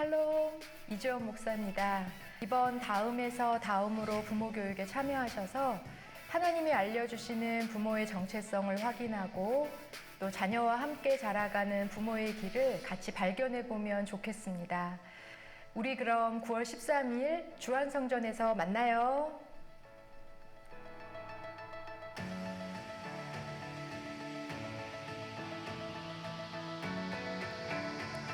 샬롬, 이주연 목사입니다. 이번 다음에서 다음으로 부모 교육에 참여하셔서 하나님이 알려주시는 부모의 정체성을 확인하고 또 자녀와 함께 자라가는 부모의 길을 같이 발견해 보면 좋겠습니다. 우리 그럼 9월 13일 주안성전에서 만나요.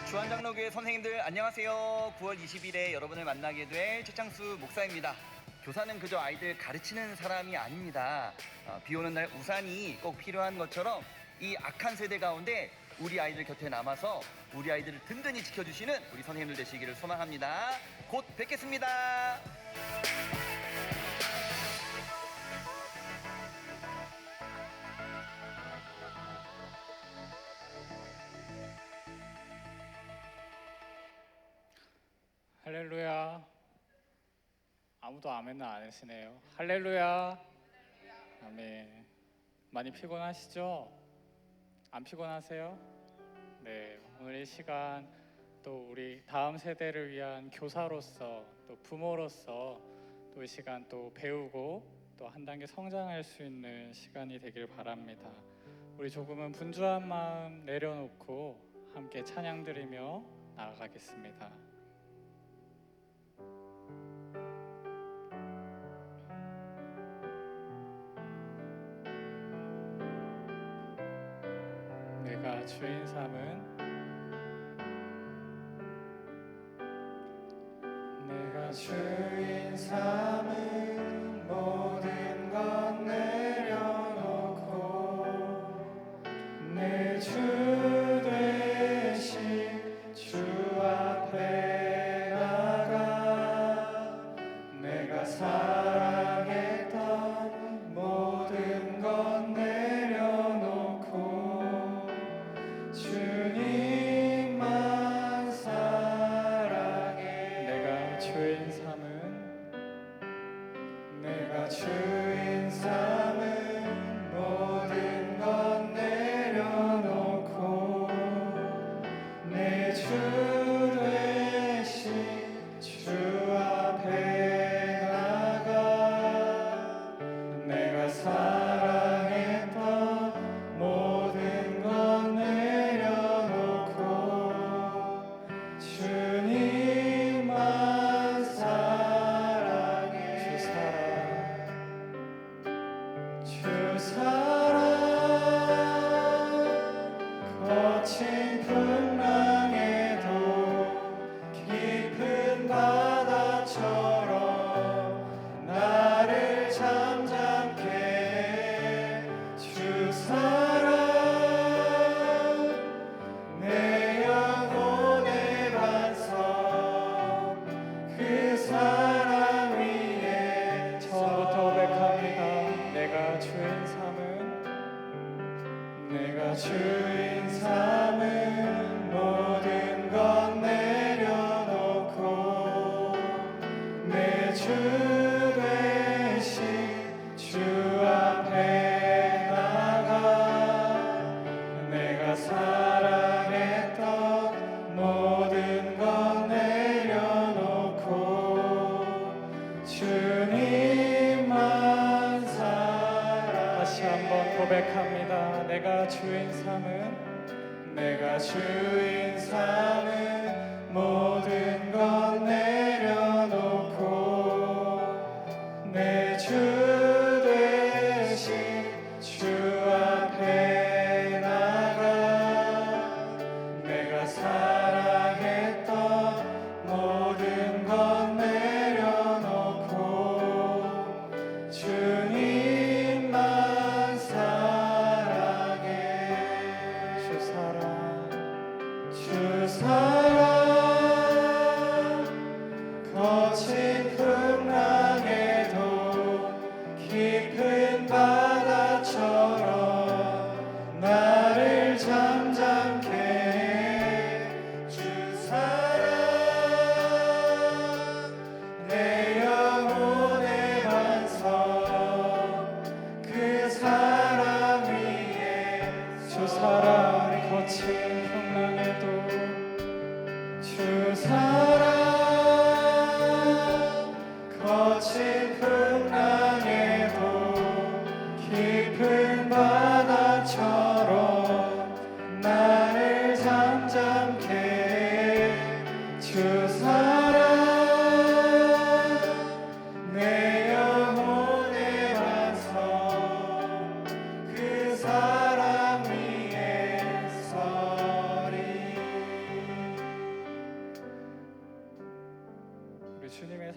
주안장로교회 선생님들 안녕하세요. 9월 20일에 여러분을 만나게 될 최창수 목사입니다. 교사는 그저 아이들 가르치는 사람이 아닙니다. 비 오는 날 우산이 꼭 필요한 것처럼 이 악한 세대 가운데 우리 아이들 곁에 남아서 우리 아이들을 든든히 지켜주시는 우리 선생님들 되시기를 소망합니다. 곧 뵙겠습니다. 할렐루야. 아무도 아멘을 안 하시네요. 할렐루야. 아멘. 많이 피곤하시죠? 안 피곤하세요? 네, 오늘 이 시간 또 우리 다음 세대를 위한 교사로서 또 부모로서 또 이 시간 또 배우고 또 한 단계 성장할 수 있는 시간이 되길 바랍니다. 우리 조금은 분주한 마음 내려놓고 함께 찬양 드리며 나아가겠습니다. 내가 주인 삼은 내가 주인 삼은 모든 것 내려놓고 내 주 되신 주 앞에 나가 내가 사랑했던 모든 것 내려놓고 주님만 사랑해. 내가 주인 삼은 모든 것 내려놓고 내 주 되신 주 앞에 나가 내가 사랑했던 모든 것 내려놓고 주님만 사랑해. 주 사랑 거친 풍랑에도 깊은 바다처럼 나를 잠잠케 해. 주 사랑 내 영혼의 반석 그 사랑 위에 처음부터 고백합니다. 내가 주인 삼은 모든 것 내려놓고 내 주 되신 주 앞에 나가 내가 사랑했던 모든 것 내려놓고 주님만 사랑해. 다시 한번 고백합니다. 내가 주인 삼은 모든 것 내려놓고 내 주 되신 주 앞에 나가 내가 사랑했던 모든 것 내려놓고 주님만 사랑해. 주 사랑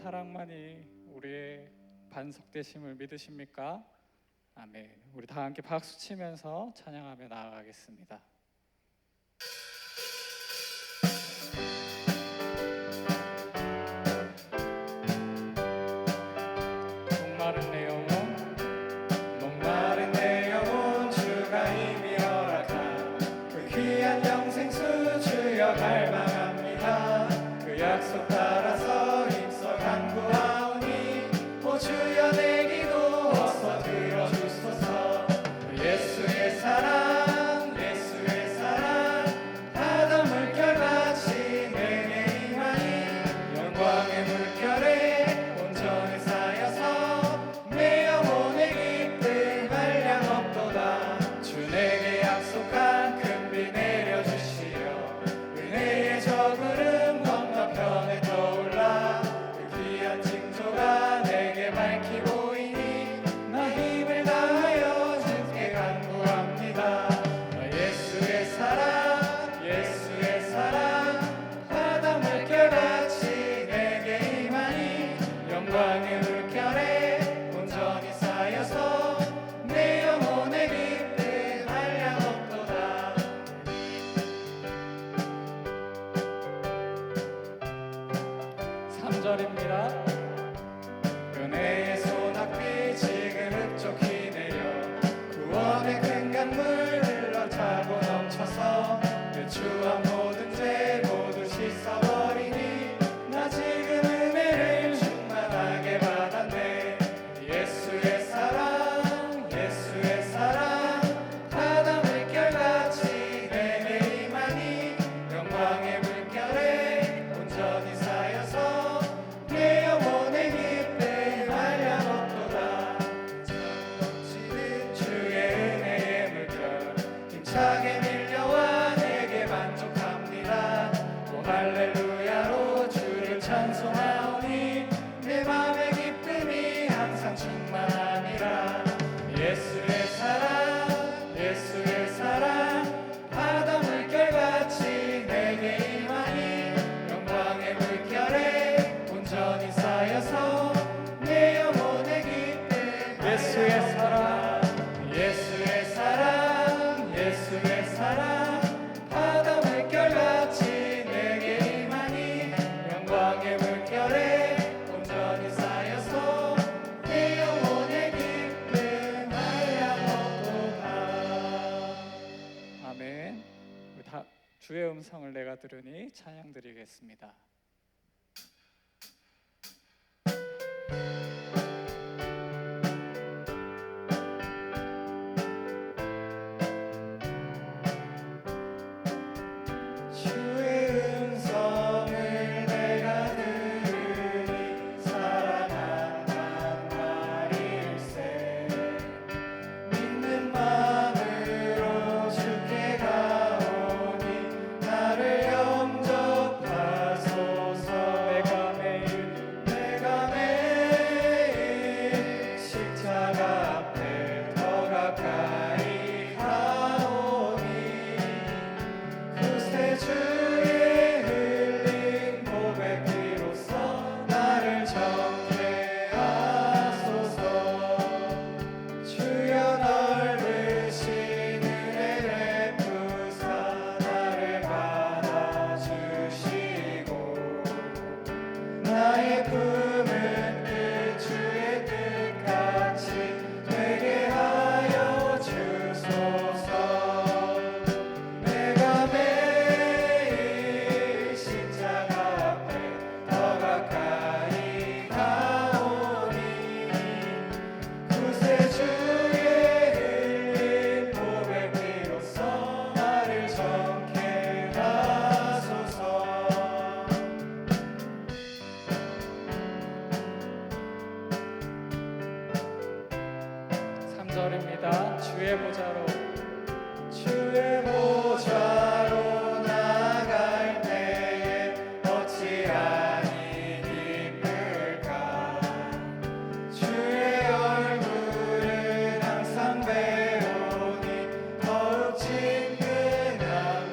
사랑만이 우리의 반석되심을 믿으십니까? 아멘. 우리 다 함께 박수 치면서 찬양하며 나아가겠습니다. 목마른 내 영혼 주가 이미 허락한 그 귀한 영생수 주여 갈망합니다. 그 약속 따라서 힘써 간구하오니 오 주여 내 기도 어서 들어주소서. 예수의 사랑 예수의 사랑 바다 물결같이 내게 임하니 영광의 물결에 온전히 쌓여서 내 영혼의 기쁨 한량 없도다. 주 내게 약속한 큰 비 내려주시려 은혜의 저 구름 건너편에 떠올라 그 귀한 징조가 내게 밝히 보이니 나 힘을 다하여 주께 간구합니다. 예수의 사랑 예수의 사랑 바다 물결같이 내게 임하니 영광의 물결에 온전히 쌓여서 내 영혼의 기쁨 한량 없도다. 3절입니다. 은혜의 소낙비 지금 흡족히 내려 구원의 큰 강물 흘러차고 넘쳐서 내 추한 모든 죄 모두 씻어버리니 나 지금 은혜를 충만하게 받았네. 예수의 사랑 예수의 사랑 바다 물결같이 내게 임하니 영광의 물결에 온전히 쌓여서 내 영혼의 기쁨 한량 없도다. 넘치는 주의 은혜의 물결 힘차게 밀려와 내게 만족합니다. 오 할렐루야로 주를 찬송하오니 내 맘의 기쁨이 항상 충만하니라. 예수의 사랑 예수의 사랑 바다 물결같이 내게 임하니 영광의 물결에 온전히 쌓여서 내 영혼의 기쁨. 예수의 사랑 예수의 사랑 예수의 사랑 바다 물결같이 내게 임하니 영광의 물결에 온전히 쌓여서 내 영혼의 기쁨 한량 없도다. 아멘. 우리 다 주의 음성을 내가 들으니 찬양 드리겠습니다. 주의 음성을 내가 들으니 사랑한단 말일세. 믿는 마음으로 주께 가오니 나를 영접하소서. 내가 매일 십자가 앞에 더 가까이 가오니 그새 주의 흘린 고백기로써 나를 정죄하소서. 주여 넓으신 은혜 베푸사 나를 받아주시고 나의 품은 끝 주의 뜻같이 되게 하여 주소서. 내가 매일 십자가 앞에 더 가까이 가오니 그새 주의 흘린 고백기로써 나를 정케 하소서. 3절입니다. 주의 보좌로 주의 보좌로 나갈 때에 어찌하니 기쁠까. 주의 얼굴을 항상 배우니 더욱 친근함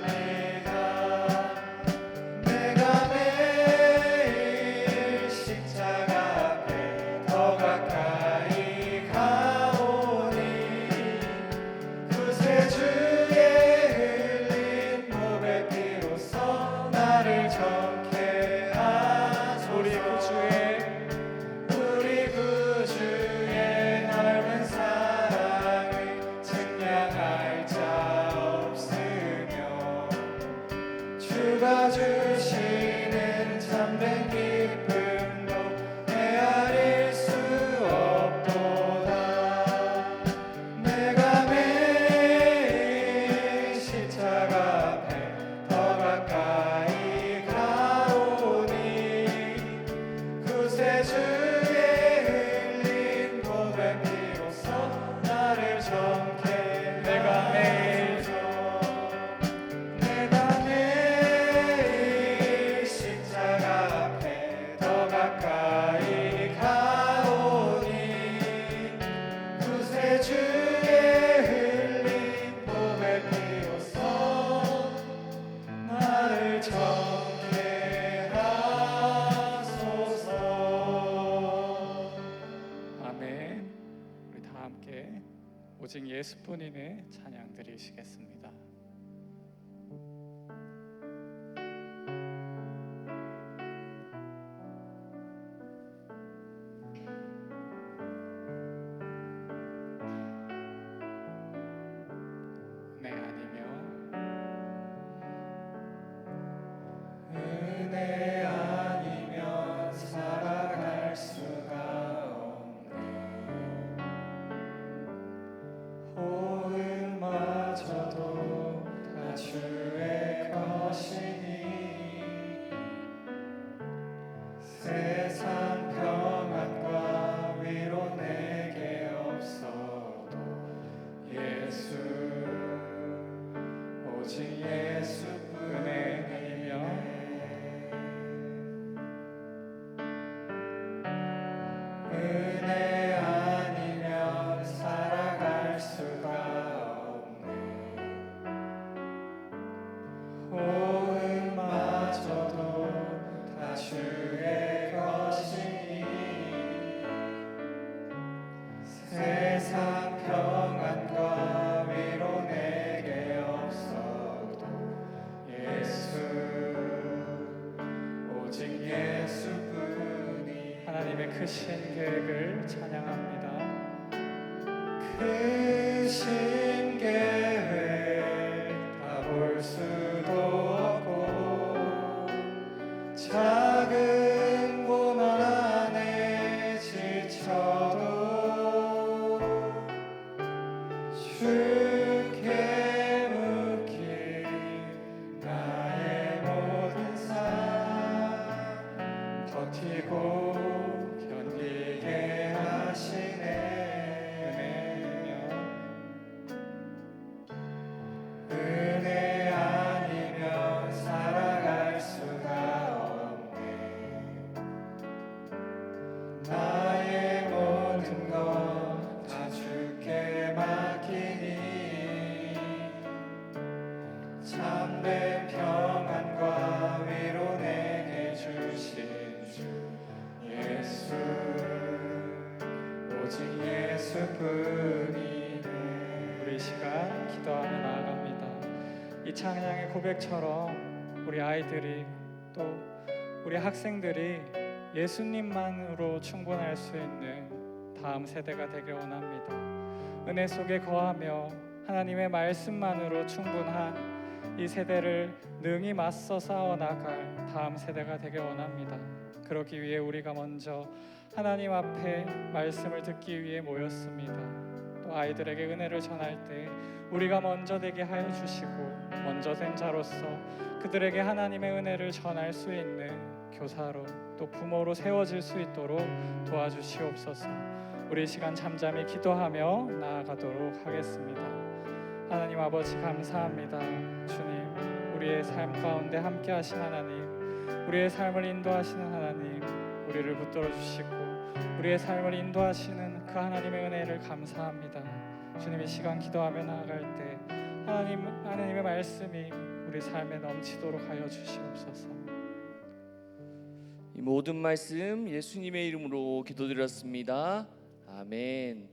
예수뿐이네 찬양 드리시겠습니다. 네 아니면 은혜 아니면 살아갈 수가 없네. 호흡마저도 다 주의 것이니 세상 평안과 위로 내게 없어도 예수 오직 예수뿐에 은혜 아니면 살아갈 수가 없네. 호흡마저도 다 주의 것이니 세상 평안과 위로 내게 없어도 예수 오직 예수뿐이 하나님의 크신 계획을 찬양합니다. 크신 계획 다 볼 수도 없고 작은 고난 안에 지쳐도 주께 묻기 나의 모든 삶 버티고 견디게 하시네. 은혜 아니면 살아갈 수가 없네. 나의 모든 것 다 주께 맡기니 참된 평안과 위로 내게 주신 주 예수 오직 예수뿐이네. 우리 시간 기도하며 나아갑니다. 이 찬양의 고백처럼 우리 아이들이 또 우리 학생들이 예수님만으로 충분할 수 있는 다음 세대가 되길 원합니다. 은혜 속에 거하며 하나님의 말씀만으로 충분한 이 세대를 능히 맞서 싸워 나갈 다음 세대가 되길 원합니다. 그러기 위해 우리가 먼저 하나님 앞에 말씀을 듣기 위해 모였습니다. 또 아이들에게 은혜를 전할 때 우리가 먼저 되게 하여 주시고 먼저 된 자로서 그들에게 하나님의 은혜를 전할 수 있는 교사로 또 부모로 세워질 수 있도록 도와주시옵소서. 우리 시간 잠잠히 기도하며 나아가도록 하겠습니다. 하나님 아버지 감사합니다. 주님, 우리의 삶 가운데 함께 하신 하나님, 우리의 삶을 인도하시는 하나님, 우리를 붙들어 주시고 우리의 삶을 인도하시는 그 하나님의 은혜를 감사합니다. 주님, 이 시간 기도하며 나아갈 때 하나님의 말씀이 우리 삶에 넘치도록 하여 주시옵소서. 이 모든 말씀 예수님의 이름으로 기도드렸습니다. 아멘.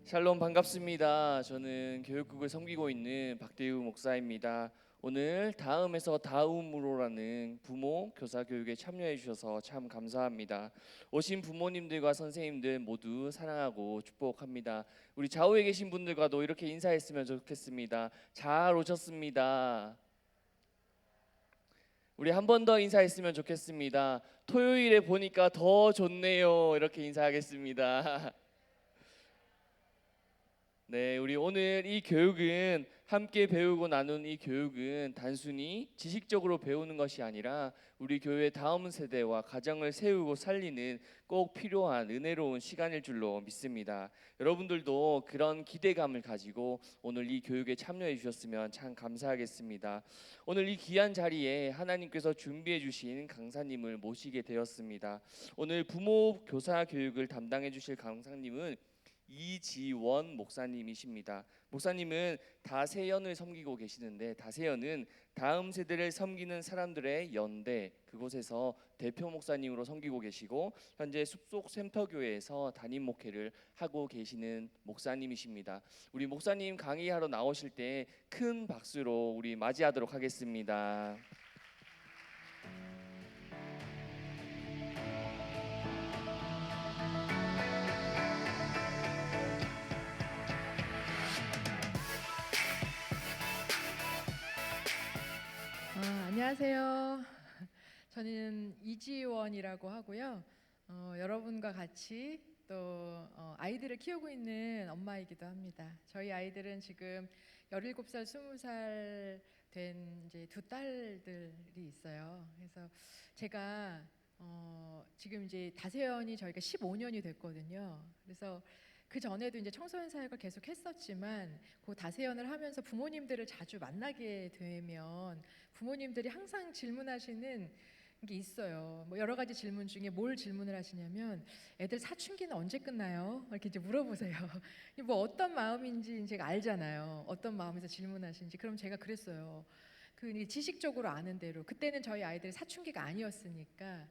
샬롬, 반갑습니다. 저는 교육국을 섬기고 있는 박대우 목사입니다. 오늘 다음에서 다음으로라는 부모 교사 교육에 참여해 주셔서 참 감사합니다. 오신 부모님들과 선생님들 모두 사랑하고 축복합니다. 우리 좌우에 계신 분들과도 이렇게 인사했으면 좋겠습니다. 잘 오셨습니다. 우리 한 번 더 인사했으면 좋겠습니다. 토요일에 보니까 더 좋네요. 이렇게 인사하겠습니다. 네, 우리 오늘 이 교육은 함께 배우고 나눈 이 교육은 단순히 지식적으로 배우는 것이 아니라 우리 교회 다음 세대와 가정을 세우고 살리는 꼭 필요한 은혜로운 시간일 줄로 믿습니다. 여러분들도 그런 기대감을 가지고 오늘 이 교육에 참여해 주셨으면 참 감사하겠습니다. 오늘 이 귀한 자리에 하나님께서 준비해 주신 강사님을 모시게 되었습니다. 오늘 부모 교사 교육을 담당해 주실 강사님은 이지원 목사님이십니다. 목사님은 다세연을 섬기고 계시는데, 다세연은 다음 세대를 섬기는 사람들의 연대, 그곳에서 대표 목사님으로 섬기고 계시고 현재 숲속 샘터교회에서 담임 목회를 하고 계시는 목사님이십니다. 우리 목사님 강의하러 나오실 때 큰 박수로 우리 맞이하도록 하겠습니다. 안녕하세요. 저는 이지원이라고 하고요. 여러분과 같이 또 아이들을 키우고 있는 엄마이기도 합니다. 저희 아이들은 지금 17살, 20살 된 이제 두 딸들이 있어요. 그래서 제가 지금 이제 다세연이 저희가 15년이 됐거든요. 그래서 그 전에도 이제 청소년 사역을 계속 했었지만 그 다세연을 하면서 부모님들을 자주 만나게 되면 부모님들이 항상 질문하시는 게 있어요. 뭐 여러 가지 질문 중에 뭘 질문을 하시냐면 애들 사춘기는 언제 끝나요? 이렇게 이제 물어보세요. 뭐 어떤 마음인지 제가 알잖아요. 어떤 마음에서 질문하시는지. 그럼 제가 그랬어요. 그 지식적으로 아는 대로 그때는 저희 아이들이 사춘기가 아니었으니까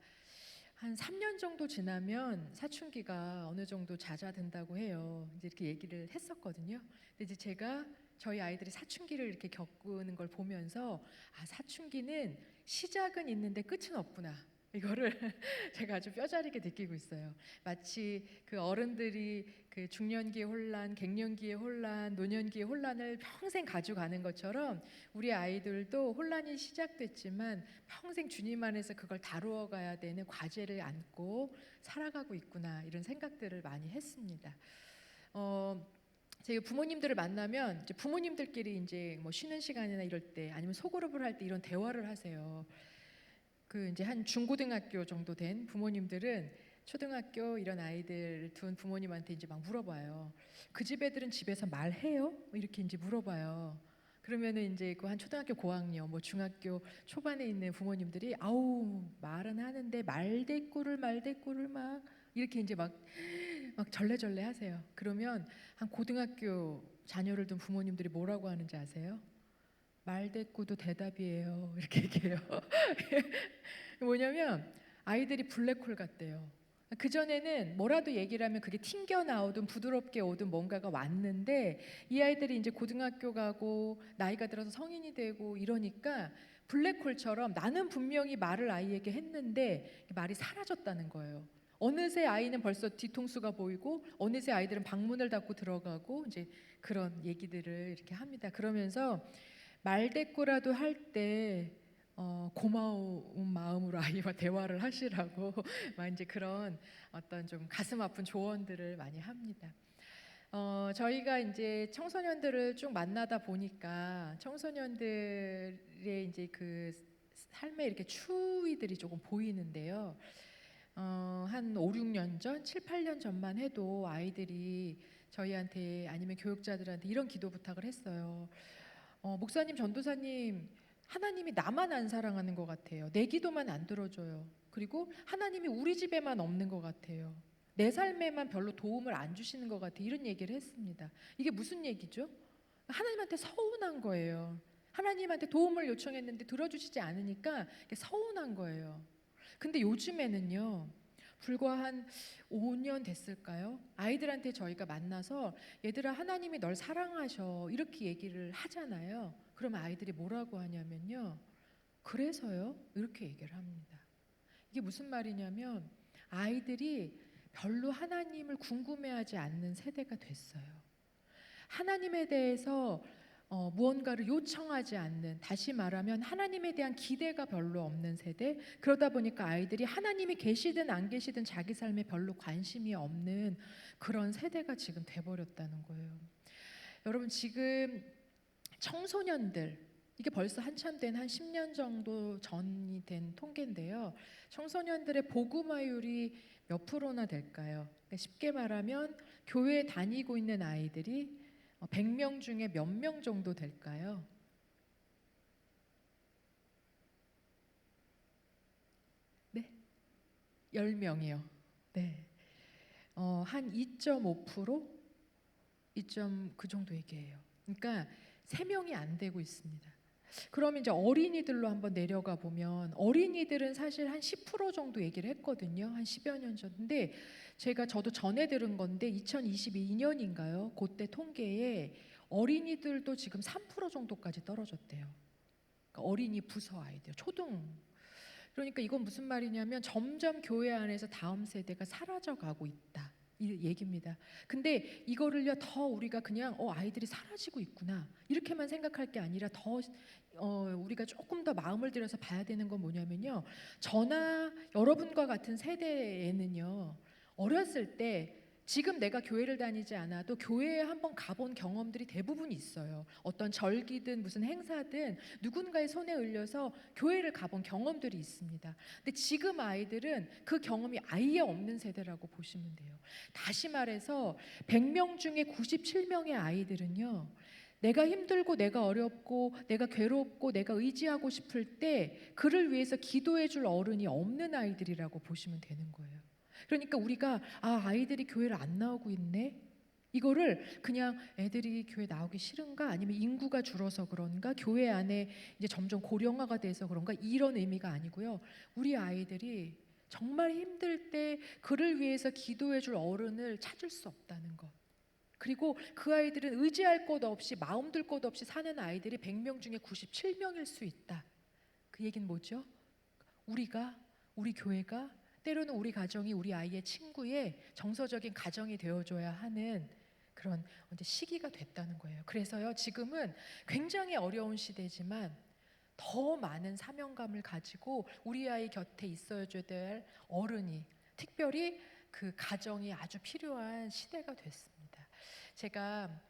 한 3년 정도 지나면 사춘기가 어느 정도 잦아든다고 해요. 이제 이렇게 얘기를 했었거든요. 근데 이제 제가 저희 아이들이 사춘기를 이렇게 겪는 걸 보면서 사춘기는 시작은 있는데 끝은 없구나. 이거를 제가 아주 뼈저리게 느끼고 있어요. 마치 그 어른들이 그 중년기의 혼란, 갱년기의 혼란, 노년기의 혼란을 평생 가져가는 것처럼 우리 아이들도 혼란이 시작됐지만 평생 주님 안에서 그걸 다루어 가야 되는 과제를 안고 살아가고 있구나, 이런 생각들을 많이 했습니다. 제가 부모님들을 만나면 이제 부모님들끼리 이제 뭐 쉬는 시간이나 이럴 때 아니면 소그룹을 할 때 이런 대화를 하세요. 그 이제 한 중고등학교 정도 된 부모님들은 초등학교 이런 아이들 둔 부모님한테 이제 막 물어봐요. 그 집 애들은 집에서 말해요? 뭐 이렇게 이제 물어봐요. 그러면은 이제 그 한 초등학교 고학년, 뭐 중학교 초반에 있는 부모님들이 아우 말은 하는데 말대꾸를 막 이렇게 이제 막 절레절레 하세요. 그러면 한 고등학교 자녀를 둔 부모님들이 뭐라고 하는지 아세요? 말대꾸도 대답이에요. 이렇게 얘기해요. 뭐냐면 아이들이 블랙홀 같대요. 그 전에는 뭐라도 얘기를 하면 그게 튕겨 나오든 부드럽게 오든 뭔가가 왔는데 이 아이들이 이제 고등학교 가고 나이가 들어서 성인이 되고 이러니까 블랙홀처럼 나는 분명히 말을 아이에게 했는데 말이 사라졌다는 거예요. 어느새 아이는 벌써 뒤통수가 보이고 어느새 아이들은 방문을 닫고 들어가고 이제 그런 얘기들을 이렇게 합니다. 그러면서 말대꾸라도 할 때 고마운 마음으로 아이와 대화를 하시라고 막 이제 그런 어떤 좀 가슴 아픈 조언들을 많이 합니다. 저희가 이제 청소년들을 쭉 만나다 보니까 청소년들의 이제 그 삶에 이렇게 추이들이 조금 보이는데요. 한 5, 6년 전, 7, 8년 전만 해도 아이들이 저희한테 아니면 교육자들한테 이런 기도 부탁을 했어요. 목사님, 전도사님, 하나님이 나만 안 사랑하는 것 같아요. 내 기도만 안 들어줘요. 그리고 하나님이 우리 집에만 없는 것 같아요. 내 삶에만 별로 도움을 안 주시는 것 같아요. 이런 얘기를 했습니다. 이게 무슨 얘기죠? 하나님한테 서운한 거예요. 하나님한테 도움을 요청했는데 들어주시지 않으니까 서운한 거예요. 근데 요즘에는요, 불과 한 5년 됐을까요? 아이들한테 저희가 만나서 얘들아 하나님이 널 사랑하셔 이렇게 얘기를 하잖아요. 그럼 아이들이 뭐라고 하냐면요. 그래서요? 이렇게 얘기를 합니다. 이게 무슨 말이냐면 아이들이 별로 하나님을 궁금해하지 않는 세대가 됐어요. 하나님에 대해서 무언가를 요청하지 않는, 다시 말하면 하나님에 대한 기대가 별로 없는 세대. 그러다 보니까 아이들이 하나님이 계시든 안 계시든 자기 삶에 별로 관심이 없는 그런 세대가 지금 돼버렸다는 거예요. 여러분, 지금 청소년들, 이게 벌써 한참 된 한 10년 정도 전이 된 통계인데요. 청소년들의 복음화율이 몇 프로나 될까요? 그러니까 쉽게 말하면 교회에 다니고 있는 아이들이 100명 중에 몇 명 정도 될까요? 네? 10명이요. 네. 한 2.5%? 2점 그 정도 얘기예요. 그러니까 3명이 안 되고 있습니다. 그럼 이제 어린이들로 한번 내려가 보면 어린이들은 사실 한 10% 정도 얘기를 했거든요. 한 10여 년 전인데 저도 전에 들은 건데 2022년인가요? 그때 통계에 어린이들도 지금 3% 정도까지 떨어졌대요. 그러니까 어린이 부서 아이들, 초등. 그러니까 이건 무슨 말이냐면 점점 교회 안에서 다음 세대가 사라져 가고 있다. 이 얘기입니다. 근데 이거를요 더 우리가 그냥 아이들이 사라지고 있구나 이렇게만 생각할 게 아니라 더 우리가 조금 더 마음을 들여서 봐야 되는 건 뭐냐면요. 저나 여러분과 같은 세대에는요 어렸을 때 지금 내가 교회를 다니지 않아도 교회에 한번 가본 경험들이 대부분 있어요. 어떤 절기든 무슨 행사든 누군가의 손에 의려서 교회를 가본 경험들이 있습니다. 근데 지금 아이들은 그 경험이 아예 없는 세대라고 보시면 돼요. 다시 말해서 100명 중에 97명의 아이들은요. 내가 힘들고 내가 어렵고 내가 괴롭고 내가 의지하고 싶을 때 그를 위해서 기도해 줄 어른이 없는 아이들이라고 보시면 되는 거예요. 그러니까 우리가 아이들이 교회를 안 나오고 있네. 이거를 그냥 애들이 교회 나오기 싫은가 아니면 인구가 줄어서 그런가 교회 안에 이제 점점 고령화가 돼서 그런가 이런 의미가 아니고요. 우리 아이들이 정말 힘들 때 그를 위해서 기도해 줄 어른을 찾을 수 없다는 것. 그리고 그 아이들은 의지할 것 없이 마음 둘 것 없이 사는 아이들이 100명 중에 97명일 수 있다. 그 얘기는 뭐죠? 우리 교회가 때로는 우리 가정이 우리 아이의 친구의 정서적인 가정이 되어줘야 하는 그런 이제 시기가 됐다는 거예요. 그래서요 지금은 굉장히 어려운 시대지만 더 많은 사명감을 가지고 우리 아이 곁에 있어줘야 될 어른이 특별히 그 가정이 아주 필요한 시대가 됐습니다. 제가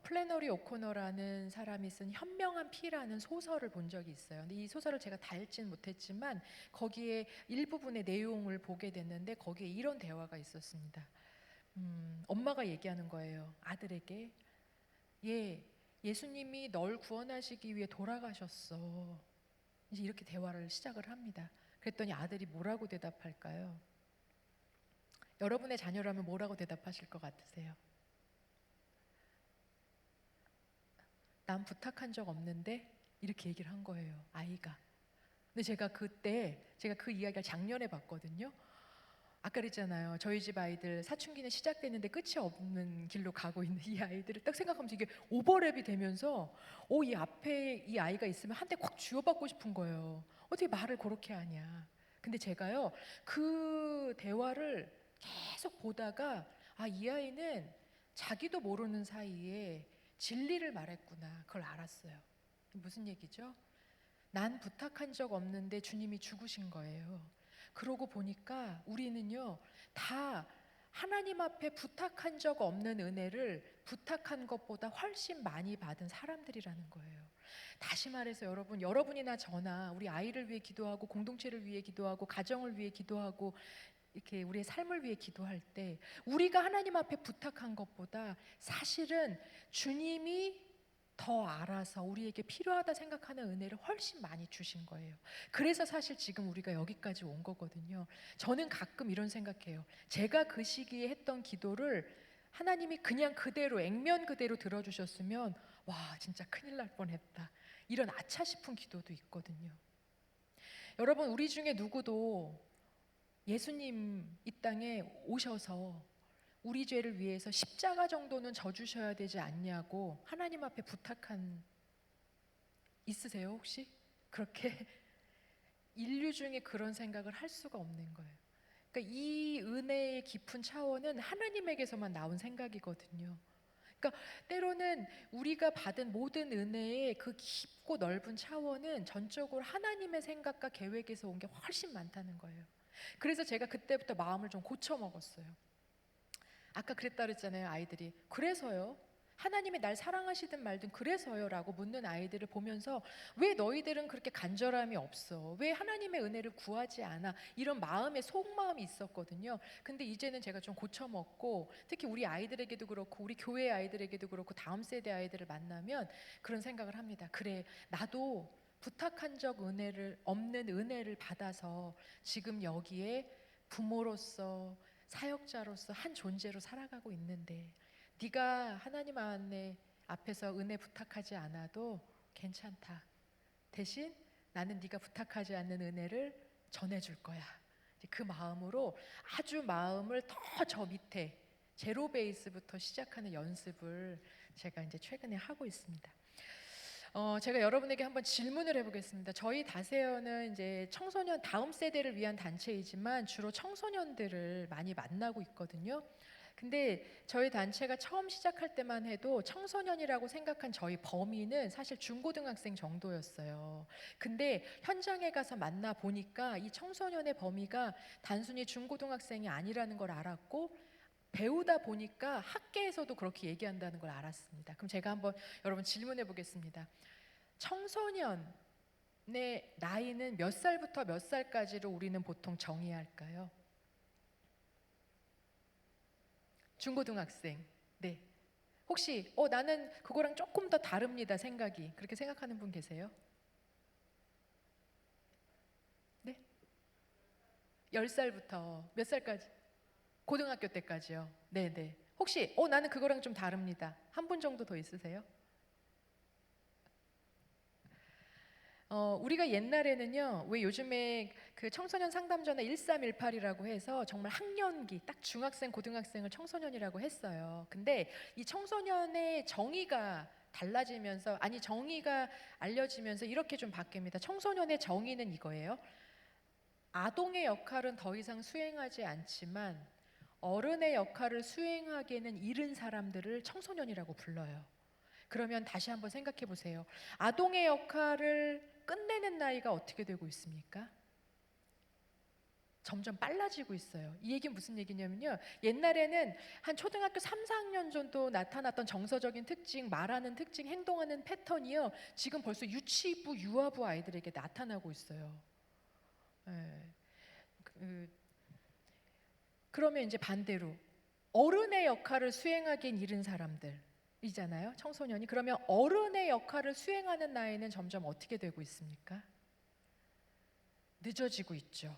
플래너리 오코너라는 사람이 쓴 현명한 피라는 소설을 본 적이 있어요. 근데 이 소설을 제가 다 읽지는 못했지만 거기에 일부분의 내용을 보게 됐는데 거기에 이런 대화가 있었습니다. 엄마가 얘기하는 거예요. 아들에게 예수님이 널 구원하시기 위해 돌아가셨어. 이제 이렇게 대화를 시작을 합니다. 그랬더니 아들이 뭐라고 대답할까요? 여러분의 자녀라면 뭐라고 대답하실 것 같으세요? 난 부탁한 적 없는데 이렇게 얘기를 한 거예요. 아이가. 근데 제가 그 이야기를 작년에 봤거든요. 아까 그랬잖아요. 저희 집 아이들 사춘기는 시작됐는데 끝이 없는 길로 가고 있는 이 아이들을 딱 생각하면서 이게 오버랩이 되면서 이 앞에 이 아이가 있으면 한 대 콱 쥐어받고 싶은 거예요. 어떻게 말을 그렇게 하냐. 근데 제가요 그 대화를 계속 보다가 이 아이는 자기도 모르는 사이에 진리를 말했구나. 그걸 알았어요. 무슨 얘기죠? 난 부탁한 적 없는데 주님이 죽으신 거예요. 그러고 보니까 우리는요 다 하나님 앞에 부탁한 적 없는 은혜를 부탁한 것보다 훨씬 많이 받은 사람들이라는 거예요. 다시 말해서 여러분이나 저나 우리 아이를 위해 기도하고 공동체를 위해 기도하고 가정을 위해 기도하고 이렇게 우리의 삶을 위해 기도할 때 우리가 하나님 앞에 부탁한 것보다 사실은 주님이 더 알아서 우리에게 필요하다 생각하는 은혜를 훨씬 많이 주신 거예요. 그래서 사실 지금 우리가 여기까지 온 거거든요. 저는 가끔 이런 생각해요. 제가 그 시기에 했던 기도를 하나님이 그냥 그대로 액면 그대로 들어주셨으면 와 진짜 큰일 날 뻔했다. 이런 아차 싶은 기도도 있거든요. 여러분 우리 중에 누구도 예수님 이 땅에 오셔서 우리 죄를 위해서 십자가 정도는 져주셔야 되지 않냐고 하나님 앞에 부탁한 있으세요 혹시? 그렇게 인류 중에 그런 생각을 할 수가 없는 거예요. 그러니까 이 은혜의 깊은 차원은 하나님에게서만 나온 생각이거든요. 그러니까 때로는 우리가 받은 모든 은혜의 그 깊고 넓은 차원은 전적으로 하나님의 생각과 계획에서 온 게 훨씬 많다는 거예요. 그래서 제가 그때부터 마음을 좀 고쳐 먹었어요. 아까 그랬다 그랬잖아요. 아이들이 그래서요? 하나님이 날 사랑하시든 말든 그래서요? 라고 묻는 아이들을 보면서 왜 너희들은 그렇게 간절함이 없어? 왜 하나님의 은혜를 구하지 않아? 이런 마음의 속마음이 있었거든요. 근데 이제는 제가 좀 고쳐 먹고 특히 우리 아이들에게도 그렇고 우리 교회 아이들에게도 그렇고 다음 세대 아이들을 만나면 그런 생각을 합니다. 그래 나도 부탁한 적 없는 은혜를 받아서 지금 여기에 부모로서 사역자로서 한 존재로 살아가고 있는데 네가 하나님 안에 앞에서 은혜 부탁하지 않아도 괜찮다. 대신 나는 네가 부탁하지 않는 은혜를 전해줄 거야. 이제 그 마음으로 아주 마음을 더 저 밑에 제로 베이스부터 시작하는 연습을 제가 이제 최근에 하고 있습니다. 제가 여러분에게 한번 질문을 해보겠습니다. 저희 다세어는 이제 청소년 다음 세대를 위한 단체이지만 주로 청소년들을 많이 만나고 있거든요. 근데 저희 단체가 처음 시작할 때만 해도 청소년이라고 생각한 저희 범위는 사실 중고등학생 정도였어요. 근데 현장에 가서 만나 보니까 이 청소년의 범위가 단순히 중고등학생이 아니라는 걸 알았고, 배우다 보니까 학계에서도 그렇게 얘기한다는 걸 알았습니다. 그럼 제가 한번 여러분 질문해 보겠습니다. 청소년의 나이는 몇 살부터 몇 살까지로 우리는 보통 정의할까요? 중고등학생. 네. 혹시 나는 그거랑 조금 더 다릅니다. 생각이. 그렇게 생각하는 분 계세요? 네? 10살부터 몇 살까지? 고등학교 때까지요. 네, 네. 혹시 나는 그거랑 좀 다릅니다. 한 분 정도 더 있으세요? 우리가 옛날에는요, 왜 요즘에 그 청소년 상담전에 1318이라고 해서 정말 학년기, 딱 중학생, 고등학생을 청소년이라고 했어요. 근데 이 청소년의 정의가 달라지면서, 아니, 정의가 알려지면서 이렇게 좀 바뀝니다. 청소년의 정의는 이거예요. 아동의 역할은 더 이상 수행하지 않지만 어른의 역할을 수행하기에는 이른 사람들을 청소년이라고 불러요. 그러면 다시 한번 생각해 보세요. 아동의 역할을 끝내는 나이가 어떻게 되고 있습니까? 점점 빨라지고 있어요. 이 얘기는 무슨 얘기냐면요. 옛날에는 한 초등학교 3, 4학년 정도 나타났던 정서적인 특징, 말하는 특징, 행동하는 패턴이요. 지금 벌써 유치부, 유아부 아이들에게 나타나고 있어요. 그러면 이제 반대로 어른의 역할을 수행하기엔 이른 사람들이잖아요. 청소년이. 그러면 어른의 역할을 수행하는 나이는 점점 어떻게 되고 있습니까? 늦어지고 있죠.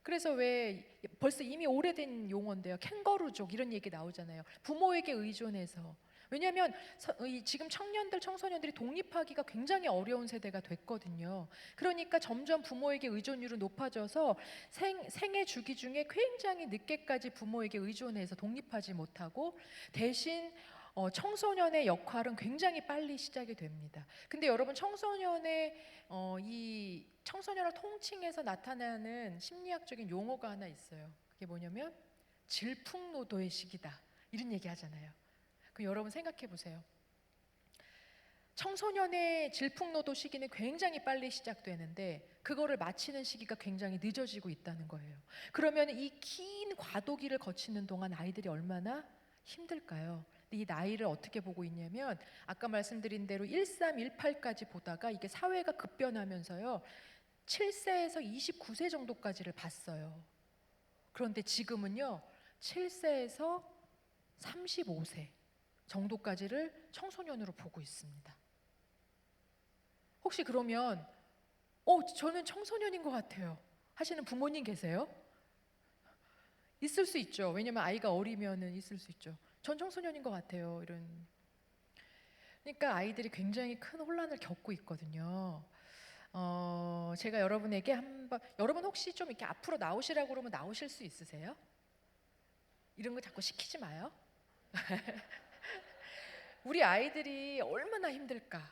그래서 왜 벌써 이미 오래된 용어인데요. 캥거루족 이런 얘기 나오잖아요. 부모에게 의존해서. 왜냐하면 지금 청년들, 청소년들이 독립하기가 굉장히 어려운 세대가 됐거든요. 그러니까 점점 부모에게 의존율은 높아져서 생애 주기 중에 굉장히 늦게까지 부모에게 의존해서 독립하지 못하고 대신 청소년의 역할은 굉장히 빨리 시작이 됩니다. 근데 여러분 청소년의 이 청소년을 통칭해서 나타나는 심리학적인 용어가 하나 있어요. 그게 뭐냐면 질풍노도의 시기다. 이런 얘기 하잖아요. 그 여러분 생각해 보세요. 청소년의 질풍노도 시기는 굉장히 빨리 시작되는데 그거를 마치는 시기가 굉장히 늦어지고 있다는 거예요. 그러면 이 긴 과도기를 거치는 동안 아이들이 얼마나 힘들까요? 이 나이를 어떻게 보고 있냐면 아까 말씀드린 대로 1318까지 보다가 이게 사회가 급변하면서요. 7세에서 29세 정도까지를 봤어요. 그런데 지금은요. 7세에서 35세 정도까지를 청소년으로 보고 있습니다. 혹시 그러면 저는 청소년인 것 같아요 하시는 부모님 계세요? 있을 수 있죠. 왜냐면 아이가 어리면은 있을 수 있죠. 전 청소년인 것 같아요. 이런. 그러니까 아이들이 굉장히 큰 혼란을 겪고 있거든요. 제가 여러분에게 한번, 여러분 혹시 좀 이렇게 앞으로 나오시라고 그러면 나오실 수 있으세요? 이런 거 자꾸 시키지 마요. 우리 아이들이 얼마나 힘들까?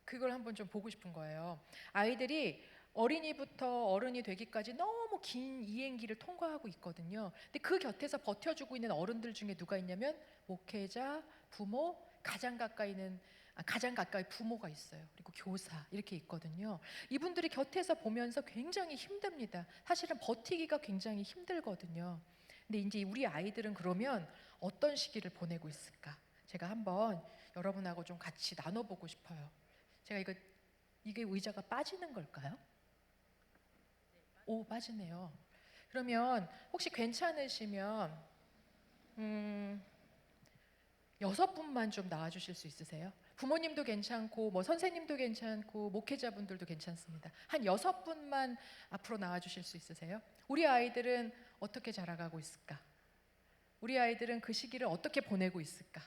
그걸 한번 좀 보고 싶은 거예요. 아이들이 어린이부터 어른이 되기까지 너무 긴 이행기를 통과하고 있거든요. 근데 그 곁에서 버텨주고 있는 어른들 중에 누가 있냐면 목회자, 부모, 가장 가까이 부모가 있어요. 그리고 교사 이렇게 있거든요. 이분들이 곁에서 보면서 굉장히 힘듭니다. 사실은 버티기가 굉장히 힘들거든요. 근데 이제 우리 아이들은 그러면 어떤 시기를 보내고 있을까? 제가 한번 여러분하고 좀 같이 나눠보고 싶어요. 제가 이게 의자가 빠지는 걸까요? 오, 빠지네요. 그러면 혹시 괜찮으시면 6분만 좀 나와주실 수 있으세요? 부모님도 괜찮고 뭐 선생님도 괜찮고 목회자분들도 괜찮습니다. 한 6분만 앞으로 나와주실 수 있으세요? 우리 아이들은 어떻게 자라가고 있을까? 우리 아이들은 그 시기를 어떻게 보내고 있을까?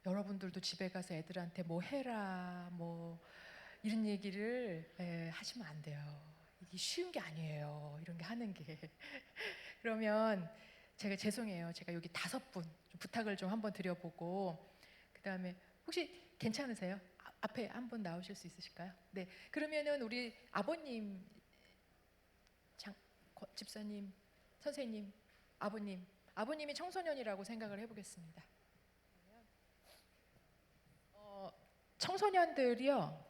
여러분들도 집에 가서 애들한테 뭐 해라 뭐 이런 얘기를 하시면 안 돼요. 이게 쉬운 게 아니에요. 이런 게 하는 게. 그러면 제가 죄송해요. 제가 여기 5분 부탁을 좀 한번 드려보고 그다음에 혹시 괜찮으세요? 앞에 한번 나오실 수 있으실까요? 네. 그러면은 우리 아버님, 집사님, 선생님, 아버님이 청소년이라고 생각을 해보겠습니다. 청소년들이요.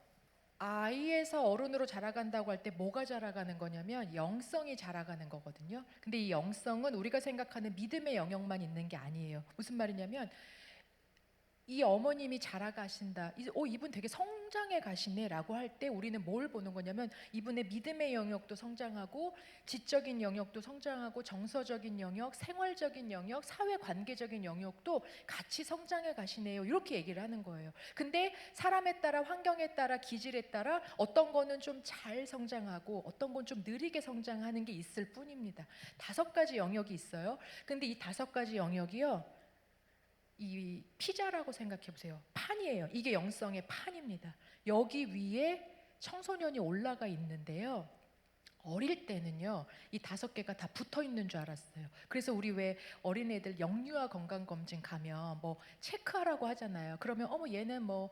아이에서 어른으로 자라간다고 할 때 뭐가 자라가는 거냐면 영성이 자라가는 거거든요. 근데 이 영성은 우리가 생각하는 믿음의 영역만 있는 게 아니에요. 무슨 말이냐면 이 어머님이 자라가신다. 이분 되게 성장해 가시네라고 할 때 우리는 뭘 보는 거냐면 이분의 믿음의 영역도 성장하고 지적인 영역도 성장하고 정서적인 영역, 생활적인 영역, 사회 관계적인 영역도 같이 성장해 가시네요. 이렇게 얘기를 하는 거예요. 근데 사람에 따라 환경에 따라 기질에 따라 어떤 거는 좀 잘 성장하고 어떤 건 좀 느리게 성장하는 게 있을 뿐입니다. 5가지 영역이 있어요. 근데 이 5가지 영역이요. 이 피자라고 생각해 보세요. 판이에요. 이게 영성의 판입니다. 여기 위에 청소년이 올라가 있는데요. 어릴 때는요, 이 5개가 다 붙어 있는 줄 알았어요. 그래서 우리 왜 어린애들 영유아 건강검진 가면 뭐 체크하라고 하잖아요. 그러면 어머 얘는 뭐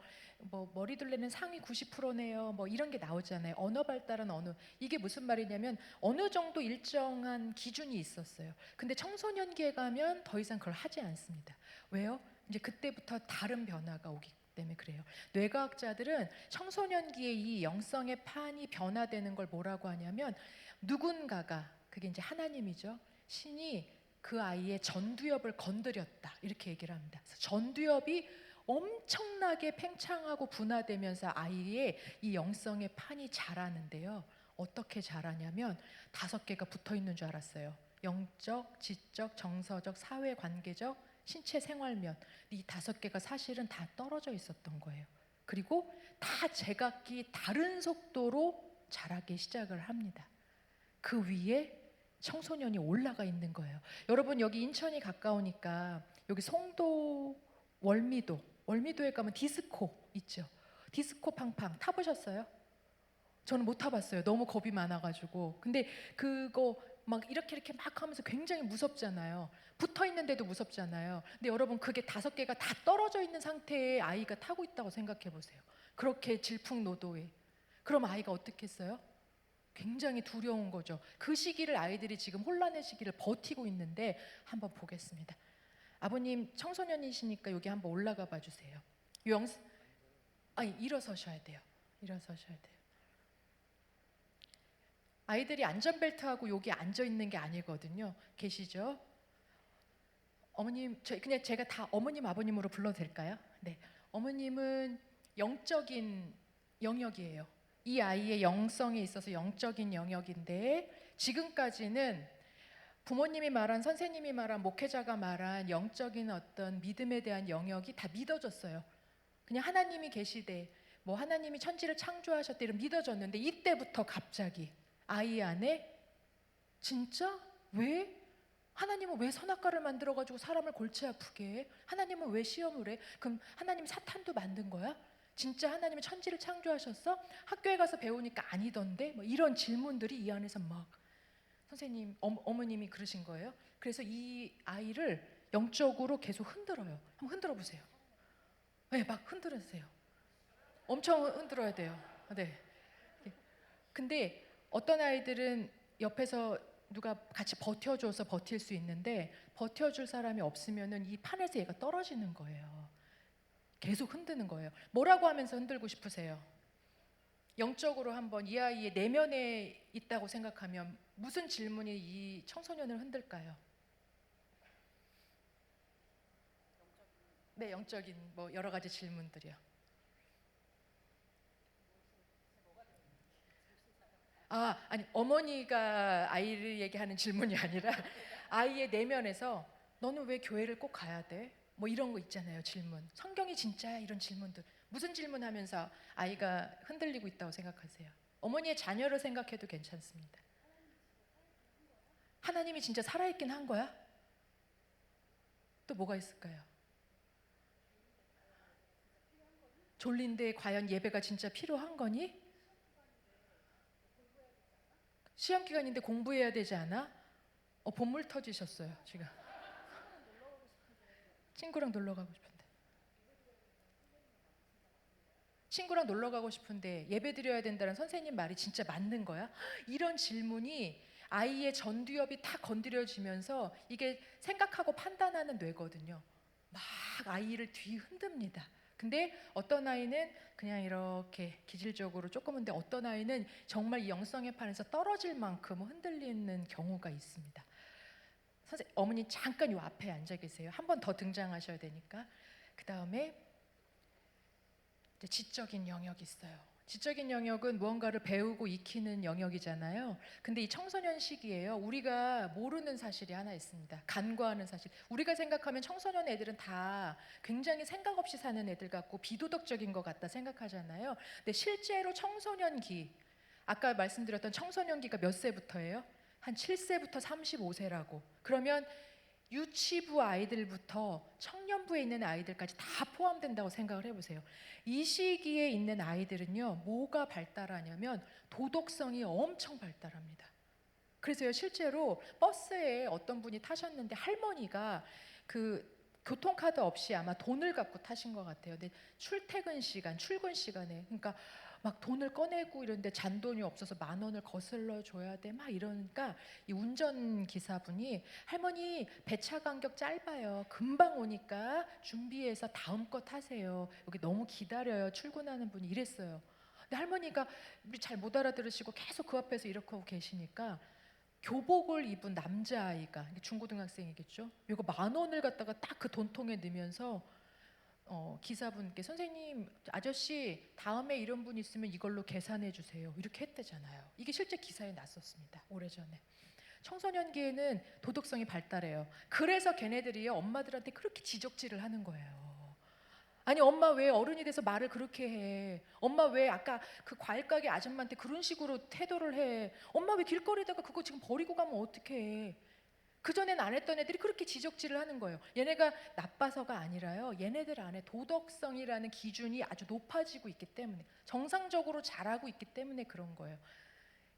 머리둘레는 상위 90%네요. 뭐 이런 게 나오잖아요. 언어 발달은 이게 무슨 말이냐면 어느 정도 일정한 기준이 있었어요. 근데 청소년기에 가면 더 이상 그걸 하지 않습니다. 왜요? 이제 그때부터 다른 변화가 오기 때문에 그래요. 뇌과학자들은 청소년기에 이 영성의 판이 변화되는 걸 뭐라고 하냐면 누군가가 그게 이제 하나님이죠. 신이 그 아이의 전두엽을 건드렸다 이렇게 얘기를 합니다. 그래서 전두엽이 엄청나게 팽창하고 분화되면서 아이의 이 영성의 판이 자라는데요. 어떻게 자라냐면 5개가 붙어 있는 줄 알았어요. 영적, 지적, 정서적, 사회 관계적, 신체 생활면 이 5개가 사실은 다 떨어져 있었던 거예요. 그리고 다 제각기 다른 속도로 자라기 시작을 합니다. 그 위에 청소년이 올라가 있는 거예요. 여러분 여기 인천이 가까우니까 여기 송도, 월미도에 가면 디스코 있죠. 디스코 팡팡 타보셨어요? 저는 못 타봤어요. 너무 겁이 많아가지고. 근데 그거 막 이렇게 막 하면서 굉장히 무섭잖아요. 붙어 있는데도 무섭잖아요. 근데 여러분 그게 5개가 다 떨어져 있는 상태의 아이가 타고 있다고 생각해 보세요. 그렇게 질풍노도에. 그럼 아이가 어떻겠어요? 굉장히 두려운 거죠. 그 시기를 아이들이 지금 혼란의 시기를 버티고 있는데 한번 보겠습니다. 아버님 청소년이시니까 여기 한번 올라가 봐 주세요. 일어서셔야 돼요. 일어서셔야 돼요. 아이들이 안전벨트하고 여기 앉아 있는 게 아니거든요. 계시죠? 어머님, 그냥 제가 다 어머님, 아버님으로 불러도 될까요? 네. 어머님은 영적인 영역이에요. 이 아이의 영성에 있어서 영적인 영역인데 지금까지는 부모님이 말한, 선생님이 말한, 목회자가 말한 영적인 어떤 믿음에 대한 영역이 다 믿어졌어요. 그냥 하나님이 계시되 뭐 하나님이 천지를 창조하셨대 이런 믿어졌는데 이때부터 갑자기 아이 안에 진짜 왜? 하나님은 왜 선악과를 만들어가지고 사람을 골치 아프게 해? 하나님은 왜 시험을 해? 그럼 하나님 사탄도 만든 거야? 진짜 하나님은 천지를 창조하셨어? 학교에 가서 배우니까 아니던데? 뭐 이런 질문들이 이 안에서 막 선생님, 어머님이 그러신 거예요. 그래서 이 아이를 영적으로 계속 흔들어요. 한번 흔들어 보세요. 네, 막 흔들으세요. 엄청 흔들어야 돼요. 네. 근데 어떤 아이들은 옆에서 누가 같이 버텨줘서 버틸 수 있는데 버텨줄 사람이 없으면은 이 판에서 얘가 떨어지는 거예요. 계속 흔드는 거예요. 뭐라고 하면서 흔들고 싶으세요? 영적으로 한번 이 아이의 내면에 있다고 생각하면 무슨 질문이 이 청소년을 흔들까요? 네, 영적인 뭐 여러 가지 질문들이요. 아니 어머니가 아이를 얘기하는 질문이 아니라 아이의 내면에서 너는 왜 교회를 꼭 가야 돼? 뭐 이런 거 있잖아요. 질문. 성경이 진짜야? 이런 질문들. 무슨 질문하면서 아이가 흔들리고 있다고 생각하세요? 어머니의 자녀를 생각해도 괜찮습니다. 하나님이 진짜 살아있긴 한 거야? 또 뭐가 있을까요? 졸린데 과연 예배가 진짜 필요한 거니? 시험 기간인데 공부해야 되지 않아? 본물 터지셨어요 지금. 친구랑 놀러 가고 싶은데. 친구랑 놀러 가고 싶은데 예배 드려야 된다는 선생님 말이 진짜 맞는 거야? 이런 질문이 아이의 전두엽이 탁 건드려지면서 이게 생각하고 판단하는 뇌거든요. 막 아이를 뒤흔듭니다. 근데 어떤 아이는 그냥 이렇게 기질적으로 조금인데 어떤 아이는 정말 이 영성의 판에서 떨어질 만큼 흔들리는 경우가 있습니다. 어머니 잠깐 요 앞에 앉아 계세요. 한 번 더 등장하셔야 되니까. 그 다음에 지적인 영역이 있어요. 지적인 영역은 무언가를 배우고 익히는 영역이잖아요. 근데 이 청소년 시기에요. 우리가 모르는 사실이 하나 있습니다. 간과하는 사실. 우리가 생각하면 청소년 애들은 다 굉장히 생각 없이 사는 애들 같고 비도덕적인 것 같다 생각하잖아요. 근데 실제로 청소년기, 아까 말씀드렸던 청소년기가 몇 세부터예요? 한 7세부터 35세라고. 그러면 유치부 아이들부터 청년부에 있는 아이들까지 다 포함된다고 생각을 해보세요. 이 시기에 있는 아이들은요, 뭐가 발달하냐면 도덕성이 엄청 발달합니다. 그래서요, 실제로 버스에 어떤 분이 타셨는데 할머니가 그 교통카드 없이 아마 돈을 갖고 타신 것 같아요. 근데 출퇴근 시간, 출근 시간에, 그러니까 막 돈을 꺼내고 이런데 잔돈이 없어서 10,000원을 거슬러 줘야 돼 막 이러니까 이 운전기사분이 할머니 배차 간격 짧아요. 금방 오니까 준비해서 다음 거 타세요. 여기 너무 기다려요. 출근하는 분이 이랬어요. 근데 할머니가 잘 못 알아들으시고 계속 그 앞에서 이렇게 하고 계시니까 교복을 입은 남자아이가 중고등학생이겠죠. 이거 10,000원을 갖다가 딱 그 돈통에 넣으면서 기사분께 선생님 아저씨 다음에 이런 분 있으면 이걸로 계산해 주세요 이렇게 했대잖아요. 이게 실제 기사에 났었습니다. 오래전에. 청소년기에는 도덕성이 발달해요. 그래서 걔네들이요 엄마들한테 그렇게 지적질을 하는 거예요. 아니 엄마 왜 어른이 돼서 말을 그렇게 해? 엄마 왜 아까 그 과일 가게 아줌마한테 그런 식으로 태도를 해? 엄마 왜 길거리다가 그거 지금 버리고 가면 어떡해? 해? 그전엔 안 했던 애들이 그렇게 지적질을 하는 거예요. 얘네가 나빠서가 아니라요. 얘네들 안에 도덕성이라는 기준이 아주 높아지고 있기 때문에 정상적으로 자라고 있기 때문에 그런 거예요.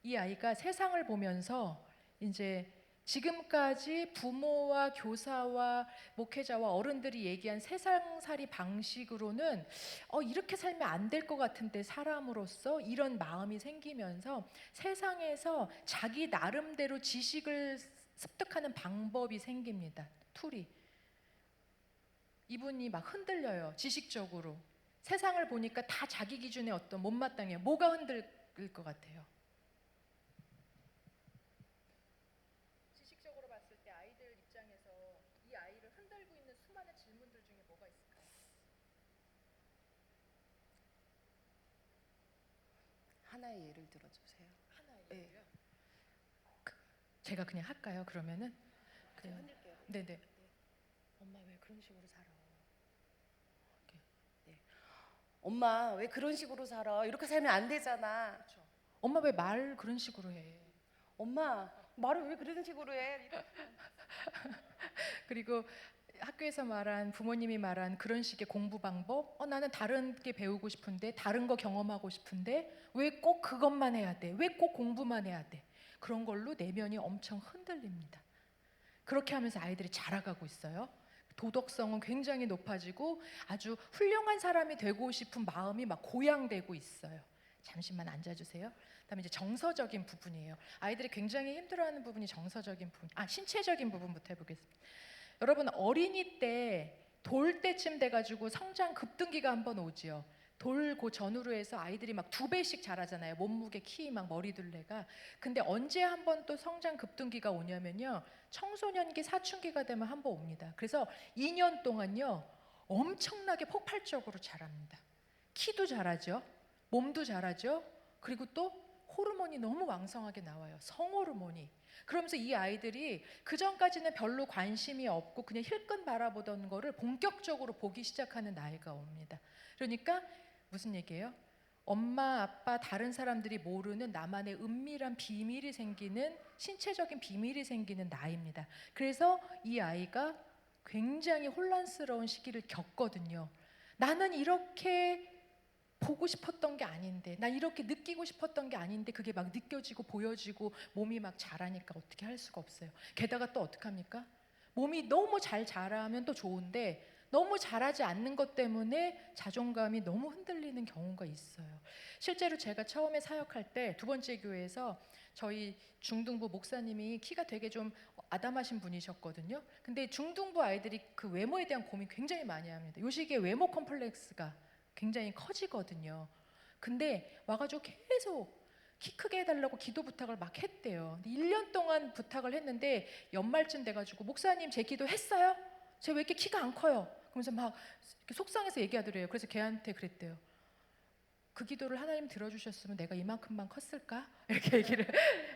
이 아이가 세상을 보면서 이제 지금까지 부모와 교사와 목회자와 어른들이 얘기한 세상살이 방식으로는 이렇게 살면 안 될 것 같은데 사람으로서 이런 마음이 생기면서 세상에서 자기 나름대로 지식을 습득하는 방법이 생깁니다. 툴이. 이분이 막 흔들려요. 지식적으로. 세상을 보니까 다 자기 기준에 어떤 못마땅해요. 뭐가 흔들릴 것 같아요? 지식적으로 봤을 때 아이들 입장에서 이 아이를 흔들고 있는 수많은 질문들 중에 뭐가 있을까요? 하나의 예를 들어주세요. 하나예요. 네. 제가 그냥 할까요? 그러면은 제가 흔들게요. 네네. 엄마 왜 그런 식으로 살아? 엄마 왜 그런 식으로 살아? 이렇게 살면 안 되잖아. 그렇죠. 엄마 왜 말 그런 식으로 해? 엄마 말을 왜 그런 식으로 해? 그리고 학교에서 말한 부모님이 말한 그런 식의 공부 방법, 나는 다른 게 배우고 싶은데 다른 거 경험하고 싶은데 왜 꼭 그것만 해야 돼? 왜 꼭 공부만 해야 돼? 그런 걸로 내면이 엄청 흔들립니다. 그렇게 하면서 아이들이 자라가고 있어요. 도덕성은 굉장히 높아지고 아주 훌륭한 사람이 되고 싶은 마음이 막 고양되고 있어요. 잠시만 앉아주세요. 그다음에 이제 정서적인 부분이에요. 아이들이 굉장히 힘들어하는 부분이 정서적인 부분. 신체적인 부분부터 해보겠습니다. 여러분 어린이 때 돌 때쯤 돼가지고 성장 급등기가 한번 오지요. 돌고 전후로 해서 아이들이 막 2배씩 자라잖아요. 몸무게, 키, 막 머리둘레가. 근데 언제 한번 또 성장 급등기가 오냐면요. 청소년기, 사춘기가 되면 한번 옵니다. 그래서 2년 동안요. 엄청나게 폭발적으로 자랍니다. 키도 자라죠. 몸도 자라죠. 그리고 또 호르몬이 너무 왕성하게 나와요. 성호르몬이. 그러면서 이 아이들이 그전까지는 별로 관심이 없고 그냥 힐끔 바라보던 거를 본격적으로 보기 시작하는 나이가 옵니다. 그러니까 무슨 얘기예요? 엄마, 아빠, 다른 사람들이 모르는 나만의 은밀한 비밀이 생기는 신체적인 비밀이 생기는 나이입니다. 그래서 이 아이가 굉장히 혼란스러운 시기를 겪거든요. 나는 이렇게 보고 싶었던 게 아닌데, 난 이렇게 느끼고 싶었던 게 아닌데 그게 막 느껴지고 보여지고 몸이 막 자라니까 어떻게 할 수가 없어요. 게다가 또 어떡합니까? 몸이 너무 잘 자라면 또 좋은데 너무 잘하지 않는 것 때문에 자존감이 너무 흔들리는 경우가 있어요. 실제로 제가 처음에 사역할 때 두 번째 교회에서 저희 중등부 목사님이 키가 되게 좀 아담하신 분이셨거든요. 근데 중등부 아이들이 그 외모에 대한 고민 굉장히 많이 합니다. 요 시기에 외모 컴플렉스가 굉장히 커지거든요. 근데 와가지고 계속 키 크게 해달라고 기도 부탁을 막 했대요. 근데 1년 동안 부탁을 했는데 연말쯤 돼가지고 목사님 제 기도 했어요? 쟤 왜 이렇게 키가 안 커요? 그러면서 막 이렇게 속상해서 얘기하더래요. 그래서 걔한테 그랬대요. 그 기도를 하나님 들어주셨으면 내가 이만큼만 컸을까? 이렇게 얘기를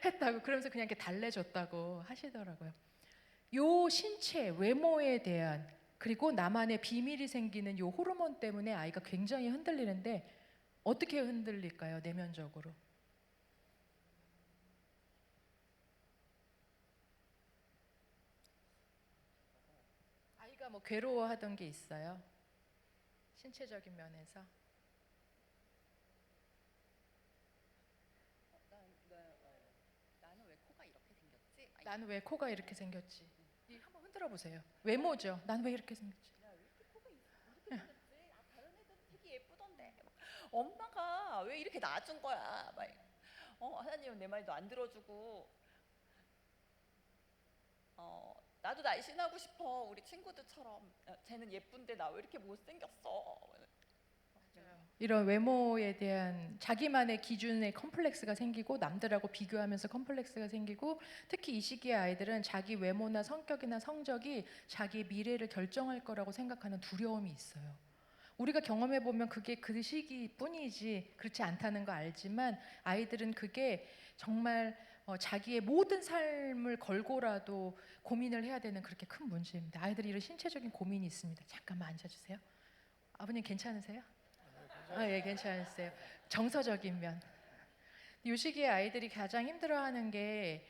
했다고. 그러면서 그냥 이렇게 달래줬다고 하시더라고요. 요 신체, 외모에 대한 그리고 나만의 비밀이 생기는 요 호르몬 때문에 아이가 굉장히 흔들리는데 어떻게 흔들릴까요? 내면적으로. 아이가 뭐 괴로워하던 게 있어요? 신체적인 면에서. 나는 왜 코가 이렇게 생겼지? 나는 왜 코가 이렇게 생겼지? 한번 흔들어 보세요. 외모죠. 난 왜 이렇게 생겼지? 다른 애들은 되게 예쁘던데. 엄마가 왜 이렇게 낳아준 거야? 막, 하나님은 내 말도 안 들어주고, 나도 날씬하고 싶어. 우리 친구들처럼. 쟤는 예쁜데 나 왜 이렇게 못생겼어? 이런 외모에 대한 자기만의 기준의 컴플렉스가 생기고 남들하고 비교하면서 컴플렉스가 생기고 특히 이 시기의 아이들은 자기 외모나 성격이나 성적이 자기의 미래를 결정할 거라고 생각하는 두려움이 있어요. 우리가 경험해 보면 그게 그 시기뿐이지 그렇지 않다는 거 알지만 아이들은 그게 정말 자기의 모든 삶을 걸고라도 고민을 해야 되는 그렇게 큰 문제입니다. 아이들이 이런 신체적인 고민이 있습니다. 잠깐만 앉아주세요. 아버님 괜찮으세요? 예, 괜찮으세요. 정서적인 면. 이 시기에 아이들이 가장 힘들어하는 게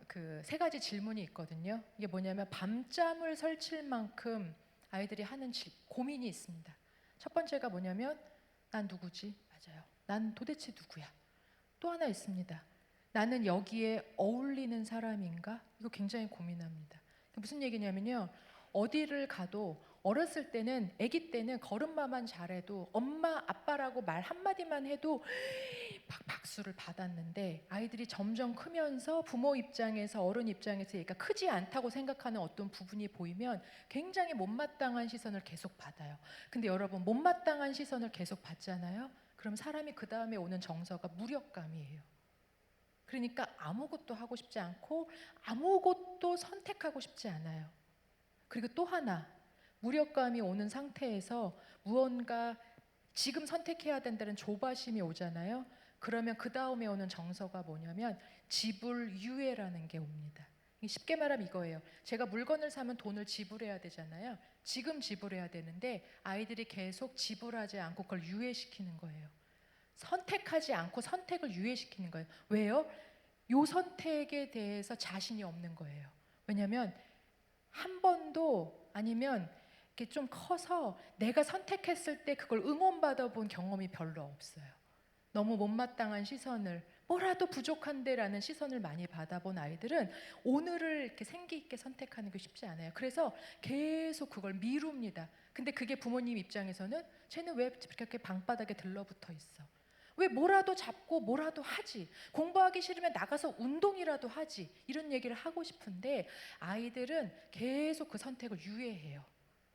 그 세 가지 질문이 있거든요. 이게 뭐냐면 밤잠을 설칠 만큼 아이들이 하는 고민이 있습니다. 첫 번째가 뭐냐면 난 누구지? 맞아요. 난 도대체 누구야? 또 하나 있습니다. 나는 여기에 어울리는 사람인가? 이거 굉장히 고민합니다. 무슨 얘기냐면요. 어디를 가도 어렸을 때는 아기 때는 걸음마만 잘해도 엄마 아빠라고 말 한마디만 해도 막 박수를 받았는데 아이들이 점점 크면서 부모 입장에서 어른 입장에서 얘가 크지 않다고 생각하는 어떤 부분이 보이면 굉장히 못마땅한 시선을 계속 받아요. 근데 여러분 못마땅한 시선을 계속 받잖아요. 그럼 사람이 그 다음에 오는 정서가 무력감이에요. 그러니까 아무것도 하고 싶지 않고 아무것도 선택하고 싶지 않아요. 그리고 또 하나 무력감이 오는 상태에서 무언가 지금 선택해야 된다는 조바심이 오잖아요. 그러면 그 다음에 오는 정서가 뭐냐면 지불유예라는 게 옵니다. 쉽게 말하면 이거예요. 제가 물건을 사면 돈을 지불해야 되잖아요. 지금 지불해야 되는데 아이들이 계속 지불하지 않고 그걸 유예시키는 거예요. 선택하지 않고 선택을 유예시키는 거예요. 왜요? 요 선택에 대해서 자신이 없는 거예요. 왜냐하면 한 번도 아니면 이렇게 좀 커서 내가 선택했을 때 그걸 응원받아 본 경험이 별로 없어요. 너무 못마땅한 시선을 뭐라도 부족한데라는 시선을 많이 받아본 아이들은 오늘을 이렇게 생기 있게 선택하는 게 쉽지 않아요. 그래서 계속 그걸 미룹니다. 근데 그게 부모님 입장에서는 쟤는 왜 이렇게 방바닥에 들러붙어 있어? 왜 뭐라도 잡고 뭐라도 하지? 공부하기 싫으면 나가서 운동이라도 하지? 이런 얘기를 하고 싶은데 아이들은 계속 그 선택을 유예해요.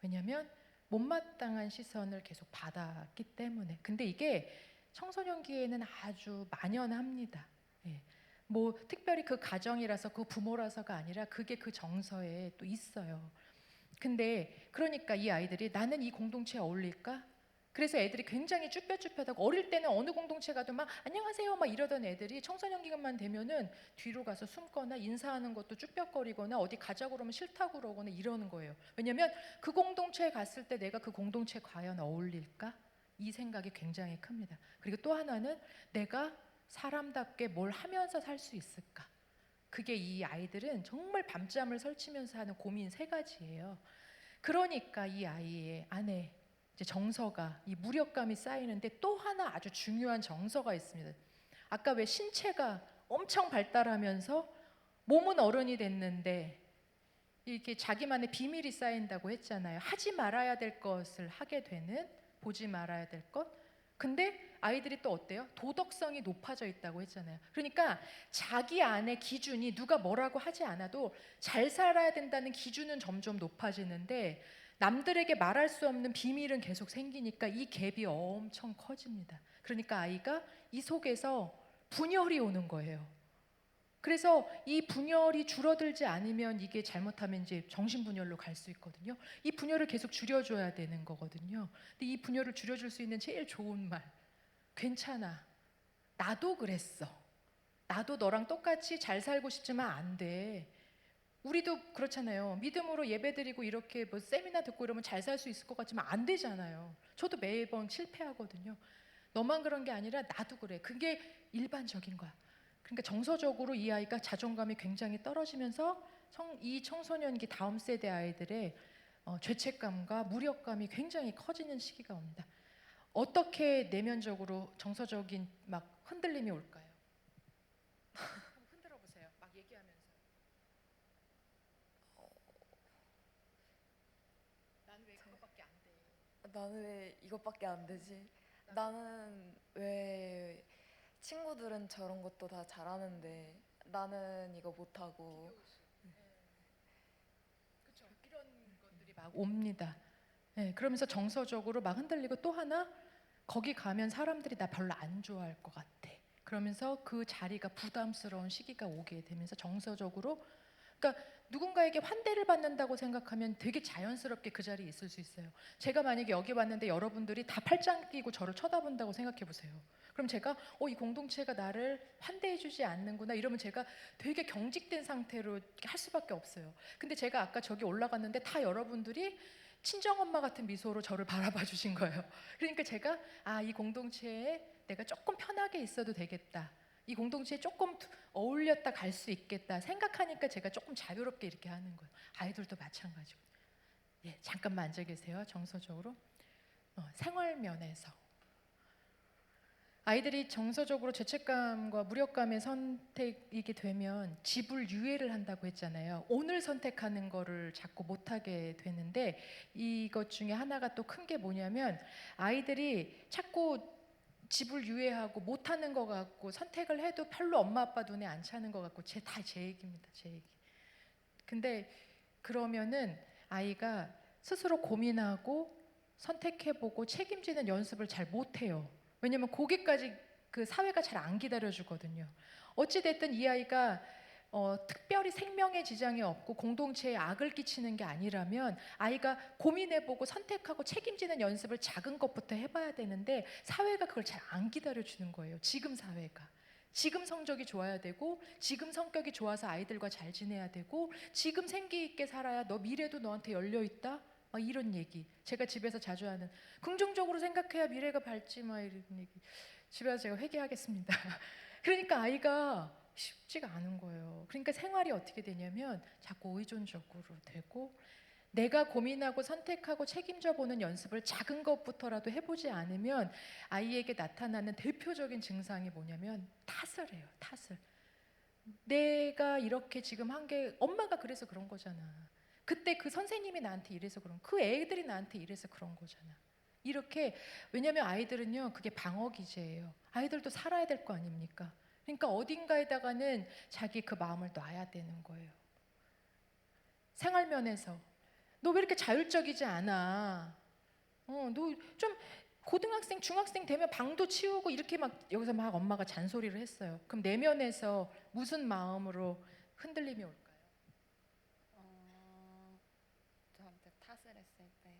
왜냐하면 못마땅한 시선을 계속 받았기 때문에. 근데 이게 청소년기에는 아주 만연합니다. 예. 뭐 특별히 그 가정이라서 그 부모라서가 아니라 그게 그 정서에 또 있어요. 근데 그러니까 이 아이들이 나는 이 공동체에 어울릴까? 그래서 애들이 굉장히 쭈뼛쭈뼛하고 어릴 때는 어느 공동체 가도 막 안녕하세요 막 이러던 애들이 청소년 기간만 되면은 뒤로 가서 숨거나 인사하는 것도 쭈뼛거리거나 어디 가자고 그러면 싫다고 그러거나 이러는 거예요. 왜냐면 그 공동체에 갔을 때 내가 그 공동체에 과연 어울릴까? 이 생각이 굉장히 큽니다. 그리고 또 하나는 내가 사람답게 뭘 하면서 살 수 있을까? 그게 이 아이들은 정말 밤잠을 설치면서 하는 고민 세 가지예요. 그러니까 이 아이의 안에 이제 정서가 이 무력감이 쌓이는데 또 하나 아주 중요한 정서가 있습니다. 아까 왜 신체가 엄청 발달하면서 몸은 어른이 됐는데 이렇게 자기만의 비밀이 쌓인다고 했잖아요. 하지 말아야 될 것을 하게 되는, 보지 말아야 될 것. 근데 아이들이 또 어때요? 도덕성이 높아져 있다고 했잖아요. 그러니까 자기 안의 기준이 누가 뭐라고 하지 않아도 잘 살아야 된다는 기준은 점점 높아지는데 남들에게 말할 수 없는 비밀은 계속 생기니까 이 갭이 엄청 커집니다. 그러니까 아이가 이 속에서 분열이 오는 거예요. 그래서 이 분열이 줄어들지 않으면 이게 잘못하면 이제 정신분열로 갈 수 있거든요. 이 분열을 계속 줄여줘야 되는 거거든요. 근데 이 분열을 줄여줄 수 있는 제일 좋은 말, 괜찮아. 나도 그랬어. 나도 너랑 똑같이 잘 살고 싶지만 안 돼. 우리도 그렇잖아요. 믿음으로 예배드리고 이렇게 뭐 세미나 듣고 이러면 잘 살 수 있을 것 같지만 안 되잖아요. 저도 매번 실패하거든요. 너만 그런 게 아니라 나도 그래. 그게 일반적인 거야. 그러니까 정서적으로 이 아이가 자존감이 굉장히 떨어지면서 이 청소년기 다음 세대 아이들의 죄책감과 무력감이 굉장히 커지는 시기가 옵니다. 어떻게 내면적으로 정서적인 막 흔들림이 올까요? 흔들어 보세요. 막 얘기하면서. 난 왜 그것밖에 안 돼? 나는 왜 이것밖에 안 되지? 나는 왜 친구들은 저런 것도 다 잘하는데 나는 이거 못하고. 그렇죠. 이런 것들이 막 옵니다. 네, 그러면서 정서적으로 막 흔들리고 또 하나 거기 가면 사람들이 나 별로 안 좋아할 것 같아. 그러면서 그 자리가 부담스러운 시기가 오게 되면서 정서적으로 그러니까 누군가에게 환대를 받는다고 생각하면 되게 자연스럽게 그 자리에 있을 수 있어요. 제가 만약에 여기 왔는데 여러분들이 다 팔짱 끼고 저를 쳐다본다고 생각해 보세요. 그럼 제가 이 공동체가 나를 환대해 주지 않는구나 이러면 제가 되게 경직된 상태로 할 수밖에 없어요. 근데 제가 아까 저기 올라갔는데 다 여러분들이 친정엄마 같은 미소로 저를 바라봐 주신 거예요. 그러니까 제가 이 공동체에 내가 조금 편하게 있어도 되겠다. 이 공동체에 조금 어울렸다 갈 수 있겠다 생각하니까 제가 조금 자유롭게 이렇게 하는 거예요. 아이들도 마찬가지고. 예, 잠깐만 앉아 계세요. 정서적으로. 생활 면에서 아이들이 정서적으로 죄책감과 무력감의 선택이게 되면 지불 유예를 한다고 했잖아요. 오늘 선택하는 거를 자꾸 못하게 되는데 이것 중에 하나가 또 큰 게 뭐냐면 아이들이 자꾸 지불 유예하고 못하는 것 같고 선택을 해도 별로 엄마 아빠 눈에 안 차는 것 같고 다 제 얘기입니다. 제 얘기. 근데 그러면은 아이가 스스로 고민하고 선택해보고 책임지는 연습을 잘 못해요. 왜냐면 거기까지 그 사회가 잘 안 기다려주거든요. 어찌됐든 이 아이가 특별히 생명에 지장이 없고 공동체에 악을 끼치는 게 아니라면 아이가 고민해보고 선택하고 책임지는 연습을 작은 것부터 해봐야 되는데 사회가 그걸 잘 안 기다려주는 거예요. 지금 사회가. 지금 성적이 좋아야 되고 지금 성격이 좋아서 아이들과 잘 지내야 되고 지금 생기 있게 살아야 너 미래도 너한테 열려 있다. 막 이런 얘기. 제가 집에서 자주 하는 긍정적으로 생각해야 미래가 밝지 막 이런 얘기. 집에 가서 제가 회개하겠습니다. 그러니까 아이가 쉽지가 않은 거예요. 그러니까 생활이 어떻게 되냐면 자꾸 의존적으로 되고 내가 고민하고 선택하고 책임져 보는 연습을 작은 것부터라도 해보지 않으면 아이에게 나타나는 대표적인 증상이 뭐냐면 탓을 해요. 탓을. 내가 이렇게 지금 한 게 엄마가 그래서 그런 거잖아. 그때 그 선생님이 나한테 이래서 그런 그 애들이 나한테 이래서 그런 거잖아. 이렇게 왜냐면 아이들은요 그게 방어 기제예요. 아이들도 살아야 될 거 아닙니까? 그러니까 어딘가에다가는 자기 그 마음을 놔야 되는 거예요. 생활면에서 너 왜 이렇게 자율적이지 않아? 너 좀 고등학생, 중학생 되면 방도 치우고 이렇게 막 여기서 막 엄마가 잔소리를 했어요. 그럼 내면에서 무슨 마음으로 흔들림이 올까요? 저한테 탓을 했을 때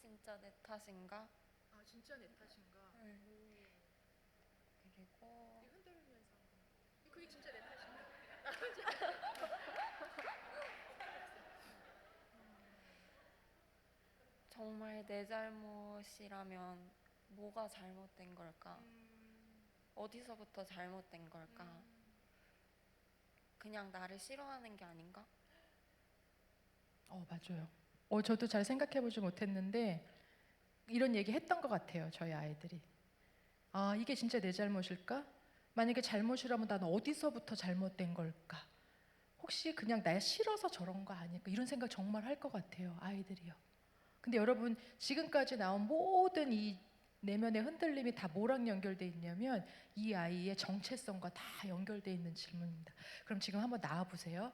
진짜 내 탓인가? 진짜 내 탓인가? 그리고 흔들면서 그게 진짜 내 탓인가? 정말 내 잘못이라면 뭐가 잘못된 걸까? 어디서부터 잘못된 걸까? 그냥 나를 싫어하는 게 아닌가? 맞아요. 저도 잘 생각해보지 못했는데 이런 얘기 했던 것 같아요. 저희 아이들이. 아, 이게 진짜 내 잘못일까? 만약에 잘못이라면 난 어디서부터 잘못된 걸까? 혹시 그냥 나 싫어서 저런 거 아닐까? 이런 생각 정말 할 것 같아요. 아이들이요. 근데 여러분, 지금까지 나온 모든 이 내면의 흔들림이 다 뭐랑 연결돼 있냐면 이 아이의 정체성과 다 연결돼 있는 질문입니다. 그럼 지금 한번 나와 보세요.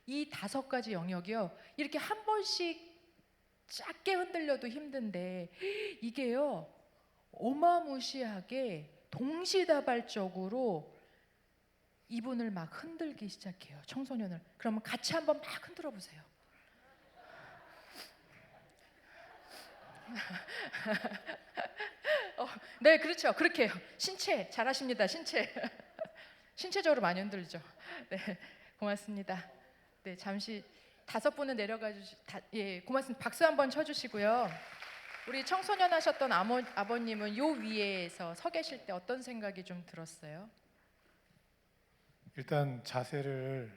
이 5가지 영역이요. 이렇게 한 번씩 작게 흔들려도 힘든데 이게요. 어마무시하게 동시다발적으로 이분을 막 흔들기 시작해요. 청소년을. 그러면 같이 한번 막 흔들어 보세요. 네, 그렇죠. 그렇게 해요. 신체 잘하십니다. 신체. 신체적으로 많이 흔들죠. 네, 고맙습니다. 네, 잠시 5분은 내려가 예, 고맙습니다. 박수 한번 쳐주시고요. 우리 청소년 하셨던 아버님은 요 위에서 서 계실 때 어떤 생각이 좀 들었어요? 일단 자세를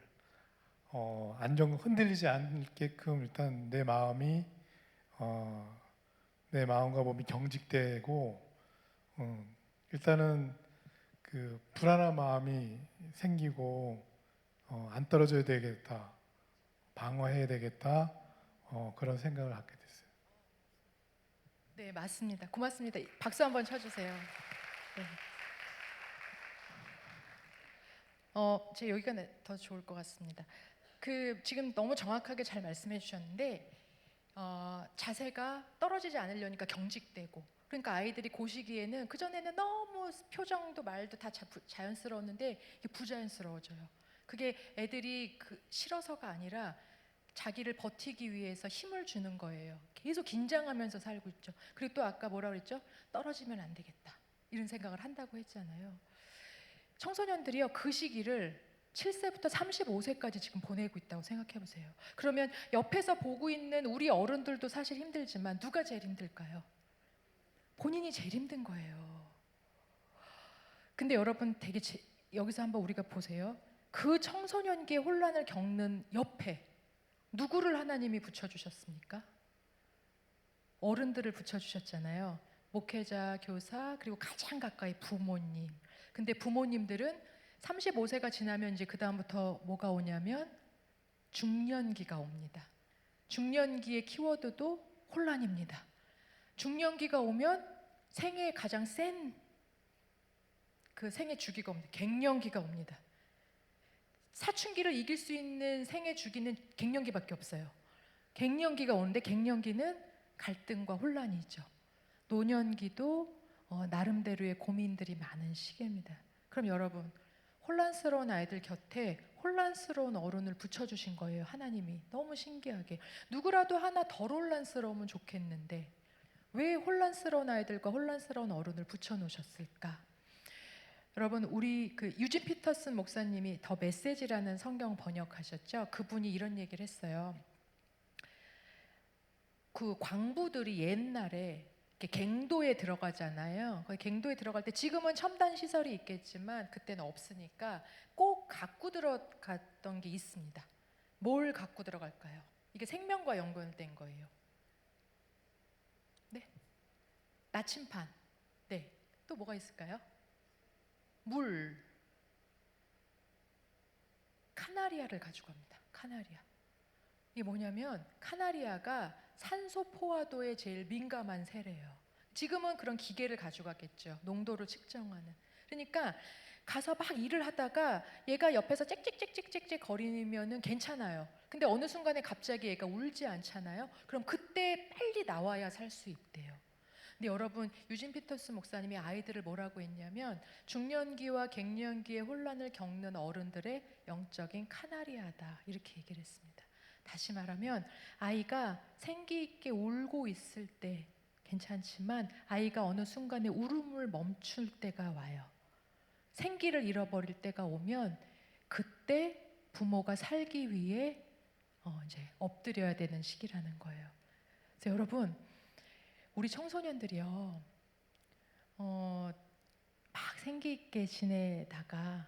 안정 흔들리지 않게끔 일단 내 마음과 몸이 경직되고 일단은 그 불안한 마음이 생기고 안 떨어져야 되겠다, 방어해야 되겠다, 그런 생각을 갖게 됐어요. 네, 맞습니다. 고맙습니다. 박수 한번 쳐주세요. 네. 제 여기가 더 좋을 것 같습니다. 지금 너무 정확하게 잘 말씀해 주셨는데 자세가 떨어지지 않으려니까 경직되고 그러니까 아이들이 그 시기에는 그전에는 너무 표정도 말도 다 자연스러웠는데 이게 부자연스러워져요. 그게 애들이 싫어서가 아니라 자기를 버티기 위해서 힘을 주는 거예요. 계속 긴장하면서 살고 있죠. 그리고 또 아까 뭐라 그랬죠? 떨어지면 안 되겠다. 이런 생각을 한다고 했잖아요. 청소년들이요. 그 시기를 7세부터 35세까지 지금 보내고 있다고 생각해 보세요. 그러면 옆에서 보고 있는 우리 어른들도 사실 힘들지만 누가 제일 힘들까요? 본인이 제일 힘든 거예요. 근데 여러분 여기서 한번 우리가 보세요. 그 청소년기의 혼란을 겪는 옆에 누구를 하나님이 붙여주셨습니까? 어른들을 붙여주셨잖아요. 목회자, 교사, 그리고 가장 가까이 부모님. 근데 부모님들은 35세가 지나면 이제 그 다음부터 뭐가 오냐면 중년기가 옵니다. 중년기의 키워드도 혼란입니다. 중년기가 오면 생애의 가장 센 생애 주기가 옵니다. 갱년기가 옵니다. 사춘기를 이길 수 있는 생애 주기는 갱년기밖에 없어요. 갱년기가 오는데 갱년기는 갈등과 혼란이 있죠. 노년기도 나름대로의 고민들이 많은 시기입니다. 그럼 여러분, 혼란스러운 아이들 곁에 혼란스러운 어른을 붙여주신 거예요. 하나님이. 너무 신기하게. 누구라도 하나 덜 혼란스러우면 좋겠는데 왜 혼란스러운 아이들과 혼란스러운 어른을 붙여놓으셨을까? 여러분, 우리 유진 피터슨 목사님이 더 메시지라는 성경 번역하셨죠. 그분이 이런 얘기를 했어요. 그 광부들이 옛날에 이렇게 갱도에 들어가잖아요. 갱도에 들어갈 때 지금은 첨단 시설이 있겠지만 그때는 없으니까 꼭 갖고 들어갔던 게 있습니다. 뭘 갖고 들어갈까요? 이게 생명과 연관된 거예요. 네, 나침판. 네, 또 뭐가 있을까요? 물. 카나리아를 가지고 갑니다. 카나리아. 이게 뭐냐면 카나리아가 산소 포화도에 제일 민감한 새래요. 지금은 그런 기계를 가져가겠죠. 농도를 측정하는. 그러니까 가서 막 일을 하다가 얘가 옆에서 짹짹짹짹짹 거리면은 괜찮아요. 근데 어느 순간에 갑자기 얘가 울지 않잖아요. 그럼 그때 빨리 나와야 살 수 있대요. 근데 여러분, 유진 피터스 목사님이 아이들을 뭐라고 했냐면 중년기와 갱년기의 혼란을 겪는 어른들의 영적인 카나리아다, 이렇게 얘기를 했습니다. 다시 말하면 아이가 생기 있게 울고 있을 때 괜찮지만 아이가 어느 순간에 울음을 멈출 때가 와요. 생기를 잃어버릴 때가 오면 그때 부모가 살기 위해 이제 엎드려야 되는 시기라는 거예요. 그래서 여러분, 우리 청소년들이요, 막 생기 있게 지내다가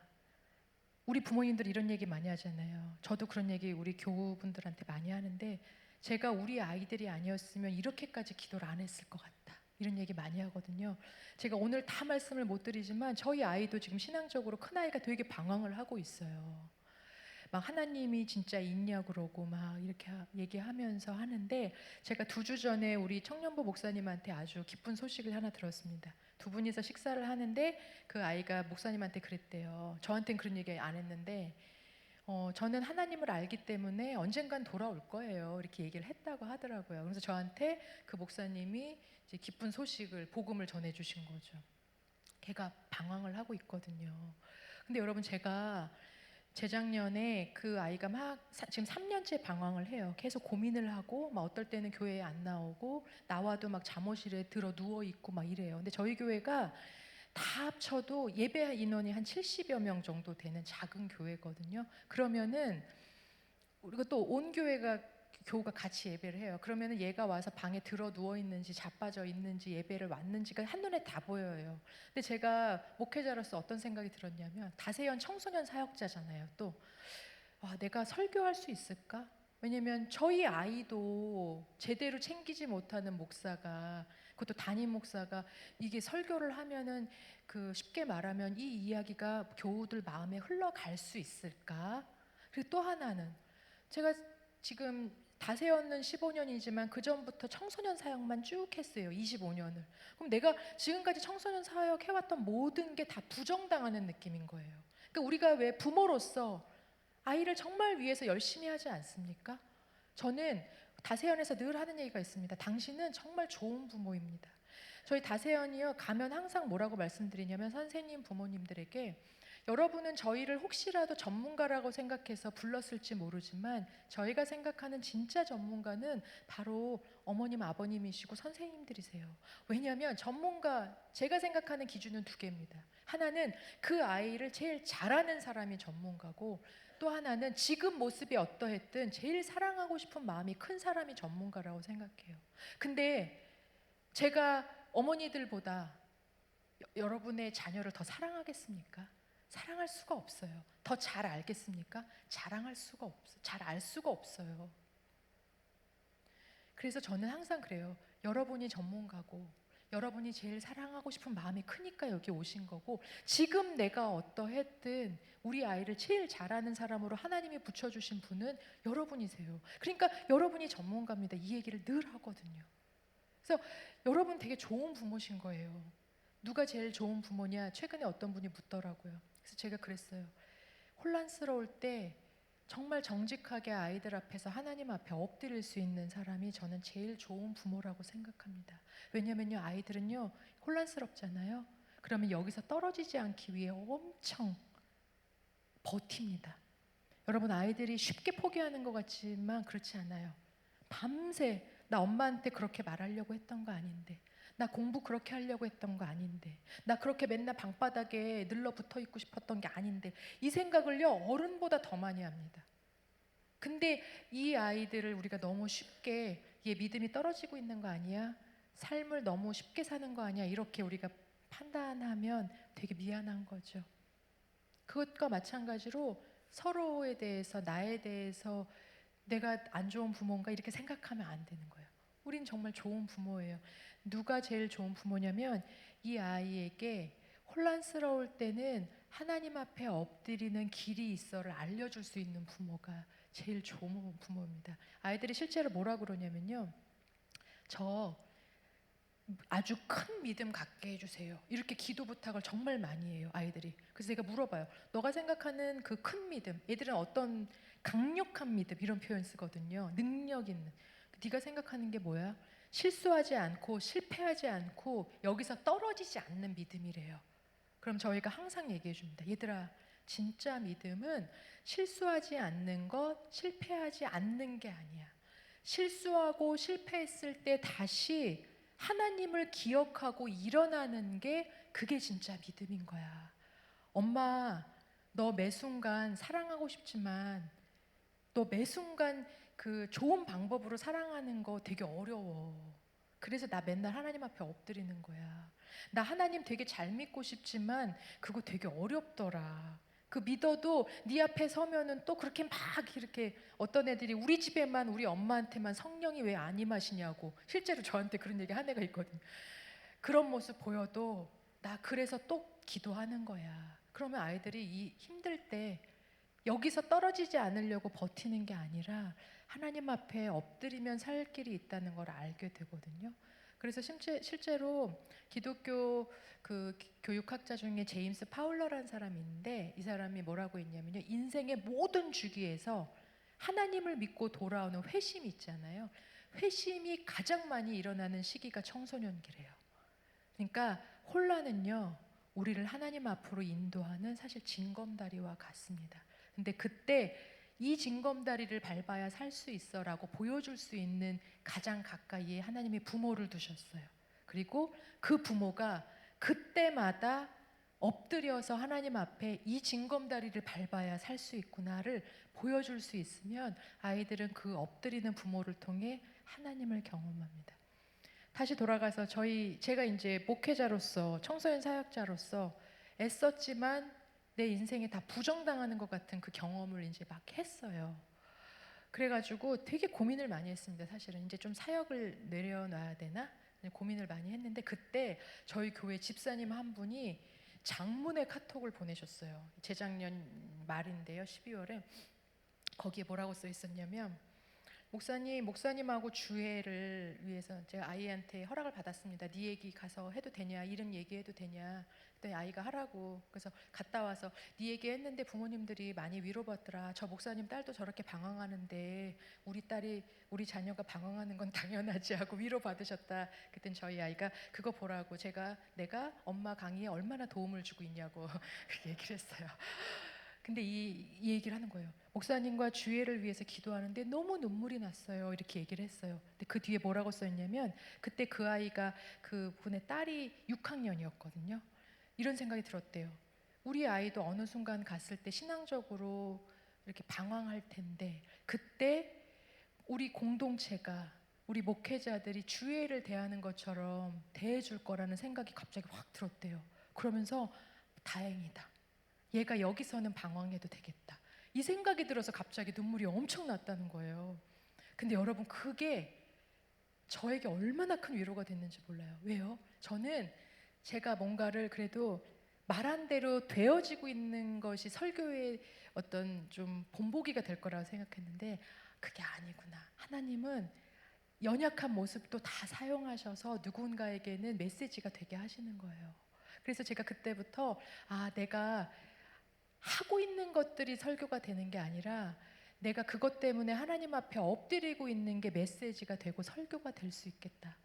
우리 부모님들 이런 얘기 많이 하잖아요. 저도 그런 얘기 우리 교우분들한테 많이 하는데 제가 우리 아이들이 아니었으면 이렇게까지 기도를 안 했을 것 같다. 이런 얘기 많이 하거든요. 제가 오늘 다 말씀을 못 드리지만 저희 아이도 지금 신앙적으로 큰아이가 되게 방황을 하고 있어요. 막 하나님이 진짜 있냐 그러고 막 이렇게 얘기하면서 하는데, 제가 2주 전에 우리 청년부 목사님한테 아주 기쁜 소식을 하나 들었습니다. 두 분이서 식사를 하는데 그 아이가 목사님한테 그랬대요. 저한테는 그런 얘기 안 했는데 저는 하나님을 알기 때문에 언젠간 돌아올 거예요. 이렇게 얘기를 했다고 하더라고요. 그래서 저한테 그 목사님이 이제 기쁜 소식을, 복음을 전해주신 거죠. 걔가 방황을 하고 있거든요. 근데 여러분, 제가 재작년에 그 아이가 지금 3년째 방황을 해요. 계속 고민을 하고 막 어떨 때는 교회에 안 나오고 나와도 막 잠옷실에 들어 누워 있고 막 이래요. 근데 저희 교회가 다 합쳐도 예배 인원이 한 70여 명 정도 되는 작은 교회거든요. 그러면은 우리가 또 온 교우가 같이 예배를 해요. 그러면은 얘가 와서 방에 들어 누워 있는지 자빠져 있는지 예배를 왔는지가 한눈에 다 보여요. 근데 제가 목회자로서 어떤 생각이 들었냐면, 다세연 청소년 사역자잖아요. 또 내가 설교할 수 있을까? 왜냐면 저희 아이도 제대로 챙기지 못하는 목사가, 그것도 담임 목사가 이게 설교를 하면은 쉽게 말하면 이 이야기가 교우들 마음에 흘러갈 수 있을까? 그리고 또 하나는, 제가 지금 다세연은 15년이지만 그 전부터 청소년 사역만 쭉 했어요. 25년을. 그럼 내가 지금까지 청소년 사역 해왔던 모든 게 다 부정당하는 느낌인 거예요. 그러니까 우리가 왜 부모로서 아이를 정말 위해서 열심히 하지 않습니까? 저는 다세연에서 늘 하는 얘기가 있습니다. 당신은 정말 좋은 부모입니다. 저희 다세연이요, 가면 항상 뭐라고 말씀드리냐면, 선생님, 부모님들에게 여러분은 저희를 혹시라도 전문가라고 생각해서 불렀을지 모르지만 저희가 생각하는 진짜 전문가는 바로 어머님, 아버님이시고 선생님들이세요. 왜냐하면 전문가, 제가 생각하는 기준은 2개입니다. 하나는 그 아이를 제일 잘하는 사람이 전문가고, 또 하나는 지금 모습이 어떠했든 제일 사랑하고 싶은 마음이 큰 사람이 전문가라고 생각해요. 근데 제가 어머니들보다 여러분의 자녀를 더 사랑하겠습니까? 사랑할 수가 없어요. 더 잘 알겠습니까? 잘 알 수가 없어요. 그래서 저는 항상 그래요. 여러분이 전문가고 여러분이 제일 사랑하고 싶은 마음이 크니까 여기 오신 거고, 지금 내가 어떠했든 우리 아이를 제일 잘하는 사람으로 하나님이 붙여주신 분은 여러분이세요. 그러니까 여러분이 전문가입니다. 이 얘기를 늘 하거든요. 그래서 여러분 되게 좋은 부모신 거예요. 누가 제일 좋은 부모냐? 최근에 어떤 분이 묻더라고요. 그래서 제가 그랬어요. 혼란스러울 때 정말 정직하게 아이들 앞에서 하나님 앞에 엎드릴 수 있는 사람이 저는 제일 좋은 부모라고 생각합니다. 왜냐면요, 아이들은요 혼란스럽잖아요. 그러면 여기서 떨어지지 않기 위해 엄청 버팁니다. 여러분, 아이들이 쉽게 포기하는 것 같지만 그렇지 않아요. 밤새 나 엄마한테 그렇게 말하려고 했던 거 아닌데, 나 공부 그렇게 하려고 했던 거 아닌데, 나 그렇게 맨날 방바닥에 늘러붙어 있고 싶었던 게 아닌데, 이 생각을요 어른보다 더 많이 합니다. 근데 이 아이들을 우리가 너무 쉽게, 얘 믿음이 떨어지고 있는 거 아니야? 삶을 너무 쉽게 사는 거 아니야? 이렇게 우리가 판단하면 되게 미안한 거죠. 그것과 마찬가지로 서로에 대해서, 나에 대해서 내가 안 좋은 부모인가 이렇게 생각하면 안 되는 거예요. 우린 정말 좋은 부모예요. 누가 제일 좋은 부모냐면, 이 아이에게 혼란스러울 때는 하나님 앞에 엎드리는 길이 있어를 알려줄 수 있는 부모가 제일 좋은 부모입니다. 아이들이 실제로 뭐라 그러냐면요, 저 아주 큰 믿음 갖게 해주세요. 이렇게 기도 부탁을 정말 많이 해요, 아이들이. 그래서 제가 물어봐요. 너가 생각하는 그 큰 믿음, 애들은 어떤 강력한 믿음, 이런 표현 쓰거든요. 능력 있는. 네가 생각하는 게 뭐야? 실수하지 않고 실패하지 않고 여기서 떨어지지 않는 믿음이래요. 그럼 저희가 항상 얘기해 줍니다. 얘들아, 진짜 믿음은 실수하지 않는 것, 실패하지 않는 게 아니야. 실수하고 실패했을 때 다시 하나님을 기억하고 일어나는 게, 그게 진짜 믿음인 거야. 엄마, 너 매 순간 사랑하고 싶지만 너 매 순간 그 좋은 방법으로 사랑하는 거 되게 어려워. 그래서 나 맨날 하나님 앞에 엎드리는 거야. 나 하나님 되게 잘 믿고 싶지만 그거 되게 어렵더라. 그 믿어도 네 앞에 서면은 또 그렇게 막 이렇게 어떤 애들이 우리 집에만 우리 엄마한테만 성령이 왜 안 임하시냐고 실제로 저한테 그런 얘기 한 애가 있거든요. 그런 모습 보여도 나 그래서 또 기도하는 거야. 그러면 아이들이 이 힘들 때 여기서 떨어지지 않으려고 버티는 게 아니라 하나님 앞에 엎드리면 살 길이 있다는 걸 알게 되거든요. 그래서 실제로 기독교 그 교육학자 중에 제임스 파울러라는 사람이 있는데 이 사람이 뭐라고 했냐면요. 인생의 모든 주기에서 하나님을 믿고 돌아오는 회심이 있잖아요. 회심이 가장 많이 일어나는 시기가 청소년기래요. 그러니까 혼란은요. 우리를 하나님 앞으로 인도하는 사실 징검다리와 같습니다. 근데 그때 이 징검다리를 밟아야 살 수 있어라고 보여줄 수 있는 가장 가까이에 하나님이 부모를 두셨어요. 그리고 그 부모가 그때마다 엎드려서 하나님 앞에 이 징검다리를 밟아야 살 수 있구나를 보여줄 수 있으면 아이들은 그 엎드리는 부모를 통해 하나님을 경험합니다. 다시 돌아가서 제가 이제 목회자로서 청소년 사역자로서 애썼지만 내 인생에 다 부정당하는 것 같은 그 경험을 이제 막 했어요. 그래가지고 되게 고민을 많이 했습니다. 사실은 이제 좀 사역을 내려놔야 되나 고민을 많이 했는데 그때 저희 교회 집사님 한 분이 장문의 카톡을 보내셨어요. 재작년 말인데요, 12월에 거기에 뭐라고 써 있었냐면 목사님하고 주회를 위해서 제가 아이한테 허락을 받았습니다. 네 얘기 가서 해도 되냐? 이런 얘기해도 되냐? 그랬더니 아이가 하라고. 그래서 갔다 와서 네 얘기 했는데 부모님들이 많이 위로받더라. 저 목사님 딸도 저렇게 방황하는데 우리 자녀가 방황하는 건 당연하지 하고 위로받으셨다. 그랬더니 저희 아이가 그거 보라고 내가 엄마 강의에 얼마나 도움을 주고 있냐고 그렇게 얘기를 했어요. 근데 이 얘기를 하는 거예요. 목사님과 주회를 위해서 기도하는데 너무 눈물이 났어요. 이렇게 얘기를 했어요. 근데 그 뒤에 뭐라고 써있냐면 그때 그 아이가 그 분의 딸이 6학년이었거든요. 이런 생각이 들었대요. 우리 아이도 어느 순간 갔을 때 신앙적으로 이렇게 방황할 텐데 그때 우리 공동체가 우리 목회자들이 주회를 대하는 것처럼 대해줄 거라는 생각이 갑자기 확 들었대요. 그러면서 다행이다. 얘가 여기서는 방황해도 되겠다. 이 생각이 들어서 갑자기 눈물이 엄청 났다는 거예요. 근데 여러분 그게 저에게 얼마나 큰 위로가 됐는지 몰라요. 왜요? 저는 제가 뭔가를 그래도 말한 대로 되어지고 있는 것이 설교의 어떤 좀 본보기가 될 거라고 생각했는데 그게 아니구나. 하나님은 연약한 모습도 다 사용하셔서 누군가에게는 메시지가 되게 하시는 거예요. 그래서 제가 그때부터 내가 하고 있는 것들이 설교가 되는 게 아니라 내가 그것 때문에 하나님 앞에 엎드리고 있는 게 메시지가 되고 설교가 될 수 있겠다.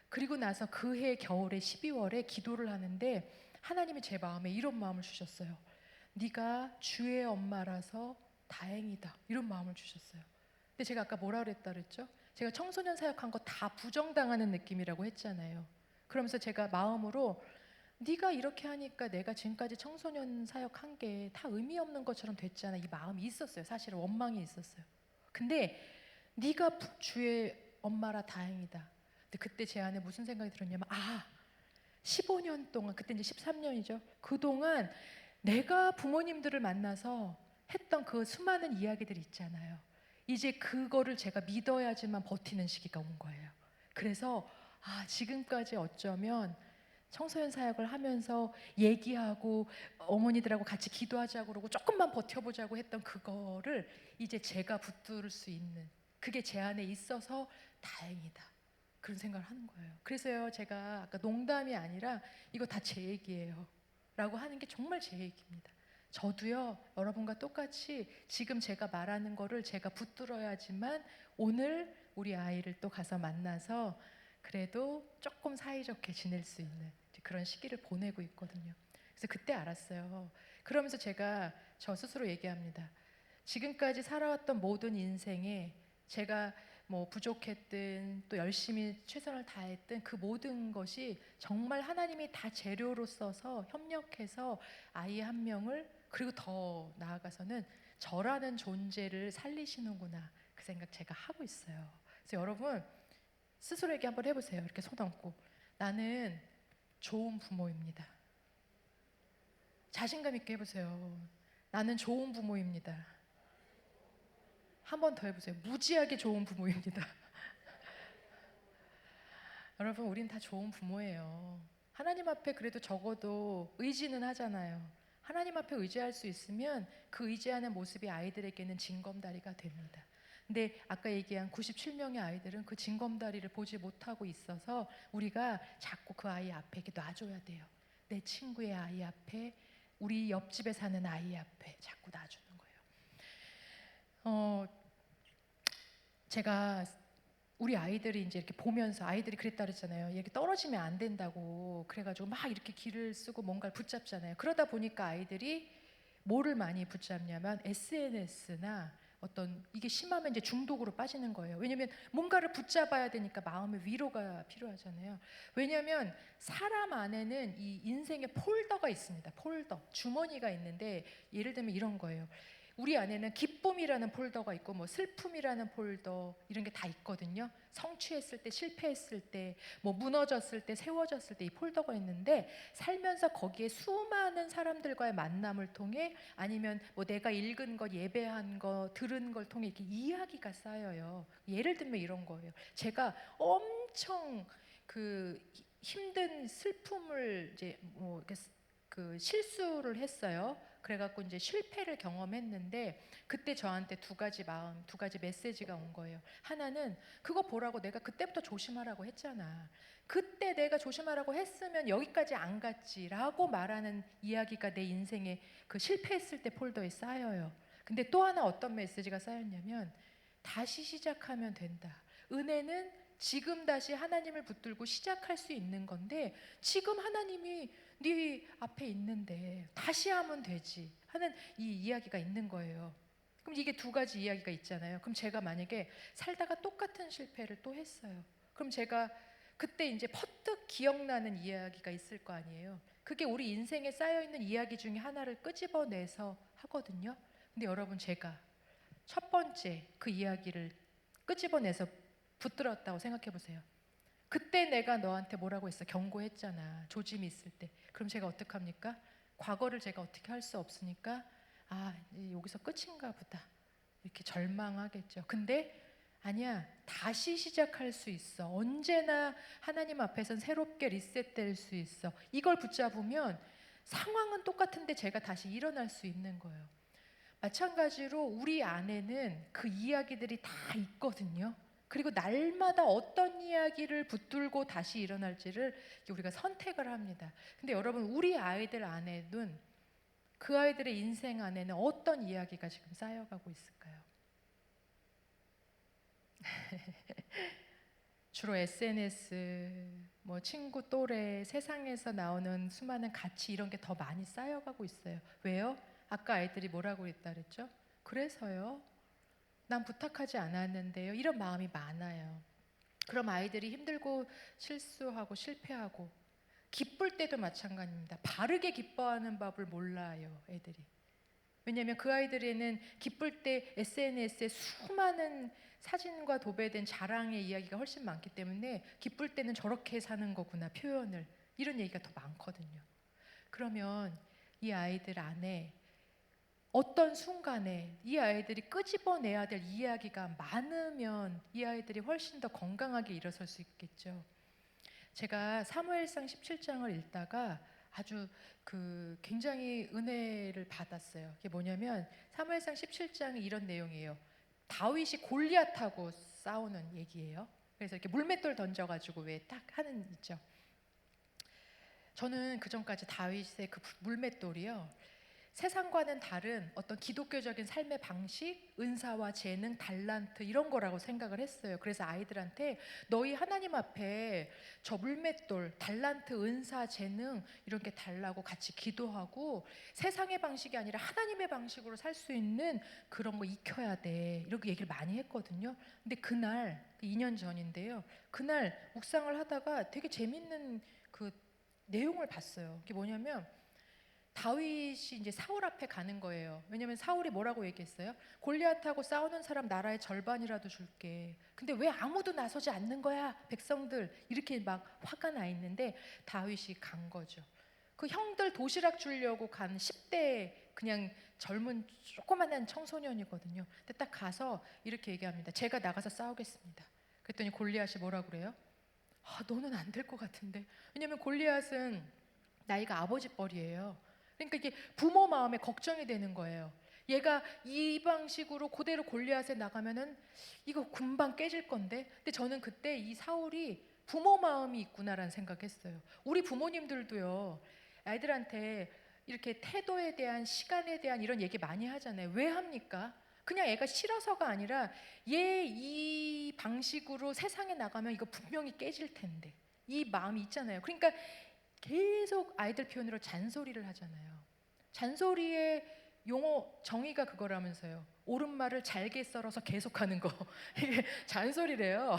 그리고 나서 그해 겨울에 12월에 기도를 하는데 하나님이 제 마음에 이런 마음을 주셨어요. 네가 주의 엄마라서 다행이다. 이런 마음을 주셨어요. 근데 제가 아까 뭐라 그랬죠? 제가 청소년 사역한 거 다 부정당하는 느낌이라고 했잖아요. 그러면서 제가 마음으로 네가 이렇게 하니까 내가 지금까지 청소년 사역한 게 다 의미 없는 것처럼 됐잖아. 이 마음이 있었어요. 사실은 원망이 있었어요. 근데 네가 주의 엄마라 다행이다. 근데 그때 제 안에 무슨 생각이 들었냐면 15년 동안 그때 이제 13년이죠. 그동안 내가 부모님들을 만나서 했던 그 수많은 이야기들이 있잖아요. 이제 그거를 제가 믿어야지만 버티는 시기가 온 거예요. 그래서 지금까지 어쩌면 청소년 사역을 하면서 얘기하고 어머니들하고 같이 기도하자고 그러고 조금만 버텨보자고 했던 그거를 이제 제가 붙들 수 있는 그게 제 안에 있어서 다행이다. 그런 생각을 하는 거예요. 그래서요 제가 아까 농담이 아니라 이거 다 제 얘기예요. 라고 하는 게 정말 제 얘기입니다. 저도요 여러분과 똑같이 지금 제가 말하는 거를 제가 붙들어야지만 오늘 우리 아이를 또 가서 만나서 그래도 조금 사이좋게 지낼 수 있는 그런 시기를 보내고 있거든요. 그래서 그때 알았어요. 그러면서 제가 저 스스로 얘기합니다. 지금까지 살아왔던 모든 인생에 제가 뭐 부족했든 또 열심히 최선을 다했든 그 모든 것이 정말 하나님이 다 재료로 써서 협력해서 아이 한 명을 그리고 더 나아가서는 저라는 존재를 살리시는구나 그 생각 제가 하고 있어요. 그래서 여러분 스스로에게 한번 해보세요. 이렇게 손 얹고 나는 좋은 부모입니다. 자신감 있게 해보세요. 나는 좋은 부모입니다. 한 번 더 해보세요. 무지하게 좋은 부모입니다. 여러분, 우린 다 좋은 부모예요. 하나님 앞에 그래도 적어도 의지는 하잖아요. 하나님 앞에 의지할 수 있으면 그 의지하는 모습이 아이들에게는 징검다리가 됩니다. 근데 아까 얘기한 97명의 아이들은 그 징검다리를 보지 못하고 있어서 우리가 자꾸 그 아이 앞에 이렇게 놔줘야 돼요. 내 친구의 아이 앞에, 우리 옆집에 사는 아이 앞에 자꾸 놔주는 거예요. 제가 우리 아이들이 이제 이렇게 보면서 아이들이 그랬다 그랬잖아요. 이렇게 떨어지면 안 된다고 그래가지고 막 이렇게 길을 쓰고 뭔가를 붙잡잖아요. 그러다 보니까 아이들이 뭐를 많이 붙잡냐면 SNS나 어떤 이게 심하면 이제 중독으로 빠지는 거예요. 왜냐하면 뭔가를 붙잡아야 되니까 마음의 위로가 필요하잖아요. 왜냐하면 사람 안에는 이 인생의 폴더가 있습니다. 폴더, 주머니가 있는데 예를 들면 이런 거예요. 우리 안에는 기쁨이라는 폴더가 있고 뭐 슬픔이라는 폴더 이런 게 다 있거든요. 성취했을 때, 실패했을 때, 뭐 무너졌을 때, 세워졌을 때 이 폴더가 있는데 살면서 거기에 수많은 사람들과의 만남을 통해 아니면 뭐 내가 읽은 것, 예배한 것, 들은 걸 통해 이렇게 이야기가 쌓여요. 예를 들면 이런 거예요. 제가 엄청 그 힘든 슬픔을 이제 뭐 이렇게 그 실수를 했어요. 그래갖고 이제 실패를 경험했는데 그때 저한테 두 가지 마음, 두 가지 메시지가 온 거예요. 하나는 그거 보라고 내가 그때부터 조심하라고 했잖아. 그때 내가 조심하라고 했으면 여기까지 안 갔지라고 말하는 이야기가 내 인생에 그 실패했을 때 폴더에 쌓여요. 근데 또 하나 어떤 메시지가 쌓였냐면 다시 시작하면 된다. 은혜는 지금 다시 하나님을 붙들고 시작할 수 있는 건데 지금 하나님이 네 앞에 있는데 다시 하면 되지 하는 이 이야기가 있는 거예요. 그럼 이게 두 가지 이야기가 있잖아요. 그럼 제가 만약에 살다가 똑같은 실패를 또 했어요. 그럼 제가 그때 이제 퍼뜩 기억나는 이야기가 있을 거 아니에요. 그게 우리 인생에 쌓여있는 이야기 중에 하나를 끄집어내서 하거든요. 근데 여러분, 제가 첫 번째 그 이야기를 끄집어내서 붙들었다고 생각해 보세요. 그때 내가 너한테 뭐라고 했어? 경고했잖아. 조짐이 있을 때. 그럼 제가 어떡합니까? 과거를 제가 어떻게 할 수 없으니까 여기서 끝인가 보다. 이렇게 절망하겠죠. 근데 아니야. 다시 시작할 수 있어. 언제나 하나님 앞에선 새롭게 리셋될 수 있어. 이걸 붙잡으면 상황은 똑같은데 제가 다시 일어날 수 있는 거예요. 마찬가지로 우리 안에는 그 이야기들이 다 있거든요. 그리고 날마다 어떤 이야기를 붙들고 다시 일어날지를 우리가 선택을 합니다. 근데 여러분, 우리 아이들 안에는 그 아이들의 인생 안에는 어떤 이야기가 지금 쌓여가고 있을까요? 주로 SNS, 뭐 친구 또래, 세상에서 나오는 수많은 가치 이런 게 더 많이 쌓여가고 있어요. 왜요? 아까 아이들이 뭐라고 그랬다 그랬죠? 그래서요. 난 부탁하지 않았는데요. 이런 마음이 많아요. 그럼 아이들이 힘들고 실수하고 실패하고 기쁠 때도 마찬가지입니다. 바르게 기뻐하는 법을 몰라요, 애들이. 왜냐하면 그 아이들에는 기쁠 때 SNS에 수많은 사진과 도배된 자랑의 이야기가 훨씬 많기 때문에 기쁠 때는 저렇게 사는 거구나, 표현을. 이런 얘기가 더 많거든요. 그러면 이 아이들 안에 어떤 순간에 이 아이들이 끄집어내야 될 이야기가 많으면 이 아이들이 훨씬 더 건강하게 일어설 수 있겠죠. 제가 사무엘상 17장을 읽다가 아주 굉장히 은혜를 받았어요. 그게 뭐냐면 사무엘상 17장이 이런 내용이에요. 다윗이 골리앗하고 싸우는 얘기예요. 그래서 이렇게 물맷돌 던져가지고 왜 딱 하는 있죠. 저는 그 전까지 다윗의 그 물맷돌이요, 세상과는 다른 어떤 기독교적인 삶의 방식, 은사와 재능, 달란트 이런 거라고 생각을 했어요. 그래서 아이들한테 너희 하나님 앞에 저 물맷돌, 달란트, 은사, 재능 이런 게 달라고 같이 기도하고 세상의 방식이 아니라 하나님의 방식으로 살 수 있는 그런 거 익혀야 돼. 이렇게 얘기를 많이 했거든요. 근데 그날 2년 전인데요. 그날 묵상을 하다가 되게 재밌는 그 내용을 봤어요. 그게 뭐냐면 다윗이 이제 사울 앞에 가는 거예요. 왜냐면 사울이 뭐라고 얘기했어요? 골리앗하고 싸우는 사람 나라의 절반이라도 줄게. 근데 왜 아무도 나서지 않는 거야? 백성들 이렇게 막 화가 나 있는데 다윗이 간 거죠. 그 형들 도시락 주려고 간 10대 그냥 젊은 조그만한 청소년이거든요. 근데 딱 가서 이렇게 얘기합니다. 제가 나가서 싸우겠습니다. 그랬더니 골리앗이 뭐라 그래요? 아, 너는 안 될 것 같은데. 왜냐면 골리앗은 나이가 아버지 뻘이에요. 그러니까 이게 부모 마음에 걱정이 되는 거예요. 얘가 이 방식으로 그대로 골리앗에 나가면은 이거 금방 깨질 건데. 근데 저는 그때 이 사울이 부모 마음이 있구나라는 생각했어요. 우리 부모님들도요, 아이들한테 이렇게 태도에 대한, 시간에 대한 이런 얘기 많이 하잖아요. 왜 합니까? 그냥 애가 싫어서가 아니라 얘 이 방식으로 세상에 나가면 이거 분명히 깨질 텐데, 이 마음이 있잖아요. 그러니까 계속 아이들 표현으로 잔소리를 하잖아요. 잔소리의 용어 정의가 그거라면서요. 옳은 말을 잘게 썰어서 계속하는 거. 이게 잔소리래요.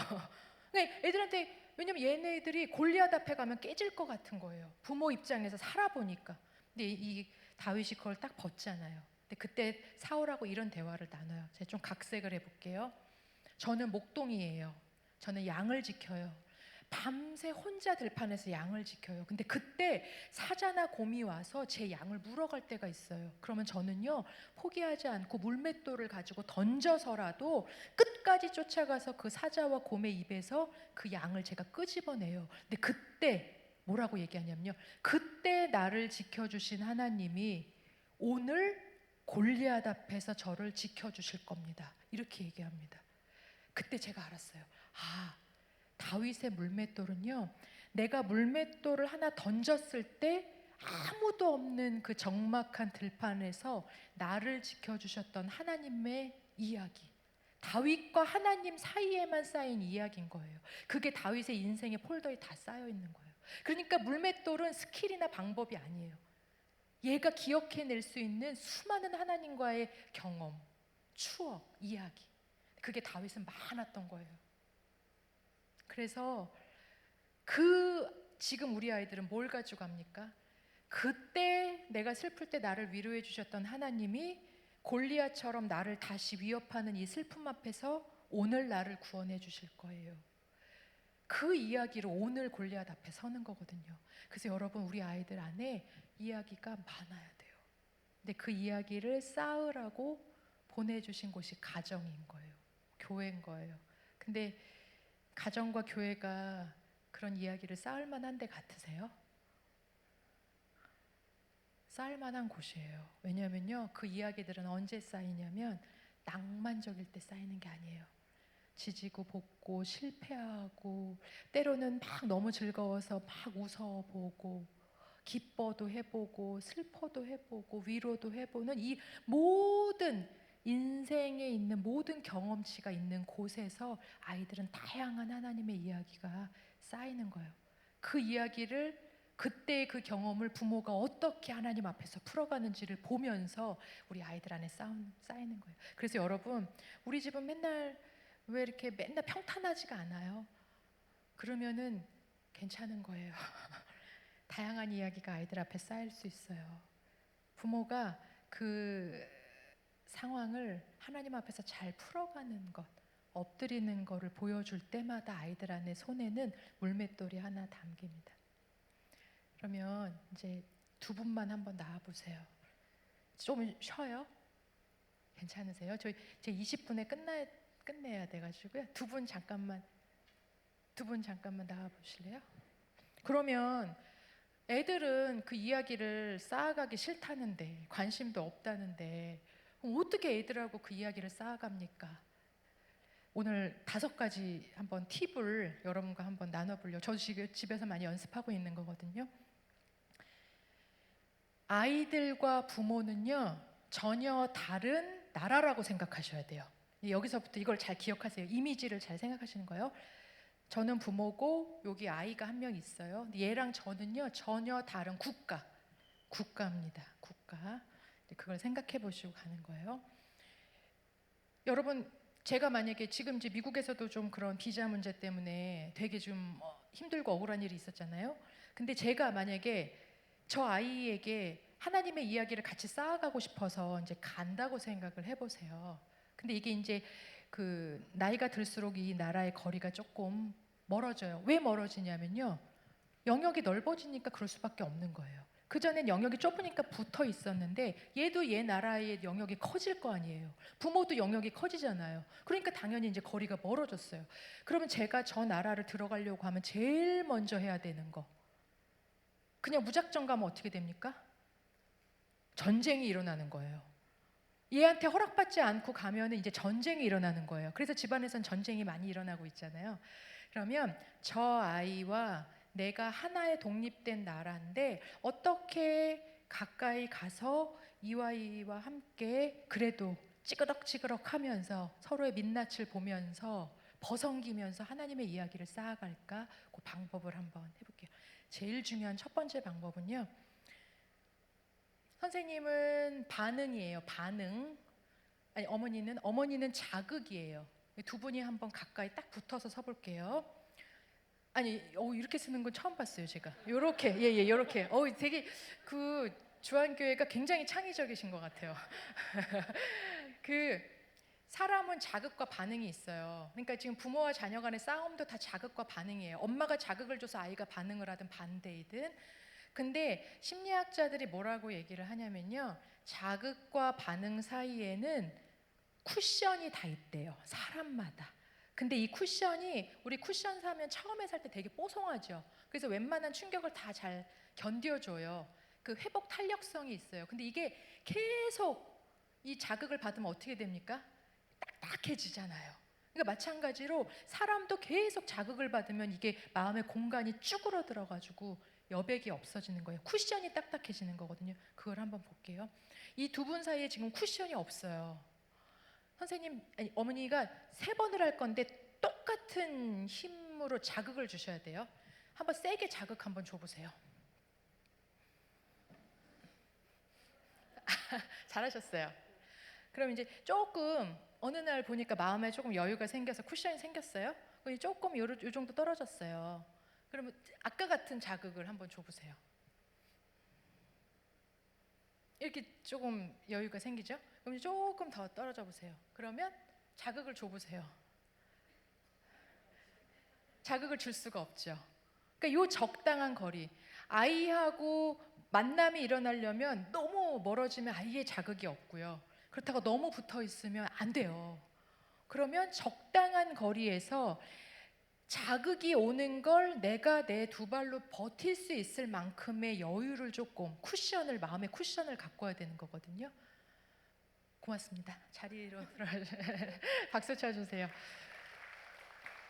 그러니까 애들한테, 왜냐면 얘네들이 골리앗 앞에 가면 깨질 것 같은 거예요. 부모 입장에서 살아보니까. 근데 이 다윗이 그걸 딱 벗잖아요. 근데 그때 사울하고 이런 대화를 나눠요. 제가 좀 각색을 해볼게요. 저는 목동이에요. 저는 양을 지켜요. 밤새 혼자 들판에서 양을 지켜요. 근데 그때 사자나 곰이 와서 제 양을 물어갈 때가 있어요. 그러면 저는요, 포기하지 않고 물맷돌을 가지고 던져서라도 끝까지 쫓아가서 그 사자와 곰의 입에서 그 양을 제가 끄집어내요. 근데 그때 뭐라고 얘기하냐면요, 그때 나를 지켜주신 하나님이 오늘 골리앗 앞에서 저를 지켜주실 겁니다. 이렇게 얘기합니다. 그때 제가 알았어요. 아, 다윗의 물맷돌은요, 내가 물맷돌을 하나 던졌을 때 아무도 없는 그 적막한 들판에서 나를 지켜주셨던 하나님의 이야기, 다윗과 하나님 사이에만 쌓인 이야기인 거예요. 그게 다윗의 인생의 폴더에 다 쌓여 있는 거예요. 그러니까 물맷돌은 스킬이나 방법이 아니에요. 얘가 기억해낼 수 있는 수많은 하나님과의 경험, 추억, 이야기, 그게 다윗은 많았던 거예요. 그래서 지금 우리 아이들은 뭘 가지고 갑니까? 그때 내가 슬플 때 나를 위로해 주셨던 하나님이 골리앗처럼 나를 다시 위협하는 이 슬픔 앞에서 오늘 나를 구원해 주실 거예요. 그 이야기로 오늘 골리앗 앞에 서는 거거든요. 그래서 여러분, 우리 아이들 안에 이야기가 많아야 돼요. 근데 그 이야기를 쌓으라고 보내주신 곳이 가정인 거예요. 교회인 거예요. 근데 가정과 교회가 그런 이야기를 쌓을 만한 데 같으세요? 쌓을 만한 곳이에요. 왜냐면요, 그 이야기들은 언제 쌓이냐면 낭만적일 때 쌓이는 게 아니에요. 지지고 볶고 실패하고, 때로는 막 너무 즐거워서 막 웃어보고, 기뻐도 해보고, 슬퍼도 해보고, 위로도 해보는 이 모든 인생에 있는 모든 경험치가 있는 곳에서 아이들은 다양한 하나님의 이야기가 쌓이는 거예요. 그 이야기를, 그때의 그 경험을 부모가 어떻게 하나님 앞에서 풀어가는지를 보면서 우리 아이들 안에 쌓이는 거예요. 그래서 여러분, 우리 집은 왜 이렇게 맨날 평탄하지가 않아요? 그러면은 괜찮은 거예요. 다양한 이야기가 아이들 앞에 쌓일 수 있어요. 부모가 그 상황을 하나님 앞에서 잘 풀어가는 것, 엎드리는 거를 보여줄 때마다 아이들 안에 손에는 물맷돌이 하나 담깁니다. 그러면 이제 두 분만 한번 나와 보세요. 좀 쉬어요? 괜찮으세요? 저희 이제 20분에 끝내야 돼가지고요. 두 분 잠깐만 나와 보실래요? 그러면 애들은 그 이야기를 쌓아가기 싫다는데, 관심도 없다는데, 어떻게 애들하고 그 이야기를 쌓아갑니까? 오늘 5가지 한번 팁을 여러분과 한번 나눠보려고. 저도 지금 집에서 많이 연습하고 있는 거거든요. 아이들과 부모는요, 전혀 다른 나라라고 생각하셔야 돼요. 여기서부터 이걸 잘 기억하세요. 이미지를 잘 생각하시는 거예요. 저는 부모고 여기 아이가 한 명 있어요. 근데 얘랑 저는요, 전혀 다른 국가입니다. 국가. 그걸 생각해 보시고 가는 거예요. 여러분, 제가 만약에 지금 이제 미국에서도 좀 그런 비자 문제 때문에 되게 좀 힘들고 억울한 일이 있었잖아요. 근데 제가 만약에 저 아이에게 하나님의 이야기를 같이 쌓아가고 싶어서 이제 간다고 생각을 해보세요. 근데 이게 이제 그 나이가 들수록 이 나라의 거리가 조금 멀어져요. 왜 멀어지냐면요, 영역이 넓어지니까 그럴 수밖에 없는 거예요. 그전엔 영역이 좁으니까 붙어 있었는데 얘도 얘 나라의 영역이 커질 거 아니에요. 부모도 영역이 커지잖아요. 그러니까 당연히 이제 거리가 멀어졌어요. 그러면 제가 저 나라를 들어가려고 하면 제일 먼저 해야 되는 거, 그냥 무작정 가면 어떻게 됩니까? 전쟁이 일어나는 거예요. 얘한테 허락받지 않고 가면 이제 전쟁이 일어나는 거예요. 그래서 집안에선 전쟁이 많이 일어나고 있잖아요. 그러면 저 아이와 내가 하나의 독립된 나라인데 어떻게 가까이 가서 이와 함께 그래도 찌그럭찌그럭 하면서 서로의 민낯을 보면서 버성기면서 하나님의 이야기를 쌓아갈까? 그 방법을 한번 해볼게요. 제일 중요한 첫 번째 방법은요, 선생님은 반응이에요. 반응. 아니, 어머니는 자극이에요. 두 분이 한번 가까이 딱 붙어서 서볼게요. 아니, 이렇게 쓰는 건 처음 봤어요, 제가. 요렇게, 예, 요렇게. 되게 그 주한교회가 굉장히 창의적이신 것 같아요. 그 사람은 자극과 반응이 있어요. 그러니까 지금 부모와 자녀 간의 싸움도 다 자극과 반응이에요. 엄마가 자극을 줘서 아이가 반응을 하든 반대이든. 근데 심리학자들이 뭐라고 얘기를 하냐면요, 자극과 반응 사이에는 쿠션이 다 있대요, 사람마다. 근데 이 쿠션이, 우리 쿠션 사면 처음에 살 때 되게 뽀송하죠. 그래서 웬만한 충격을 다 잘 견뎌줘요. 그 회복 탄력성이 있어요. 근데 이게 계속 이 자극을 받으면 어떻게 됩니까? 딱딱해지잖아요. 그러니까 마찬가지로 사람도 계속 자극을 받으면 이게 마음의 공간이 쭈그러 들어가지고 여백이 없어지는 거예요. 쿠션이 딱딱해지는 거거든요. 그걸 한번 볼게요. 이 두 분 사이에 지금 쿠션이 없어요. 어머니가 3번을 할 건데 똑같은 힘으로 자극을 주셔야 돼요. 한번 세게 자극 한번 줘보세요. 잘하셨어요. 그럼 이제 조금 어느 날 보니까 마음에 조금 여유가 생겨서 쿠션이 생겼어요. 그럼 조금 요 정도 떨어졌어요. 그러면 아까 같은 자극을 한번 줘보세요. 이렇게 조금 여유가 생기죠? 그럼 조금 더 떨어져 보세요. 그러면 자극을 줘보세요. 자극을 줄 수가 없죠. 그러니까 요 적당한 거리. 아이하고 만남이 일어나려면 너무 멀어지면 아이의 자극이 없고요. 그렇다고 너무 붙어 있으면 안 돼요. 그러면 적당한 거리에서 자극이 오는 걸 내가 내 두 발로 버틸 수 있을 만큼의 여유를 조금, 쿠션을, 마음의 쿠션을 갖고 와야 되는 거거든요. 고맙습니다. 자리로 박수 쳐주세요.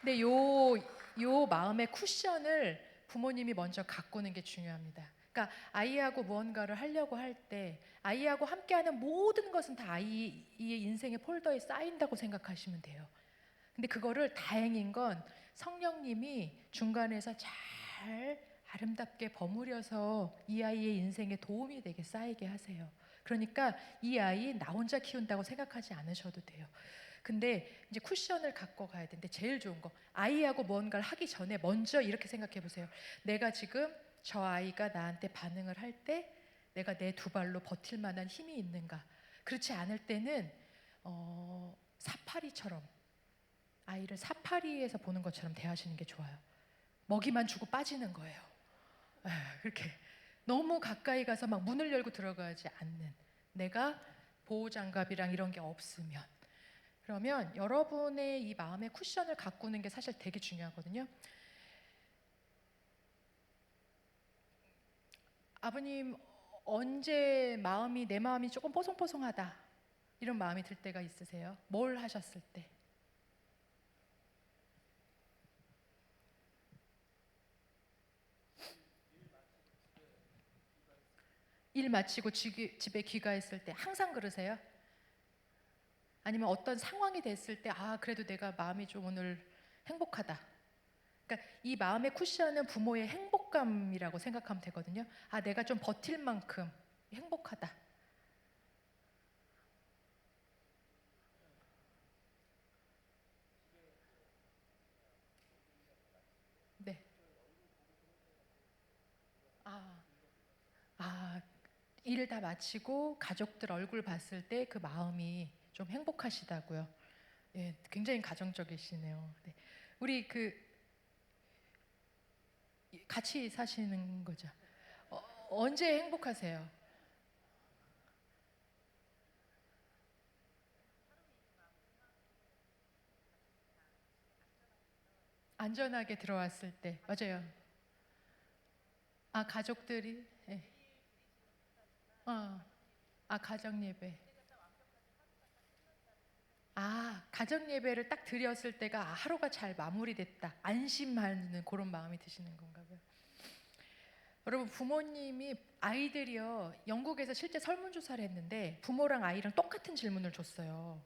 근데 요 마음의 쿠션을 부모님이 먼저 가꾸는 게 중요합니다. 그러니까 아이하고 무언가를 하려고 할 때 아이하고 함께하는 모든 것은 다 아이의 인생의 폴더에 쌓인다고 생각하시면 돼요. 근데 그거를 다행인 건 성령님이 중간에서 잘 아름답게 버무려서 이 아이의 인생에 도움이 되게 쌓이게 하세요. 그러니까 이 아이 나 혼자 키운다고 생각하지 않으셔도 돼요. 근데 이제 쿠션을 갖고 가야 되는데 제일 좋은 거, 아이하고 뭔가를 하기 전에 먼저 이렇게 생각해 보세요. 내가 지금 저 아이가 나한테 반응을 할 때 내가 내 두 발로 버틸 만한 힘이 있는가. 그렇지 않을 때는 사파리처럼, 아이를 사파리에서 보는 것처럼 대하시는 게 좋아요. 먹이만 주고 빠지는 거예요. 그렇게 너무 가까이 가서 막 문을 열고 들어가지 않는, 내가 보호장갑이랑 이런 게 없으면. 그러면 여러분의 이 마음의 쿠션을 가꾸는 게 사실 되게 중요하거든요. 아버님, 언제 내 마음이 조금 뽀송뽀송하다 이런 마음이 들 때가 있으세요? 뭘 하셨을 때? 일 마치고 집에 귀가했을 때 항상 그러세요? 아니면 어떤 상황이 됐을 때 그래도 내가 마음이 좀 오늘 행복하다. 그러니까 이 마음의 쿠션은 부모의 행복감이라고 생각하면 되거든요. 내가 좀 버틸 만큼 행복하다. 네. 일을 다 마치고 가족들 얼굴 봤을 때 그 마음이 좀 행복하시다고요. 예, 굉장히 가정적이시네요. 네. 우리 같이 사시는 거죠. 언제 행복하세요? 안전하게 들어왔을 때. 맞아요. 아, 가족들이. 예. 가정 예배. 가정 예배를 딱 드렸을 때가 하루가 잘 마무리됐다. 안심하는 그런 마음이 드시는 건가 봐요. 여러분, 부모님이 아이들이요, 영국에서 실제 설문조사를 했는데 부모랑 아이랑 똑같은 질문을 줬어요.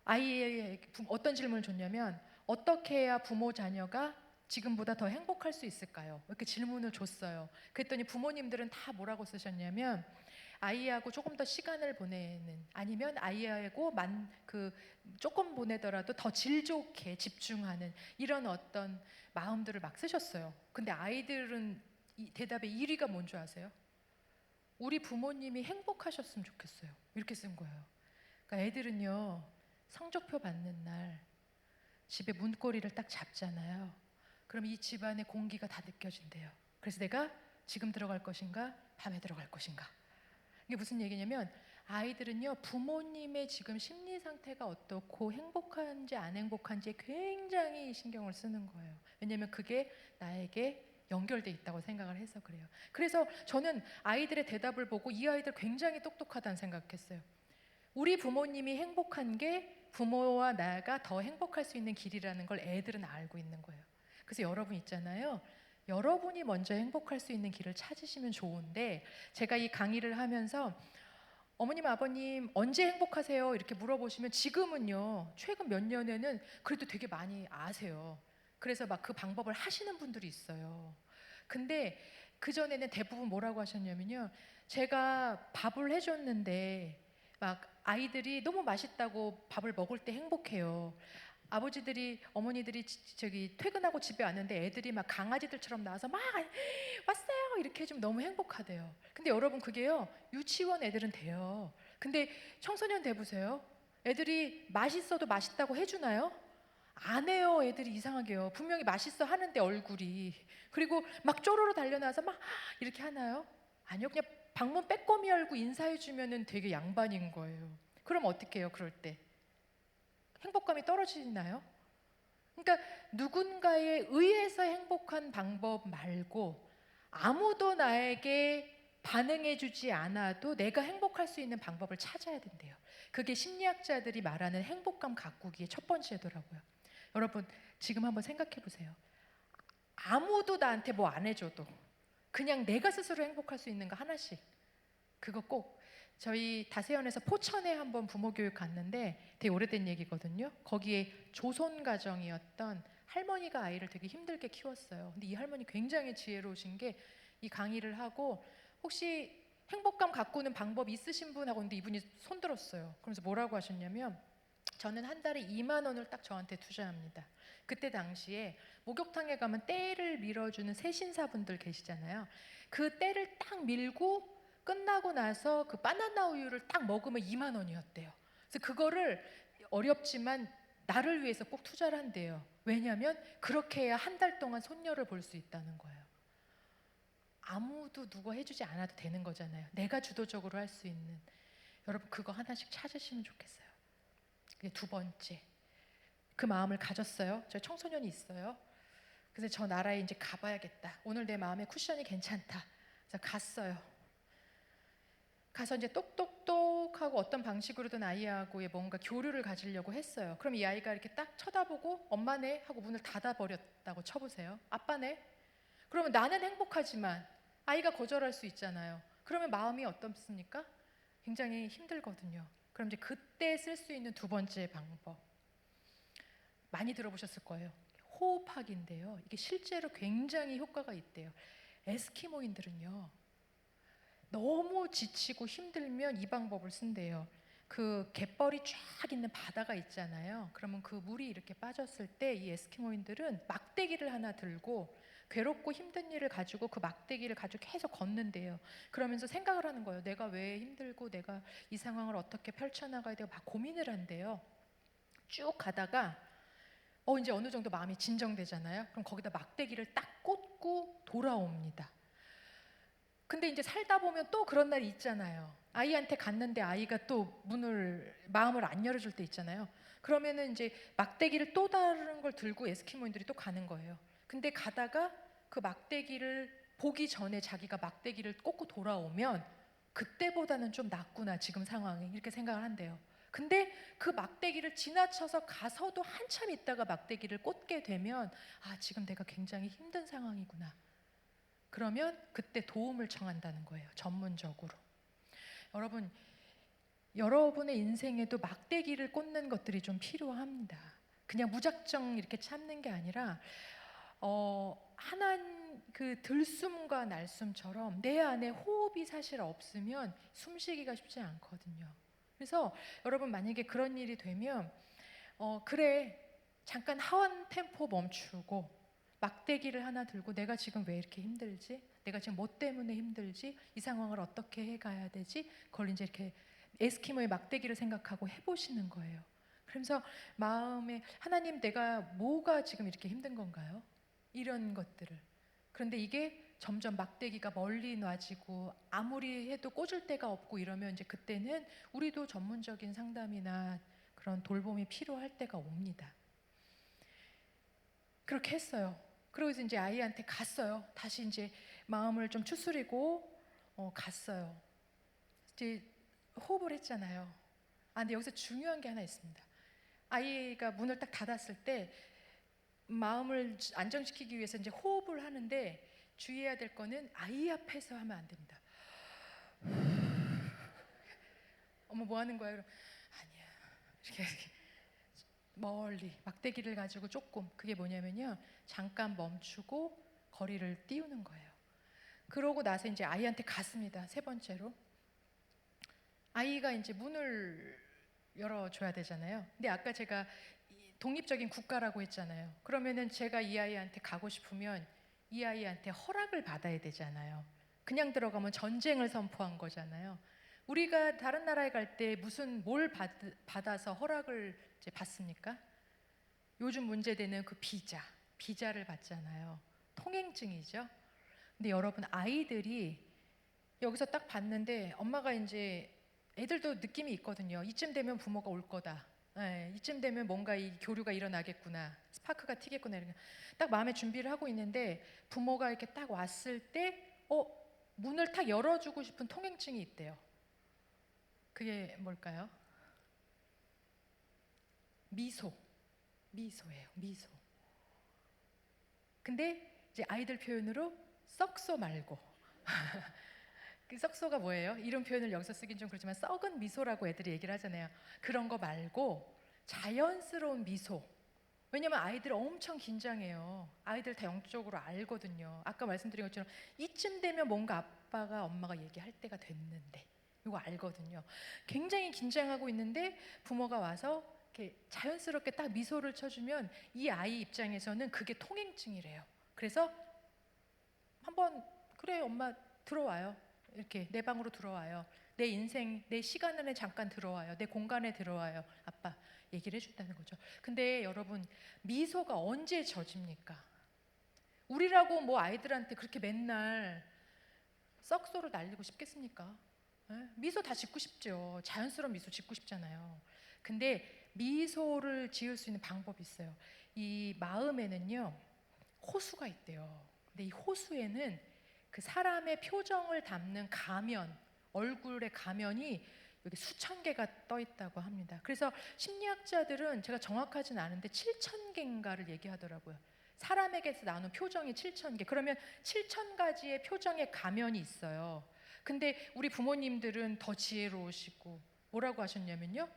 아이에게 어떤 질문을 줬냐면, 어떻게 해야 부모 자녀가 지금보다 더 행복할 수 있을까요? 이렇게 질문을 줬어요. 그랬더니 부모님들은 다 뭐라고 쓰셨냐면, 아이하고 조금 더 시간을 보내는, 아니면 아이하고 조금 보내더라도 더 질 좋게 집중하는, 이런 어떤 마음들을 막 쓰셨어요. 근데 아이들은 대답의 1위가 뭔 줄 아세요? 우리 부모님이 행복하셨으면 좋겠어요. 이렇게 쓴 거예요. 그러니까 애들은요, 성적표 받는 날 집에 문고리를 딱 잡잖아요. 그럼 이 집안의 공기가 다 느껴진대요. 그래서 내가 지금 들어갈 것인가, 밤에 들어갈 것인가. 이게 무슨 얘기냐면, 아이들은요, 부모님의 지금 심리 상태가 어떻고 행복한지 안 행복한지에 굉장히 신경을 쓰는 거예요. 왜냐면 그게 나에게 연결돼 있다고 생각을 해서 그래요. 그래서 저는 아이들의 대답을 보고 이 아이들 굉장히 똑똑하다는 생각했어요. 우리 부모님이 행복한 게 부모와 나가 더 행복할 수 있는 길이라는 걸 애들은 알고 있는 거예요. 그래서 여러분 있잖아요, 여러분이 먼저 행복할 수 있는 길을 찾으시면 좋은데, 제가 이 강의를 하면서 어머님, 아버님 언제 행복하세요? 이렇게 물어보시면 지금은요, 최근 몇 년에는 그래도 되게 많이 아세요. 그래서 막 그 방법을 하시는 분들이 있어요. 근데 그전에는 대부분 뭐라고 하셨냐면요, 제가 밥을 해줬는데 막 아이들이 너무 맛있다고 밥을 먹을 때 행복해요. 아버지들이, 어머니들이 저기 퇴근하고 집에 왔는데 애들이 막 강아지들처럼 나와서 막 왔어요 이렇게 해주면 너무 행복하대요. 근데 여러분, 그게요, 유치원 애들은 돼요. 근데 청소년 돼 보세요. 애들이 맛있어도 맛있다고 해주나요? 안 해요. 애들이 이상하게요. 분명히 맛있어 하는데 얼굴이. 그리고 막 쪼르르 달려나서 막 이렇게 하나요? 아니요. 그냥 방문 빼꼼히 열고 인사해주면은 되게 양반인 거예요. 그럼 어떻게 해요? 그럴 때 행복감이 떨어지나요? 그러니까 누군가에 의해서 행복한 방법 말고, 아무도 나에게 반응해주지 않아도 내가 행복할 수 있는 방법을 찾아야 된대요. 그게 심리학자들이 말하는 행복감 가꾸기의 첫 번째더라고요. 여러분, 지금 한번 생각해 보세요. 아무도 나한테 뭐 안 해줘도 그냥 내가 스스로 행복할 수 있는 거 하나씩, 그거 꼭. 저희 다세연에서 포천에 한번 부모 교육 갔는데 되게 오래된 얘기거든요. 거기에 조선 가정이었던 할머니가 아이를 되게 힘들게 키웠어요. 근데 이 할머니 굉장히 지혜로우신 게, 이 강의를 하고 혹시 행복감 가꾸는 방법 있으신 분 하고, 근데 이분이 손 들었어요. 그러면서 뭐라고 하셨냐면, 저는 한 달에 2만 원을 딱 저한테 투자합니다. 그때 당시에 목욕탕에 가면 때를 밀어주는 세신사분들 계시잖아요. 그 때를 딱 밀고 끝나고 나서 그 바나나 우유를 딱 먹으면 2만 원이었대요. 그래서 그거를 어렵지만 나를 위해서 꼭 투자를 한대요. 왜냐하면 그렇게 해야 한 달 동안 손녀를 볼 수 있다는 거예요. 아무도 누가 해주지 않아도 되는 거잖아요. 내가 주도적으로 할 수 있는. 여러분, 그거 하나씩 찾으시면 좋겠어요. 그게 두 번째. 그 마음을 가졌어요. 저 청소년이 있어요. 그래서 저 나라에 이제 가봐야겠다. 오늘 내 마음에 쿠션이 괜찮다. 그래서 갔어요. 가서 이제 똑똑똑하고 어떤 방식으로든 아이하고의 뭔가 교류를 가지려고 했어요. 그럼 이 아이가 이렇게 딱 쳐다보고 엄마네 하고 문을 닫아버렸다고 쳐보세요. 아빠네? 그러면 나는 행복하지만 아이가 거절할 수 있잖아요. 그러면 마음이 어떻습니까? 굉장히 힘들거든요. 그럼 이제 그때 쓸 수 있는 두 번째 방법, 많이 들어보셨을 거예요. 호흡하기인데요. 이게 실제로 굉장히 효과가 있대요. 에스키모인들은요, 너무 지치고 힘들면 이 방법을 쓴대요. 그 갯벌이 쫙 있는 바다가 있잖아요. 그러면 그 물이 이렇게 빠졌을 때 이 에스키모인들은 막대기를 하나 들고 괴롭고 힘든 일을 가지고 그 막대기를 가지고 계속 걷는데요. 그러면서 생각을 하는 거예요. 내가 왜 힘들고 내가 이 상황을 어떻게 펼쳐나가야 되고 막 고민을 한대요. 쭉 가다가 이제 어느 정도 마음이 진정되잖아요. 그럼 거기다 막대기를 딱 꽂고 돌아옵니다. 근데 이제 살다 보면 또 그런 날이 있잖아요. 아이한테 갔는데 아이가 또 마음을 안 열어줄 때 있잖아요. 그러면은 이제 막대기를 또 다른 걸 들고 에스키모인들이 또 가는 거예요. 근데 가다가 그 막대기를 보기 전에 자기가 막대기를 꽂고 돌아오면 그때보다는 좀 낫구나 지금 상황이 이렇게 생각을 한대요. 근데 그 막대기를 지나쳐서 가서도 한참 있다가 막대기를 꽂게 되면 지금 내가 굉장히 힘든 상황이구나. 그러면 그때 도움을 청한다는 거예요. 전문적으로. 여러분, 여러분의 인생에도 막대기를 꽂는 것들이 좀 필요합니다. 그냥 무작정 이렇게 참는 게 아니라 그 들숨과 날숨처럼 내 안에 호흡이 사실 없으면 숨쉬기가 쉽지 않거든요. 그래서 여러분 만약에 그런 일이 되면 그래 잠깐 하원 템포 멈추고 막대기를 하나 들고 내가 지금 왜 이렇게 힘들지? 내가 지금 뭐 때문에 힘들지? 이 상황을 어떻게 해가야 되지? 그걸 이제 이렇게 에스키모의 막대기를 생각하고 해보시는 거예요. 그러면서 마음에 하나님 내가 뭐가 지금 이렇게 힘든 건가요? 이런 것들을. 그런데 이게 점점 막대기가 멀리 놔지고 아무리 해도 꽂을 데가 없고 이러면 이제 그때는 우리도 전문적인 상담이나 그런 돌봄이 필요할 때가 옵니다. 그렇게 했어요. 그러고 이제 아이한테 갔어요. 다시 이제 마음을 좀 추스리고 갔어요. 이제 호흡을 했잖아요. 근데 여기서 중요한 게 하나 있습니다. 아이가 문을 딱 닫았을 때 마음을 안정시키기 위해서 이제 호흡을 하는데 주의해야 될 거는 아이 앞에서 하면 안 됩니다. 어머 뭐 하는 거야? 그럼 아니야. 이렇게 멀리 막대기를 가지고 조금 그게 뭐냐면요. 잠깐 멈추고 거리를 띄우는 거예요. 그러고 나서 이제 아이한테 갔습니다. 세 번째로. 아이가 이제 문을 열어줘야 되잖아요. 근데 아까 제가 독립적인 국가라고 했잖아요. 그러면은 제가 이 아이한테 가고 싶으면 이 아이한테 허락을 받아야 되잖아요. 그냥 들어가면 전쟁을 선포한 거잖아요. 우리가 다른 나라에 갈 때 무슨 뭘 받아서 허락을 이제 받습니까? 요즘 문제되는 그 비자를 받잖아요. 통행증이죠. 근데 여러분 아이들이 여기서 딱 봤는데 엄마가 이제 애들도 느낌이 있거든요. 이쯤 되면 부모가 올 거다. 이쯤 되면 뭔가 이 교류가 일어나겠구나. 스파크가 튀겠구나. 이런 딱 마음의 준비를 하고 있는데 부모가 이렇게 딱 왔을 때 문을 탁 열어주고 싶은 통행증이 있대요. 그게 뭘까요? 미소예요. 미소. 근데 이제 아이들 표현으로 썩소 말고 그 썩소가 뭐예요? 이런 표현을 여기서 쓰긴 좀 그렇지만 썩은 미소라고 애들이 얘기를 하잖아요. 그런 거 말고 자연스러운 미소. 왜냐면 아이들 엄청 긴장해요. 아이들 다 영적으로 알거든요. 아까 말씀드린 것처럼 이쯤 되면 뭔가 아빠가 엄마가 얘기할 때가 됐는데 이거 알거든요. 굉장히 긴장하고 있는데 부모가 와서 이렇게 자연스럽게 딱 미소를 쳐주면 이 아이 입장에서는 그게 통행증이래요. 그래서 한번 그래 엄마 들어와요. 이렇게 내 방으로 들어와요. 내 인생, 내 시간 안에 잠깐 들어와요. 내 공간에 들어와요. 아빠 얘기를 해준다는 거죠. 근데 여러분 미소가 언제 져집니까? 우리라고 뭐 아이들한테 그렇게 맨날 썩소를 날리고 싶겠습니까? 미소 다 짓고 싶죠. 자연스러운 미소 짓고 싶잖아요. 근데 미소를 지을 수 있는 방법이 있어요. 이 마음에는요 호수가 있대요. 근데 이 호수에는 그 사람의 표정을 담는 가면, 얼굴의 가면이 여기 수천 개가 떠 있다고 합니다. 그래서 심리학자들은 제가 정확하진 않은데 7천 개인가를 얘기하더라고요. 사람에게서 나오는 표정이 7천 개. 그러면 7천 가지의 표정의 가면이 있어요. 근데 우리 부모님들은 더 지혜로우시고 뭐라고 하셨냐면요.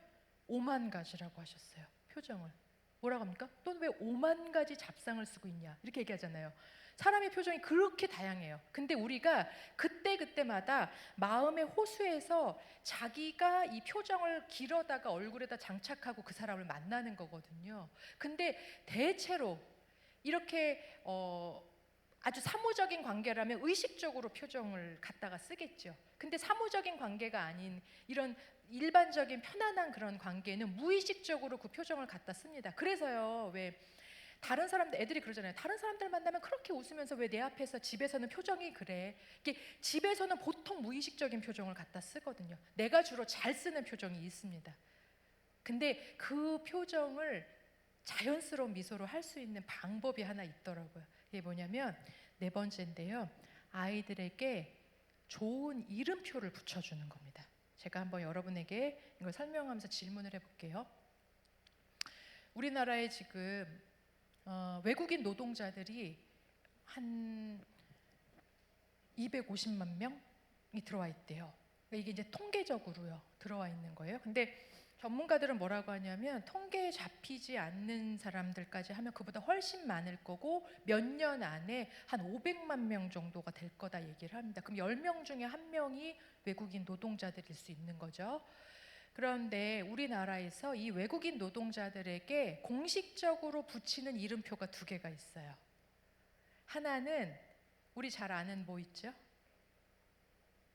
5만 가지라고 하셨어요. 표정을. 뭐라고 합니까? 또 왜 5만 가지 잡상을 쓰고 있냐? 이렇게 얘기하잖아요. 사람의 표정이 그렇게 다양해요. 근데 우리가 그때마다 마음의 호수에서 자기가 이 표정을 길어다가 얼굴에다 장착하고 그 사람을 만나는 거거든요. 근데 대체로 이렇게 아주 사무적인 관계라면 의식적으로 표정을 갖다가 쓰겠죠. 근데 사무적인 관계가 아닌 이런 일반적인 편안한 그런 관계는 무의식적으로 그 표정을 갖다 씁니다. 그래서요, 왜 다른 사람들, 애들이 그러잖아요. 다른 사람들 만나면 그렇게 웃으면서 왜 내 앞에서 집에서는 표정이 그래? 이게 집에서는 보통 무의식적인 표정을 갖다 쓰거든요. 내가 주로 잘 쓰는 표정이 있습니다. 근데 그 표정을 자연스러운 미소로 할 수 있는 방법이 하나 있더라고요. 이게 뭐냐면 네 번째인데요. 아이들에게 좋은 이름표를 붙여주는 겁니다. 제가 한번 여러분에게 이걸 설명하면서 질문을 해볼게요. 우리나라에 지금 외국인 노동자들이 한 250만 명이 들어와 있대요. 이게 이제 통계적으로요 들어와 있는 거예요. 근데 전문가들은 뭐라고 하냐면 통계에 잡히지 않는 사람들까지 하면 그보다 훨씬 많을 거고 몇 년 안에 한 500만 명 정도가 될 거다 얘기를 합니다. 그럼 10명 중에 1명이 외국인 노동자들일 수 있는 거죠. 그런데 우리나라에서 이 외국인 노동자들에게 공식적으로 붙이는 이름표가 2개가 있어요. 하나는 우리 잘 아는 뭐 있죠?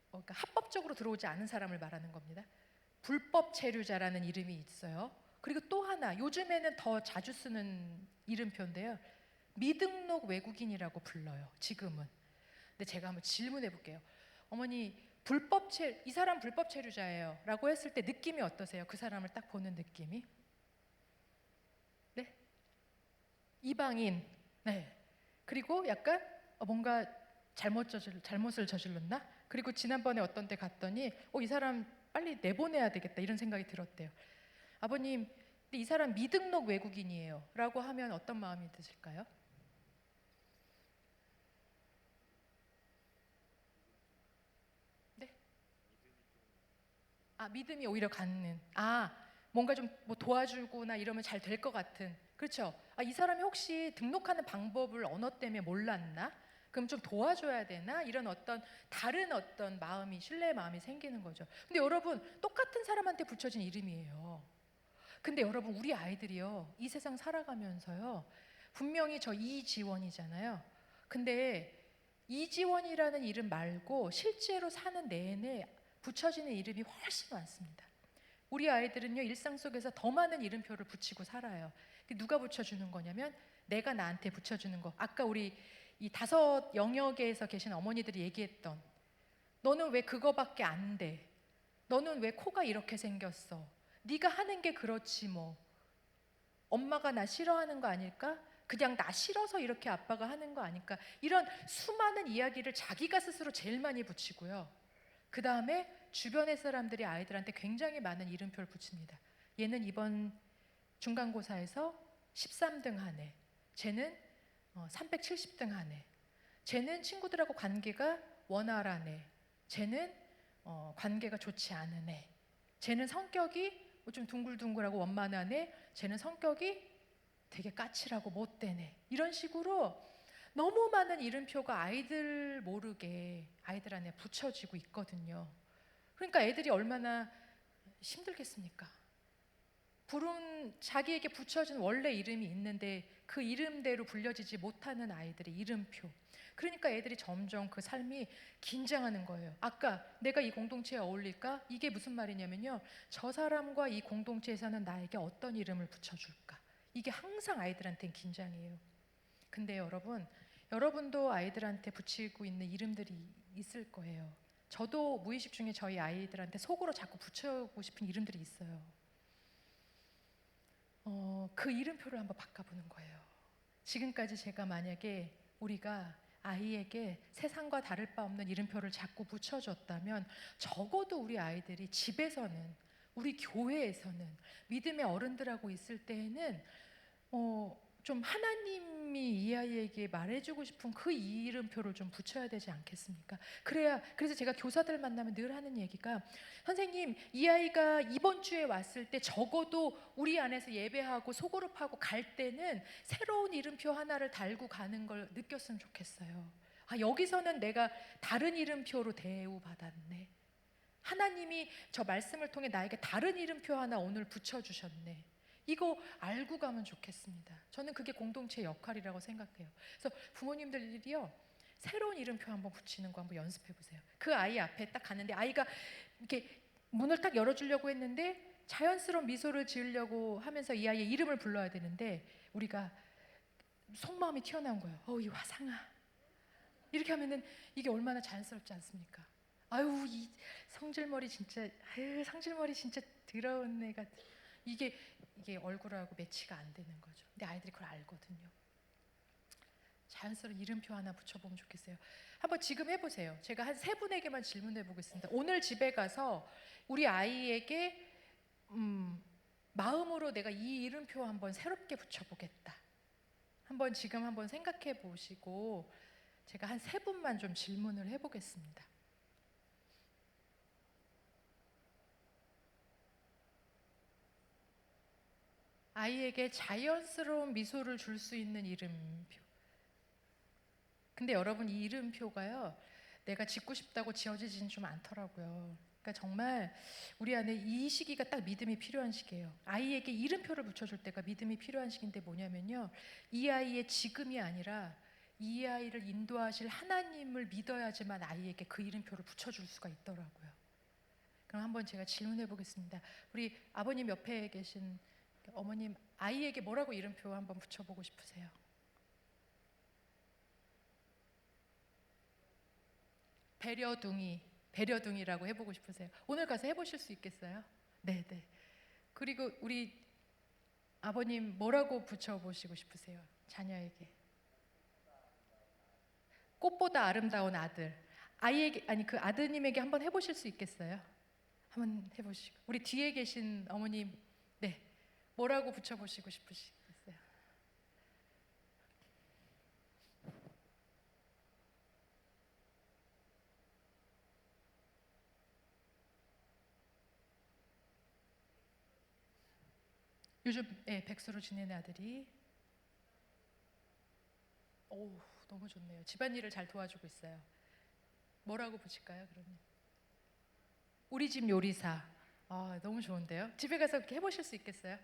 그러니까 합법적으로 들어오지 않은 사람을 말하는 겁니다. 불법 체류자라는 이름이 있어요. 그리고 또 하나, 요즘에는 더 자주 쓰는 이름표인데요. 미등록 외국인이라고 불러요. 지금은. 근데 제가 한번 질문해 볼게요. 어머니, 이 사람 불법 체류자예요 라고 했을 때 느낌이 어떠세요? 그 사람을 딱 보는 느낌이? 네? 이방인. 네. 그리고 약간 뭔가 잘못을 저질렀나? 그리고 지난번에 어떤 데 갔더니 이 사람 빨리 내보내야 되겠다 이런 생각이 들었대요. 아버님, 근데 이 사람 미등록 외국인이에요 라고 하면 어떤 마음이 드실까요? 네? 믿음이 오히려 갖는. 뭔가 좀 뭐 도와주거나 이러면 잘 될 것 같은. 그렇죠? 이 사람이 혹시 등록하는 방법을 언어 때문에 몰랐나? 그럼 좀 도와줘야 되나? 이런 다른 마음이, 신뢰의 마음이 생기는 거죠. 근데 여러분, 똑같은 사람한테 붙여진 이름이에요. 근데 여러분, 우리 아이들이요, 이 세상 살아가면서요, 분명히 저 이지원이잖아요. 근데 이지원이라는 이름 말고 실제로 사는 내내 붙여지는 이름이 훨씬 많습니다. 우리 아이들은요, 일상 속에서 더 많은 이름표를 붙이고 살아요. 누가 붙여주는 거냐면 내가 나한테 붙여주는 거. 아까 우리 이 5 영역에서 계신 어머니들이 얘기했던, 너는 왜 그거밖에 안 돼? 너는 왜 코가 이렇게 생겼어? 네가 하는 게 그렇지 뭐. 엄마가 나 싫어하는 거 아닐까? 그냥 나 싫어서 이렇게 아빠가 하는 거 아닐까? 이런 수많은 이야기를 자기가 스스로 제일 많이 붙이고요. 그 다음에 주변의 사람들이 아이들한테 굉장히 많은 이름표를 붙입니다. 얘는 이번 중간고사에서 13등 하네. 쟤는 370등 하네. 쟤는 친구들하고 관계가 원활하네. 쟤는 관계가 좋지 않으네. 쟤는 성격이 좀 둥글둥글하고 원만하네. 쟤는 성격이 되게 까칠하고 못되네. 이런 식으로 너무 많은 이름표가 아이들 모르게 아이들 안에 붙여지고 있거든요. 그러니까 애들이 얼마나 힘들겠습니까? 자기에게 붙여진 원래 이름이 있는데 그 이름대로 불려지지 못하는 아이들의 이름표. 그러니까 애들이 점점 그 삶이 긴장하는 거예요. 아까 내가 이 공동체에 어울릴까? 이게 무슨 말이냐면요, 저 사람과 이 공동체에서는 나에게 어떤 이름을 붙여줄까? 이게 항상 아이들한테는 긴장이에요. 근데 여러분도 아이들한테 붙이고 있는 이름들이 있을 거예요. 저도 무의식 중에 저희 아이들한테 속으로 자꾸 붙여고 싶은 이름들이 있어요. 그 이름표를 한번 바꿔보는 거예요. 지금까지 제가 만약에 우리가 아이에게 세상과 다를 바 없는 이름표를 자꾸 붙여줬다면 적어도 우리 아이들이 집에서는, 우리 교회에서는, 믿음의 어른들하고 있을 때에는 좀 하나님이 이 아이에게 말해주고 싶은 그 이름표를 좀 붙여야 되지 않겠습니까? 그래서 제가 교사들 만나면 늘 하는 얘기가, 선생님, 이 아이가 이번 주에 왔을 때 적어도 우리 안에서 예배하고 소그룹하고 갈 때는 새로운 이름표 하나를 달고 가는 걸 느꼈으면 좋겠어요. 여기서는 내가 다른 이름표로 대우받았네. 하나님이 저 말씀을 통해 나에게 다른 이름표 하나 오늘 붙여주셨네. 이거 알고 가면 좋겠습니다. 저는 그게 공동체의 역할이라고 생각해요. 그래서 부모님들이요, 새로운 이름표 한번 붙이는 거 한번 연습해 보세요. 그 아이 앞에 딱 갔는데 아이가 이렇게 문을 딱 열어주려고 했는데 자연스러운 미소를 지으려고 하면서 이 아이의 이름을 불러야 되는데 우리가 속마음이 튀어나온 거예요. 이 화상아. 이렇게 하면은 이게 얼마나 자연스럽지 않습니까? 아유, 이 성질머리 진짜, 아유, 성질머리 진짜 더러운 애가. 이게 얼굴하고 매치가 안 되는 거죠. 근데 아이들이 그걸 알거든요. 자연스러운 이름표 하나 붙여보면 좋겠어요. 한번 지금 해보세요. 제가 한 3분에게만 질문해 보겠습니다. 오늘 집에 가서 우리 아이에게 마음으로 내가 이 이름표 한번 새롭게 붙여보겠다. 한번 지금 한번 생각해 보시고 제가 한 3분만 좀 질문을 해보겠습니다. 아이에게 자연스러운 미소를 줄 수 있는 이름표. 근데 여러분, 이 이름표가요, 내가 짓고 싶다고 지어지지는 좀 않더라고요. 그러니까 정말 우리 안에 이 시기가 딱 믿음이 필요한 시기예요. 아이에게 이름표를 붙여줄 때가 믿음이 필요한 시기인데 뭐냐면요, 이 아이의 지금이 아니라 이 아이를 인도하실 하나님을 믿어야지만 아이에게 그 이름표를 붙여줄 수가 있더라고요. 그럼 한번 제가 질문해 보겠습니다. 우리 아버님 옆에 계신 어머님, 아이에게 뭐라고 이름표 한번 붙여보고 싶으세요? 배려둥이라고 해보고 싶으세요? 오늘 가서 해보실 수 있겠어요? 네. 그리고 우리 아버님 뭐라고 붙여보시고 싶으세요? 자녀에게. 꽃보다 아름다운 아들. 아이에게, 아니 그 아드님에게 한번 해보실 수 있겠어요? 한번 해보시고. 우리 뒤에 계신 어머님, 네, 뭐라고 붙여보시고 싶으시겠어요? 요즘 백수로 지내는 아들이. 오, 너무 좋네요. 집안일을 잘 도와주고 있어요. 뭐라고 붙일까요, 그러면? 우리 집 요리사. 너무 좋은데요? 집에 가서 이렇게 해보실 수 있겠어요?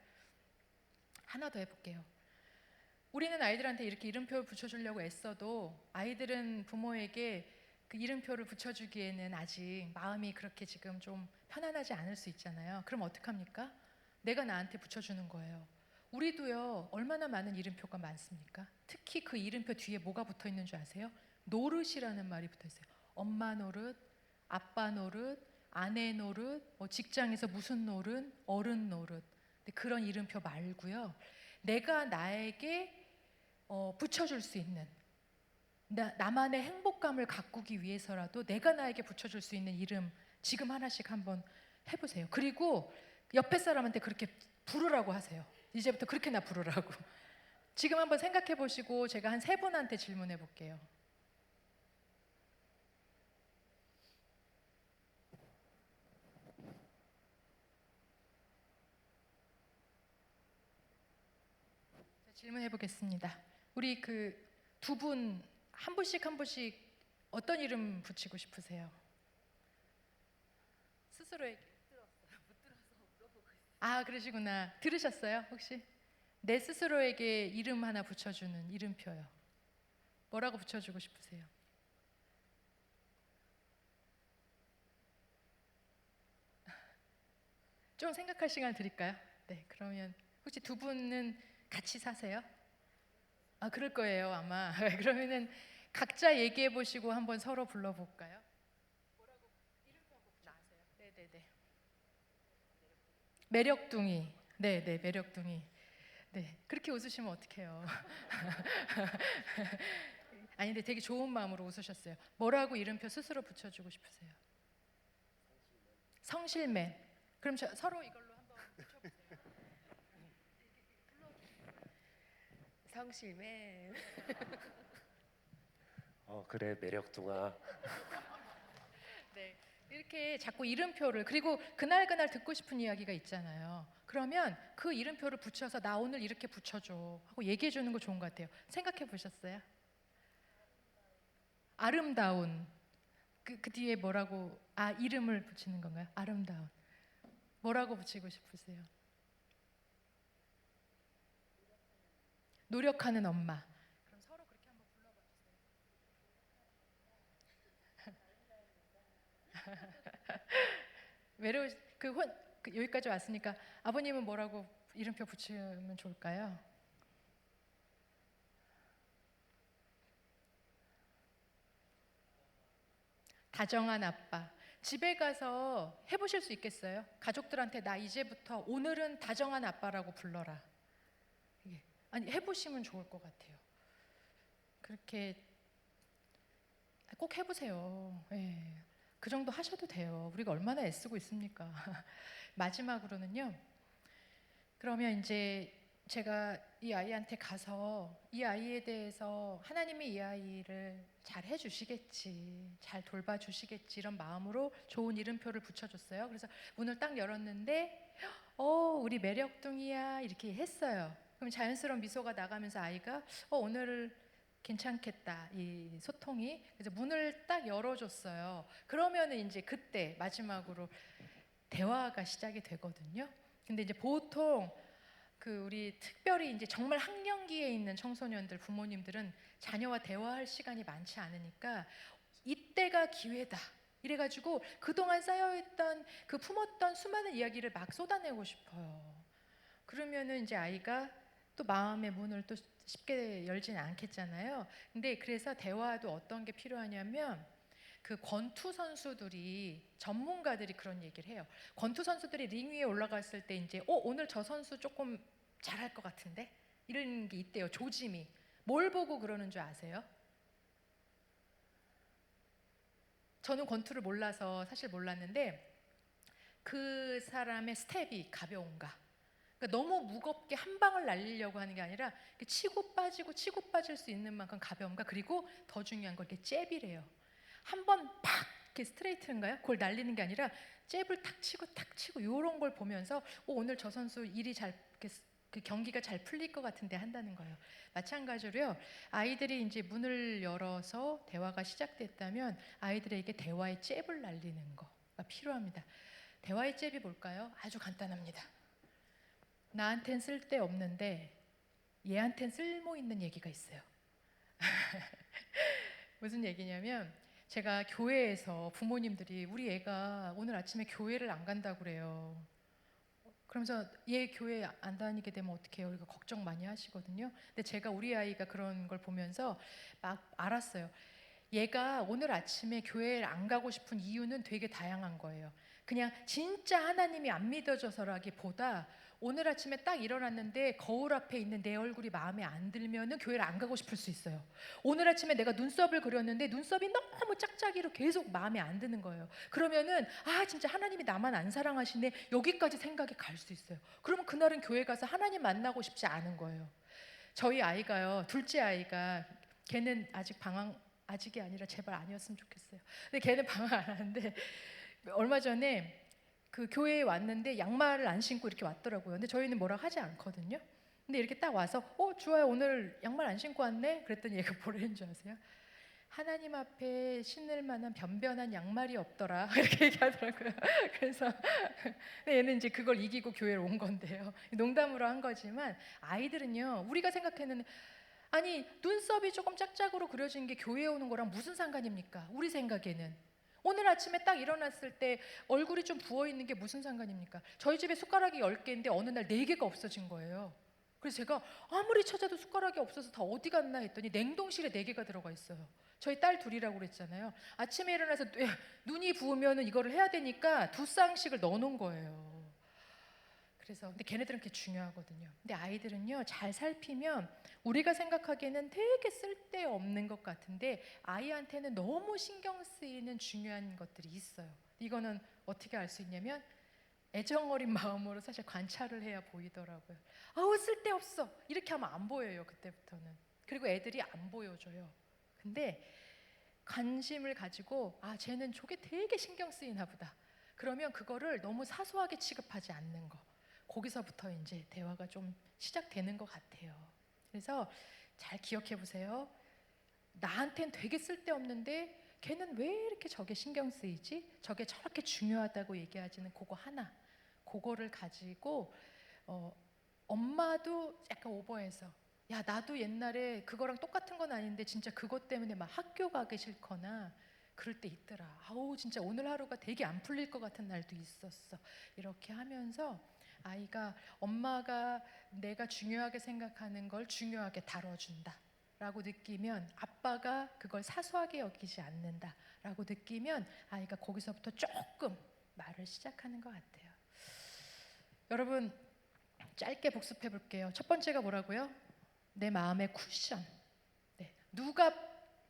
하나 더 해볼게요. 우리는 아이들한테 이렇게 이름표를 붙여주려고 애써도 아이들은 부모에게 그 이름표를 붙여주기에는 아직 마음이 그렇게 지금 좀 편안하지 않을 수 있잖아요. 그럼 어떡합니까? 내가 나한테 붙여주는 거예요. 우리도요, 얼마나 많은 이름표가 많습니까? 특히 그 이름표 뒤에 뭐가 붙어 있는 줄 아세요? 노릇이라는 말이 붙어 있어요. 엄마 노릇, 아빠 노릇, 아내 노릇, 직장에서 무슨 노릇, 어른 노릇. 근데 그런 이름표 말고요, 내가 나에게 붙여줄 수 있는, 나만의 행복감을 가꾸기 위해서라도 내가 나에게 붙여줄 수 있는 이름 지금 하나씩 한번 해보세요. 그리고 옆에 사람한테 그렇게 부르라고 하세요. 이제부터 그렇게나 부르라고. 지금 한번 생각해 보시고 제가 한 3분한테 질문해 볼게요. 질문해 보겠습니다. 우리 그 두 분 한 분씩 한 분씩 어떤 이름 붙이고 싶으세요? 스스로에게. 그러시구나. 들으셨어요, 혹시? 내 스스로에게 이름 하나 붙여주는 이름표요. 뭐라고 붙여주고 싶으세요? 좀 생각할 시간 드릴까요? 네, 그러면 혹시 두 분은 같이 사세요? 그럴 거예요, 아마. 그러면은 각자 얘기해 보시고 한번 서로 불러볼까요? 뭐라고 이름표 한번 나세요? 네네네. 매력둥이. 네네, 매력둥이. 네, 그렇게 웃으시면 어떡해요. 아니, 근데 되게 좋은 마음으로 웃으셨어요. 뭐라고 이름표 스스로 붙여주고 싶으세요? 성실맨. 그럼 서로 이걸로 한번 붙여보세요. 성실맨. 그래, 매력둥아. 네, 이렇게 자꾸 이름표를, 그리고 그날 듣고 싶은 이야기가 있잖아요. 그러면 그 이름표를 붙여서 나 오늘 이렇게 붙여줘 하고 얘기해 주는 거 좋은 것 같아요. 생각해 보셨어요? 아름다운. 그 뒤에 뭐라고, 이름을 붙이는 건가요? 아름다운. 뭐라고 붙이고 싶으세요? 노력하는 엄마. 그럼 서로 그렇게 한번 불러봐 주세요. 외로우 여기까지 왔으니까 아버님은 뭐라고 이름표 붙이면 좋을까요? 다정한 아빠. 집에 가서 해보실 수 있겠어요? 가족들한테 나 이제부터 오늘은 다정한 아빠라고 불러라. 예. 아니 해보시면 좋을 것 같아요. 그렇게 꼭 해보세요. 예. 그 정도 하셔도 돼요. 우리가 얼마나 애쓰고 있습니까? 마지막으로는요. 그러면 이제 제가 이 아이한테 가서 이 아이에 대해서 하나님이 이 아이를 잘 해주시겠지, 잘 돌봐주시겠지 이런 마음으로 좋은 이름표를 붙여줬어요. 그래서 문을 딱 열었는데 우리 매력둥이야 이렇게 했어요. 그럼 자연스러운 미소가 나가면서 아이가 오늘 괜찮겠다 이 소통이. 그래서 문을 딱 열어줬어요. 그러면은 이제 그때 마지막으로 대화가 시작이 되거든요. 근데 이제 보통 우리 특별히 이제 정말 학령기에 있는 청소년들 부모님들은 자녀와 대화할 시간이 많지 않으니까 이때가 기회다. 이래가지고 그동안 쌓여있던 품었던 수많은 이야기를 막 쏟아내고 싶어요. 그러면은 이제 아이가 또 마음의 문을 또 쉽게 열지는 않겠잖아요. 근데 그래서 대화도 어떤 게 필요하냐면 권투 선수들이 전문가들이 그런 얘기를 해요. 권투 선수들이 링 위에 올라갔을 때 이제 오늘 저 선수 조금 잘할 것 같은데 이런 게 있대요. 조짐이. 뭘 보고 그러는 줄 아세요? 저는 권투를 몰라서 사실 몰랐는데 그 사람의 스텝이 가벼운가. 그러니까 너무 무겁게 한 방을 날리려고 하는 게 아니라 치고 빠지고 빠질 수 있는 만큼 가벼운가. 그리고 더 중요한 건 이게 잽이래요. 한 번 팍 이렇게 스트레이트인가요? 그걸 날리는 게 아니라 잽을 탁 치고 이런 걸 보면서 오늘 저 선수 일이 잘 경기가 잘 풀릴 것 같은데 한다는 거예요. 마찬가지로요. 아이들이 이제 문을 열어서 대화가 시작됐다면 아이들에게 대화의 잽을 날리는 거가 필요합니다. 대화의 잽이 뭘까요? 아주 간단합니다. 나한텐 쓸데없는데 얘한텐 쓸모 있는 얘기가 있어요. 무슨 얘기냐면 제가 교회에서 부모님들이 우리 애가 오늘 아침에 교회를 안 간다고 그래요. 그러면서 얘 교회 안 다니게 되면 어떡해요? 이거 걱정 많이 하시거든요. 근데 제가 우리 아이가 그런 걸 보면서 막 알았어요. 얘가 오늘 아침에 교회를 안 가고 싶은 이유는 되게 다양한 거예요. 그냥 진짜 하나님이 안 믿어져서라기보다 오늘 아침에 딱 일어났는데 거울 앞에 있는 내 얼굴이 마음에 안 들면은 교회를 안 가고 싶을 수 있어요. 오늘 아침에 내가 눈썹을 그렸는데 눈썹이 너무 짝짝이로 계속 마음에 안 드는 거예요. 그러면은 진짜 하나님이 나만 안 사랑하시네 여기까지 생각이 갈 수 있어요. 그러면 그날은 교회 가서 하나님 만나고 싶지 않은 거예요. 저희 아이가요, 둘째 아이가 걔는 아직이 아니라 제발 아니었으면 좋겠어요. 근데 걔는 방학 안 하는데 얼마 전에 교회에 왔는데 양말을 안 신고 이렇게 왔더라고요. 근데 저희는 뭐라 하지 않거든요. 근데 이렇게 딱 와서 주아야 오늘 양말 안 신고 왔네? 그랬더니 얘가 뭐라는 줄 아세요? 하나님 앞에 신을 만한 변변한 양말이 없더라 이렇게 얘기하더라고요. 그래서 얘는 이제 그걸 이기고 교회를 온 건데요. 농담으로 한 거지만 아이들은요 우리가 생각하는 아니 눈썹이 조금 짝짝으로 그려진 게 교회에 오는 거랑 무슨 상관입니까? 우리 생각에는 오늘 아침에 딱 일어났을 때 얼굴이 좀 부어있는 게 무슨 상관입니까? 저희 집에 숟가락이 10개인데 어느 날 4개가 없어진 거예요. 그래서 제가 아무리 찾아도 숟가락이 없어서 다 어디 갔나 했더니 냉동실에 4개가 들어가 있어요. 저희 딸 둘이라고 그랬잖아요. 아침에 일어나서 눈이 부으면 이거를 해야 되니까 2쌍씩을 넣어놓은 거예요. 그래서 근데 걔네들은 그게 중요하거든요. 근데 아이들은요 잘 살피면 우리가 생각하기에는 되게 쓸데없는 것 같은데 아이한테는 너무 신경 쓰이는 중요한 것들이 있어요. 이거는 어떻게 알 수 있냐면 애정 어린 마음으로 사실 관찰을 해야 보이더라고요. 쓸데없어 이렇게 하면 안 보여요. 그때부터는. 그리고 애들이 안 보여줘요. 근데 관심을 가지고 쟤는 저게 되게 신경 쓰이나 보다. 그러면 그거를 너무 사소하게 취급하지 않는 거. 거기서부터 이제 대화가 좀 시작되는 것 같아요. 그래서 잘 기억해 보세요. 나한텐 되게 쓸데없는데 걔는 왜 이렇게 저게 신경 쓰이지? 저게 저렇게 중요하다고 얘기하지는 그거 하나. 그거를 가지고 엄마도 약간 오버해서 야 나도 옛날에 그거랑 똑같은 건 아닌데 진짜 그것 때문에 막 학교 가기 싫거나 그럴 때 있더라. 진짜 오늘 하루가 되게 안 풀릴 것 같은 날도 있었어. 이렇게 하면서 아이가 엄마가 내가 중요하게 생각하는 걸 중요하게 다뤄준다 라고 느끼면, 아빠가 그걸 사소하게 여기지 않는다 라고 느끼면 아이가 거기서부터 조금 말을 시작하는 것 같아요. 여러분, 짧게 복습해 볼게요. 첫 번째가 뭐라고요? 내 마음의 쿠션. 네. 누가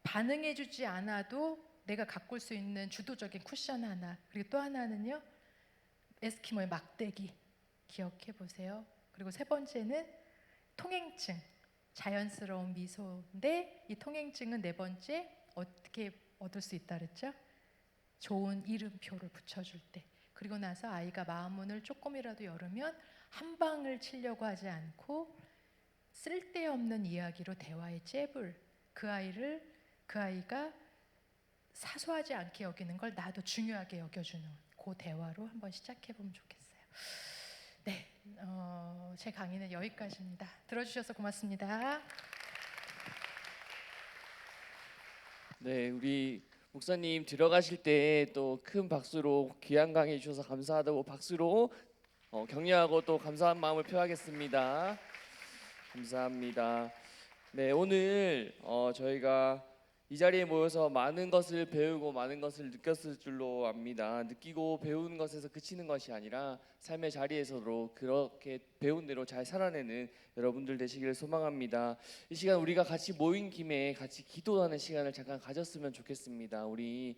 반응해 주지 않아도 내가 가꿀 수 있는 주도적인 쿠션 하나. 그리고 또 하나는요, 에스키모의 막대기. 기억해 보세요. 그리고 세 번째는 통행증. 자연스러운 미소인데, 이 통행증은 네 번째 어떻게 얻을 수 있다 그랬죠? 좋은 이름표를 붙여줄 때. 그리고 나서 아이가 마음문을 조금이라도 열으면 한 방을 치려고 하지 않고 쓸데없는 이야기로 대화의 잽을, 그 아이가 사소하지 않게 여기는 걸 나도 중요하게 여겨주는 그 대화로 한번 시작해보면 좋겠어요. 네, 제 강의는 여기까지입니다. 들어주셔서 고맙습니다. 네, 우리 목사님 들어가실 때 또 큰 박수로 귀한 강의 주셔서 감사하다고 박수로 격려하고 또 감사한 마음을 표하겠습니다. 감사합니다. 네, 오늘 저희가 이 자리에 모여서 많은 것을 배우고 많은 것을 느꼈을 줄로 압니다. 느끼고 배우는 것에서 그치는 것이 아니라 삶의 자리에서도 그렇게 배운 대로 잘 살아내는 여러분들 되시기를 소망합니다. 이 시간 우리가 같이 모인 김에 같이 기도하는 시간을 잠깐 가졌으면 좋겠습니다. 우리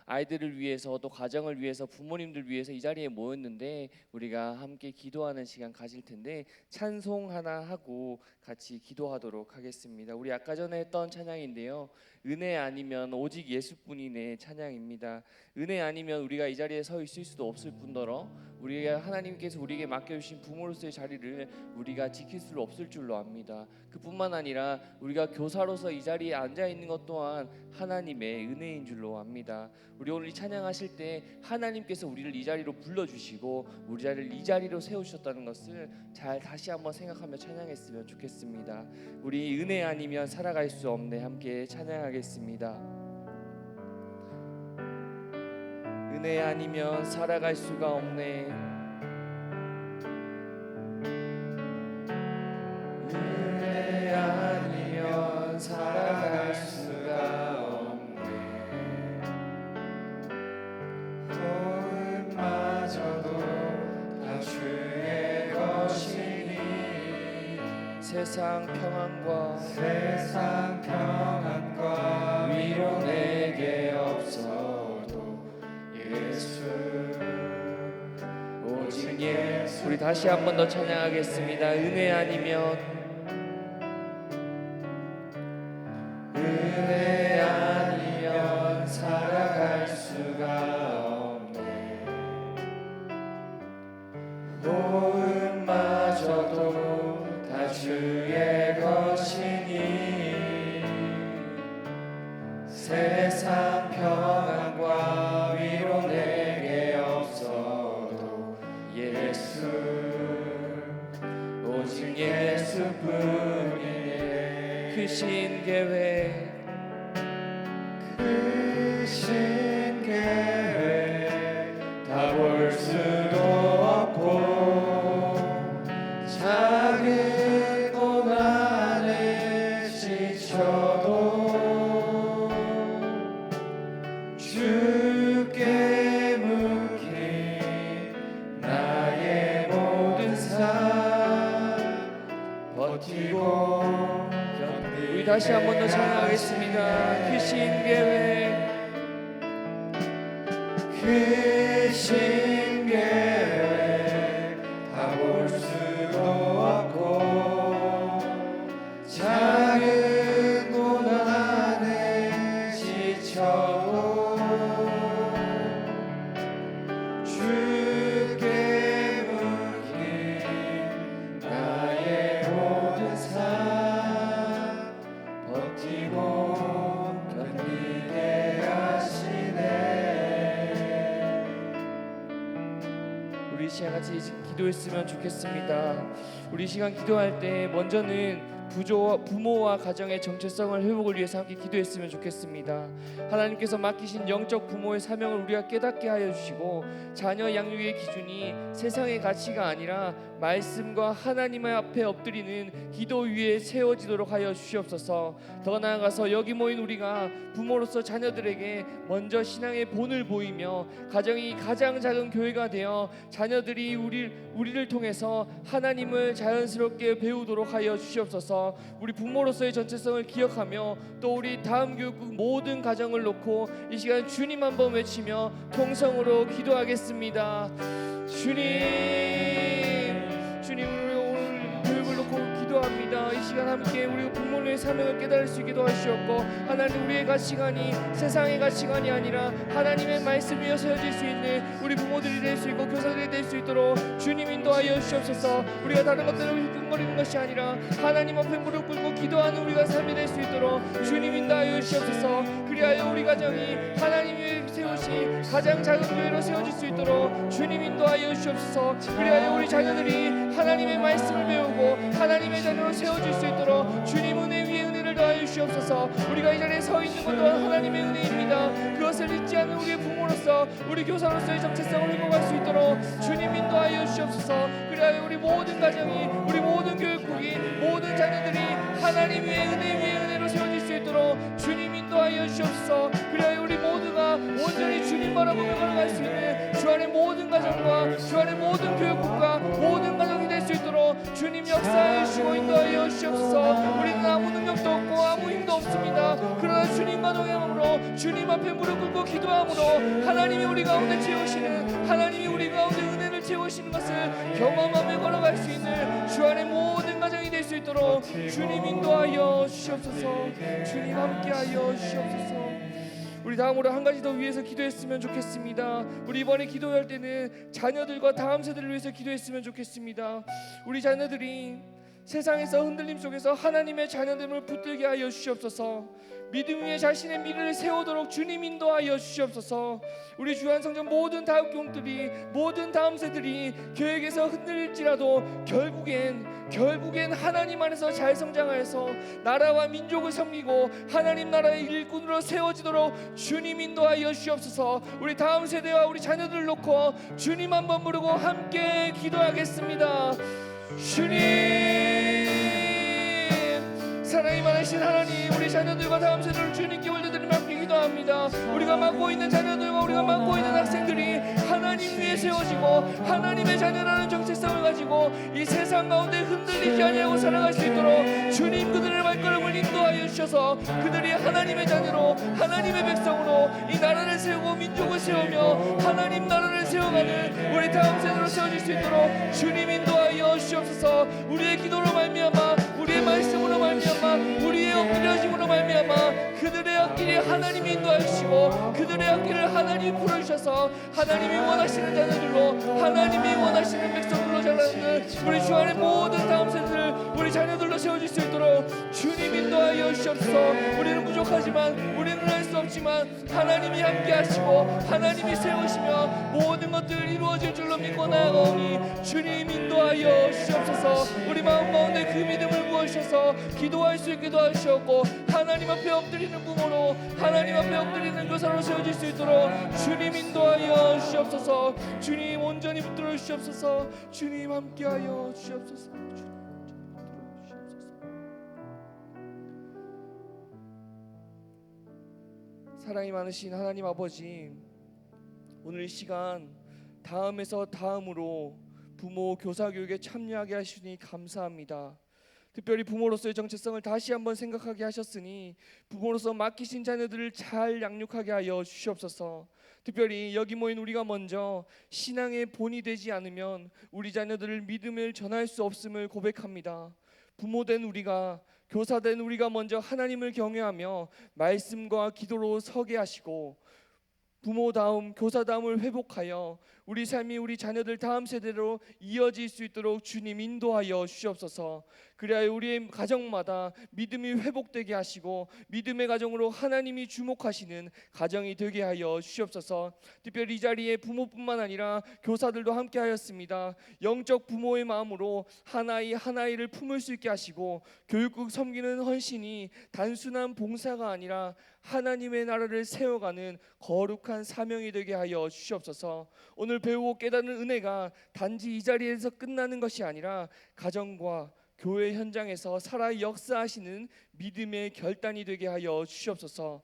아이들을 위해서, 또 가정을 위해서, 부모님들 위해서 이 자리에 모였는데 우리가 함께 기도하는 시간 가질 텐데, 찬송 하나 하고 같이 기도하도록 하겠습니다. 우리 아까 전에 했던 찬양인데요, 은혜 아니면 오직 예수뿐이네 찬양입니다. 은혜 아니면 우리가 이 자리에 서 있을 수도 없을 뿐더러 우리가 하나님께서 우리에게 맡겨주신 부모로서의 자리를 우리가 지킬 수 없을 줄로 압니다. 그뿐만 아니라 우리가 교사로서 이 자리에 앉아 있는 것 또한 하나님의 은혜인 줄로 압니다. 우리 오늘 이 찬양하실 때 하나님께서 우리를 이 자리로 불러주시고 우리 자리를 이 자리로 세우셨다는 것을 잘 다시 한번 생각하며 찬양했으면 좋겠습니다. 우리 은혜 아니면 살아갈 수 없네 함께 찬양하겠습니다. 은혜 아니면 살아갈 수가 없네. 은혜 아니면 살아갈 수가 없네. 호흡마저도 다 주의 것이니 세상 평안과 위로 내게 없어도 예수 오직 예수. 우리 다시 한 번 더 찬양하겠습니다. 은혜 아니면 살아갈 수가 없네. 호흡마저도 다 주의 것이니 세상 평안과 위로 내게 없어도 예수 오직 예수뿐이네. 크신 계획 다 볼 수도 없고 작은 고난에 지쳐도 주께 묶인 나의 모든 삶 버티고 우리 다시 한 번 더 찬양하겠습니다. 크신 계획 다 볼 수도 없고 작은 고난에 지쳐도 주께 묶인 나의 모든 삶 버티고 견디게 하시네. 우리 시간 같이 기도했으면 좋겠습니다. 우리 시간 기도할 때 먼저는 부모와 가정의 정체성을 회복을 위해서 함께 기도했으면 좋겠습니다. 하나님께서 맡기신 영적 부모의 사명을 우리가 깨닫게 하여 주시고 자녀 양육의 기준이 세상의 가치가 아니라 말씀과 하나님 앞에 엎드리는 기도 위에 세워지도록 하여 주시옵소서. 더 나아가서 여기 모인 우리가 부모로서 자녀들에게 먼저 신앙의 본을 보이며 가정이 가장 작은 교회가 되어 자녀들이 우리를 통해서 하나님을 자연스럽게 배우도록 하여 주시옵소서. 우리 부모로서의 전체성을 기억하며 또 우리 다음 교육국 모든 가정을 놓고 이 시간 주님 한번 외치며 통성으로 기도하겠습니다. 주님 오늘 교육을 놓고 기도합니다. 이 시간 함께 우리 부모의 사명을 깨달을 수 있게 도와주시옵고 하나님 우리의 가치관이 세상의 가치관이 아니라 하나님의 말씀 위에 세워질 수 있는 우리 부모들이 될 수 있고 교사들이 될 수 있도록 주님 인도하여 주시옵소서. 우리가 다른 것들을 힐끔거리는 것이 아니라 하나님 앞에 무릎 꿇고 기도하는 우리가 삶이 될 수 있도록 주님 인도하여 주시옵소서. 그리하여 우리 가정이 하나님이 세우신 가장 작은 교회로 세워질 수 있도록 주님 인도하여 주시옵소서. 그리하여 우리 자녀들이 하나님의 말씀을 배우고 하나님의 자녀로 세워질 수 있도록 주님 은혜 위에 은혜를 더하여 주시옵소서. 우리가 이 자리에 서 있는 것 또한 하나님의 은혜입니다. 그것을 잊지 않는 우리의 부모로서 우리 교사로서의 정체성을 회복할 수 있도록 주님 인도하여 주시옵소서. 그리하여 우리 모든 가정이 우리 모든 교육국이 모든 자녀들이 하나님 위에 은혜 위에 은혜로 세워질 수 있도록 주님 인도하여 주시옵소서. 그리하여 우리 모두가 온전히 주님 바라보며 걸어갈 수 있는 주 안의 모든 가정과 주 안의 모든 교육국과 모든 가정이 될 수 있도록 주님 역사하여 주시고 인도하여 주시옵소서. 우리는 아무 능력도 없고 아무 힘도 없습니다. 그러나 주님과 동행함으로 주님 앞에 무릎 꿇고 기도함으로 하나님이 우리 가운데 채우시는 하나님이 우리 가운데 은혜를 채우시는 것을 경험하며 걸어갈 수 있는 주 안의 모든 가정이 될 수 있도록 주님 인도하여 주시옵소서. 주님 함께하여 주시옵소서. 우리 다음으로 한 가지 더 위해서 기도했으면 좋겠습니다. 우리 이번에 기도할 때는 자녀들과 다음 세대를 위해서 기도했으면 좋겠습니다. 우리 자녀들이 세상에서 흔들림 속에서 하나님의 자녀됨을 붙들게 하여 주시옵소서. 믿음 위에 자신의 미래를 세우도록 주님 인도하여 주시옵소서. 우리 주한성전 모든 다육종들이 모든 다음 세들이 계획에서 흔들릴지라도 결국엔 하나님 안에서 잘 성장하여서 나라와 민족을 섬기고 하나님 나라의 일꾼으로 세워지도록 주님 인도하여 주시옵소서. 우리 다음 세대와 우리 자녀들을 놓고 주님 한번 부르고 함께 기도하겠습니다. 주님 사랑이 많으신 하나님, 우리 자녀들과 다음 세대를 주님께 올려드리며 함께 기도합니다. 우리가 맡고 있는 자녀들과 우리가 맡고 있는 학생들이 하나님 위에 세워지고 하나님의 자녀라는 정체성을 가지고 이 세상 가운데 흔들리지 아니하고 살아갈 수 있도록 주님 그들의 발걸음을 인도하여 주셔서 그들이 하나님의 자녀로 하나님의 백성으로 이 나라를 세우고 민족을 세우며 하나님 나라를 세워가는 우리 다음 세대로 세워질 수 있도록 주님 인도하여 주시옵소서. 우리의 기도로 말미암아 우리의 말씀으로 말미암아 우리의 엎드려짐으로 말미암아 그들의 앞길이 하나님이 인도하여 주시고 그들의 앞길을 하나님이 풀어주셔서 하나님이 원하시는 자녀들로 하나님이 원하시는 백성들로 자라는 우리 주 안의 모든 다음 세대들 우리 자녀들로 세워질 수 있도록 주님 인도하여 주시옵소서. 우리는 부족하지만 우리는 할 수 없지만 하나님이 함께 하시고 하나님이 세우시며 모든 것들 이루어질 줄로 믿고 나아가오니 주님 인도하여 주시옵소서. 우리 마음 가운데 그 믿음을 부어주셔서 기도할 수 있게 도와주시옵고 하나님 앞에 엎드리는 부모로 하나님 앞에 엎드리는 교사로 세워질 수 있도록 주님 인도하여 주시옵소서. 주님 온전히 붙들어 주시옵소서. 주님 함께하여 주시옵소서. 사랑이 많으신 하나님 아버지, 오늘 이 시간 다음에서 다음으로 부모 교사 교육에 참여하게 하시니 감사합니다. 특별히 부모로서의 정체성을 다시 한번 생각하게 하셨으니 부모로서 맡기신 자녀들을 잘 양육하게 하여 주시옵소서. 특별히 여기 모인 우리가 먼저 신앙의 본이 되지 않으면 우리 자녀들을 믿음을 전할 수 없음을 고백합니다. 부모된 우리가 교사된 우리가 먼저 하나님을 경외하며 말씀과 기도로 서게 하시고 부모다움, 교사다움을 회복하여 우리 삶이 우리 자녀들 다음 세대로 이어질 수 있도록 주님 인도하여 주시옵소서. 그래야 우리의 가정마다 믿음이 회복되게 하시고 믿음의 가정으로 하나님이 주목하시는 가정이 되게 하여 주시옵소서. 특별히 이 자리에 부모뿐만 아니라 교사들도 함께 하였습니다. 영적 부모의 마음으로 하나이 하나이를 품을 수 있게 하시고 교육국 섬기는 헌신이 단순한 봉사가 아니라 하나님의 나라를 세워가는 거룩한 사명이 되게 하여 주시옵소서. 오늘 배우고 깨닫는 은혜가 단지 이 자리에서 끝나는 것이 아니라 가정과 교회 현장에서 살아 역사하시는 믿음의 결단이 되게 하여 주시옵소서.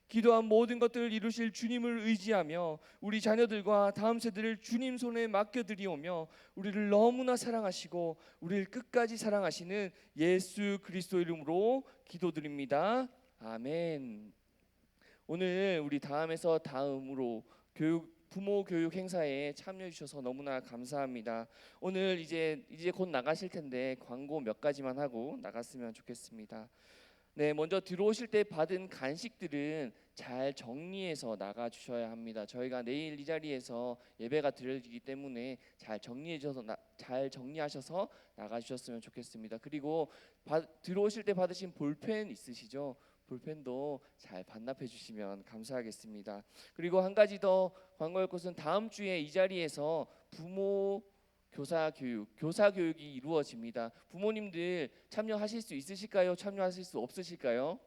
기도한 모든 것들을 이루실 주님을 의지하며 우리 자녀들과 다음 세대를 주님 손에 맡겨드리오며 우리를 너무나 사랑하시고 우리를 끝까지 사랑하시는 예수 그리스도 이름으로 기도드립니다. 아멘. 오늘 우리 다음에서 다음으로 부모 교육 행사에 참여해 주셔서 너무나 감사합니다. 오늘 이제 곧 나가실 텐데 광고 몇 가지만 하고 나갔으면 좋겠습니다. 네, 먼저 들어오실 때 받은 간식들은 잘 정리해서 나가 주셔야 합니다. 저희가 내일 이 자리에서 예배가 드려지기 때문에 잘 정리하셔서 나가 주셨으면 좋겠습니다. 그리고 들어오실 때 받으신 볼펜 있으시죠? 볼펜도 잘 반납해 주시면 감사하겠습니다. 그리고 한 가지 더 광고할 것은 다음 주에 이 자리에서 부모 교사 교육이 이루어집니다. 부모님들 참여하실 수 있으실까요? 참여하실 수 없으실까요?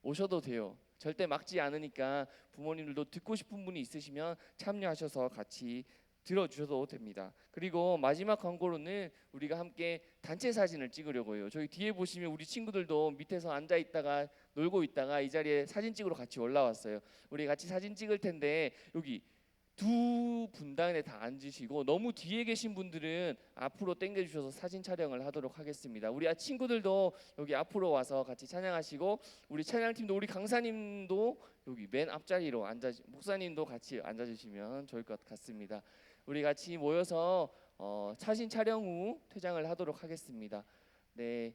오셔도 돼요. 절대 막지 않으니까 부모님들도 듣고 싶은 분이 있으시면 참여하셔서 같이 들어주셔도 됩니다. 그리고 마지막 광고로는 우리가 함께 단체 사진을 찍으려고요. 저희 뒤에 보시면 우리 친구들도 밑에서 앉아 있다가 놀고 있다가 이 자리에 사진 찍으러 같이 올라왔어요. 우리 같이 사진 찍을 텐데 여기 두 분단에 다 앉으시고 너무 뒤에 계신 분들은 앞으로 당겨주셔서 사진 촬영을 하도록 하겠습니다. 우리 친구들도 여기 앞으로 와서 같이 찬양하시고 우리 찬양팀도 우리 강사님도 여기 맨 앞자리로 목사님도 같이 앉아주시면 좋을 것 같습니다. 우리 같이 모여서 사진 촬영 후 퇴장을 하도록 하겠습니다. 네.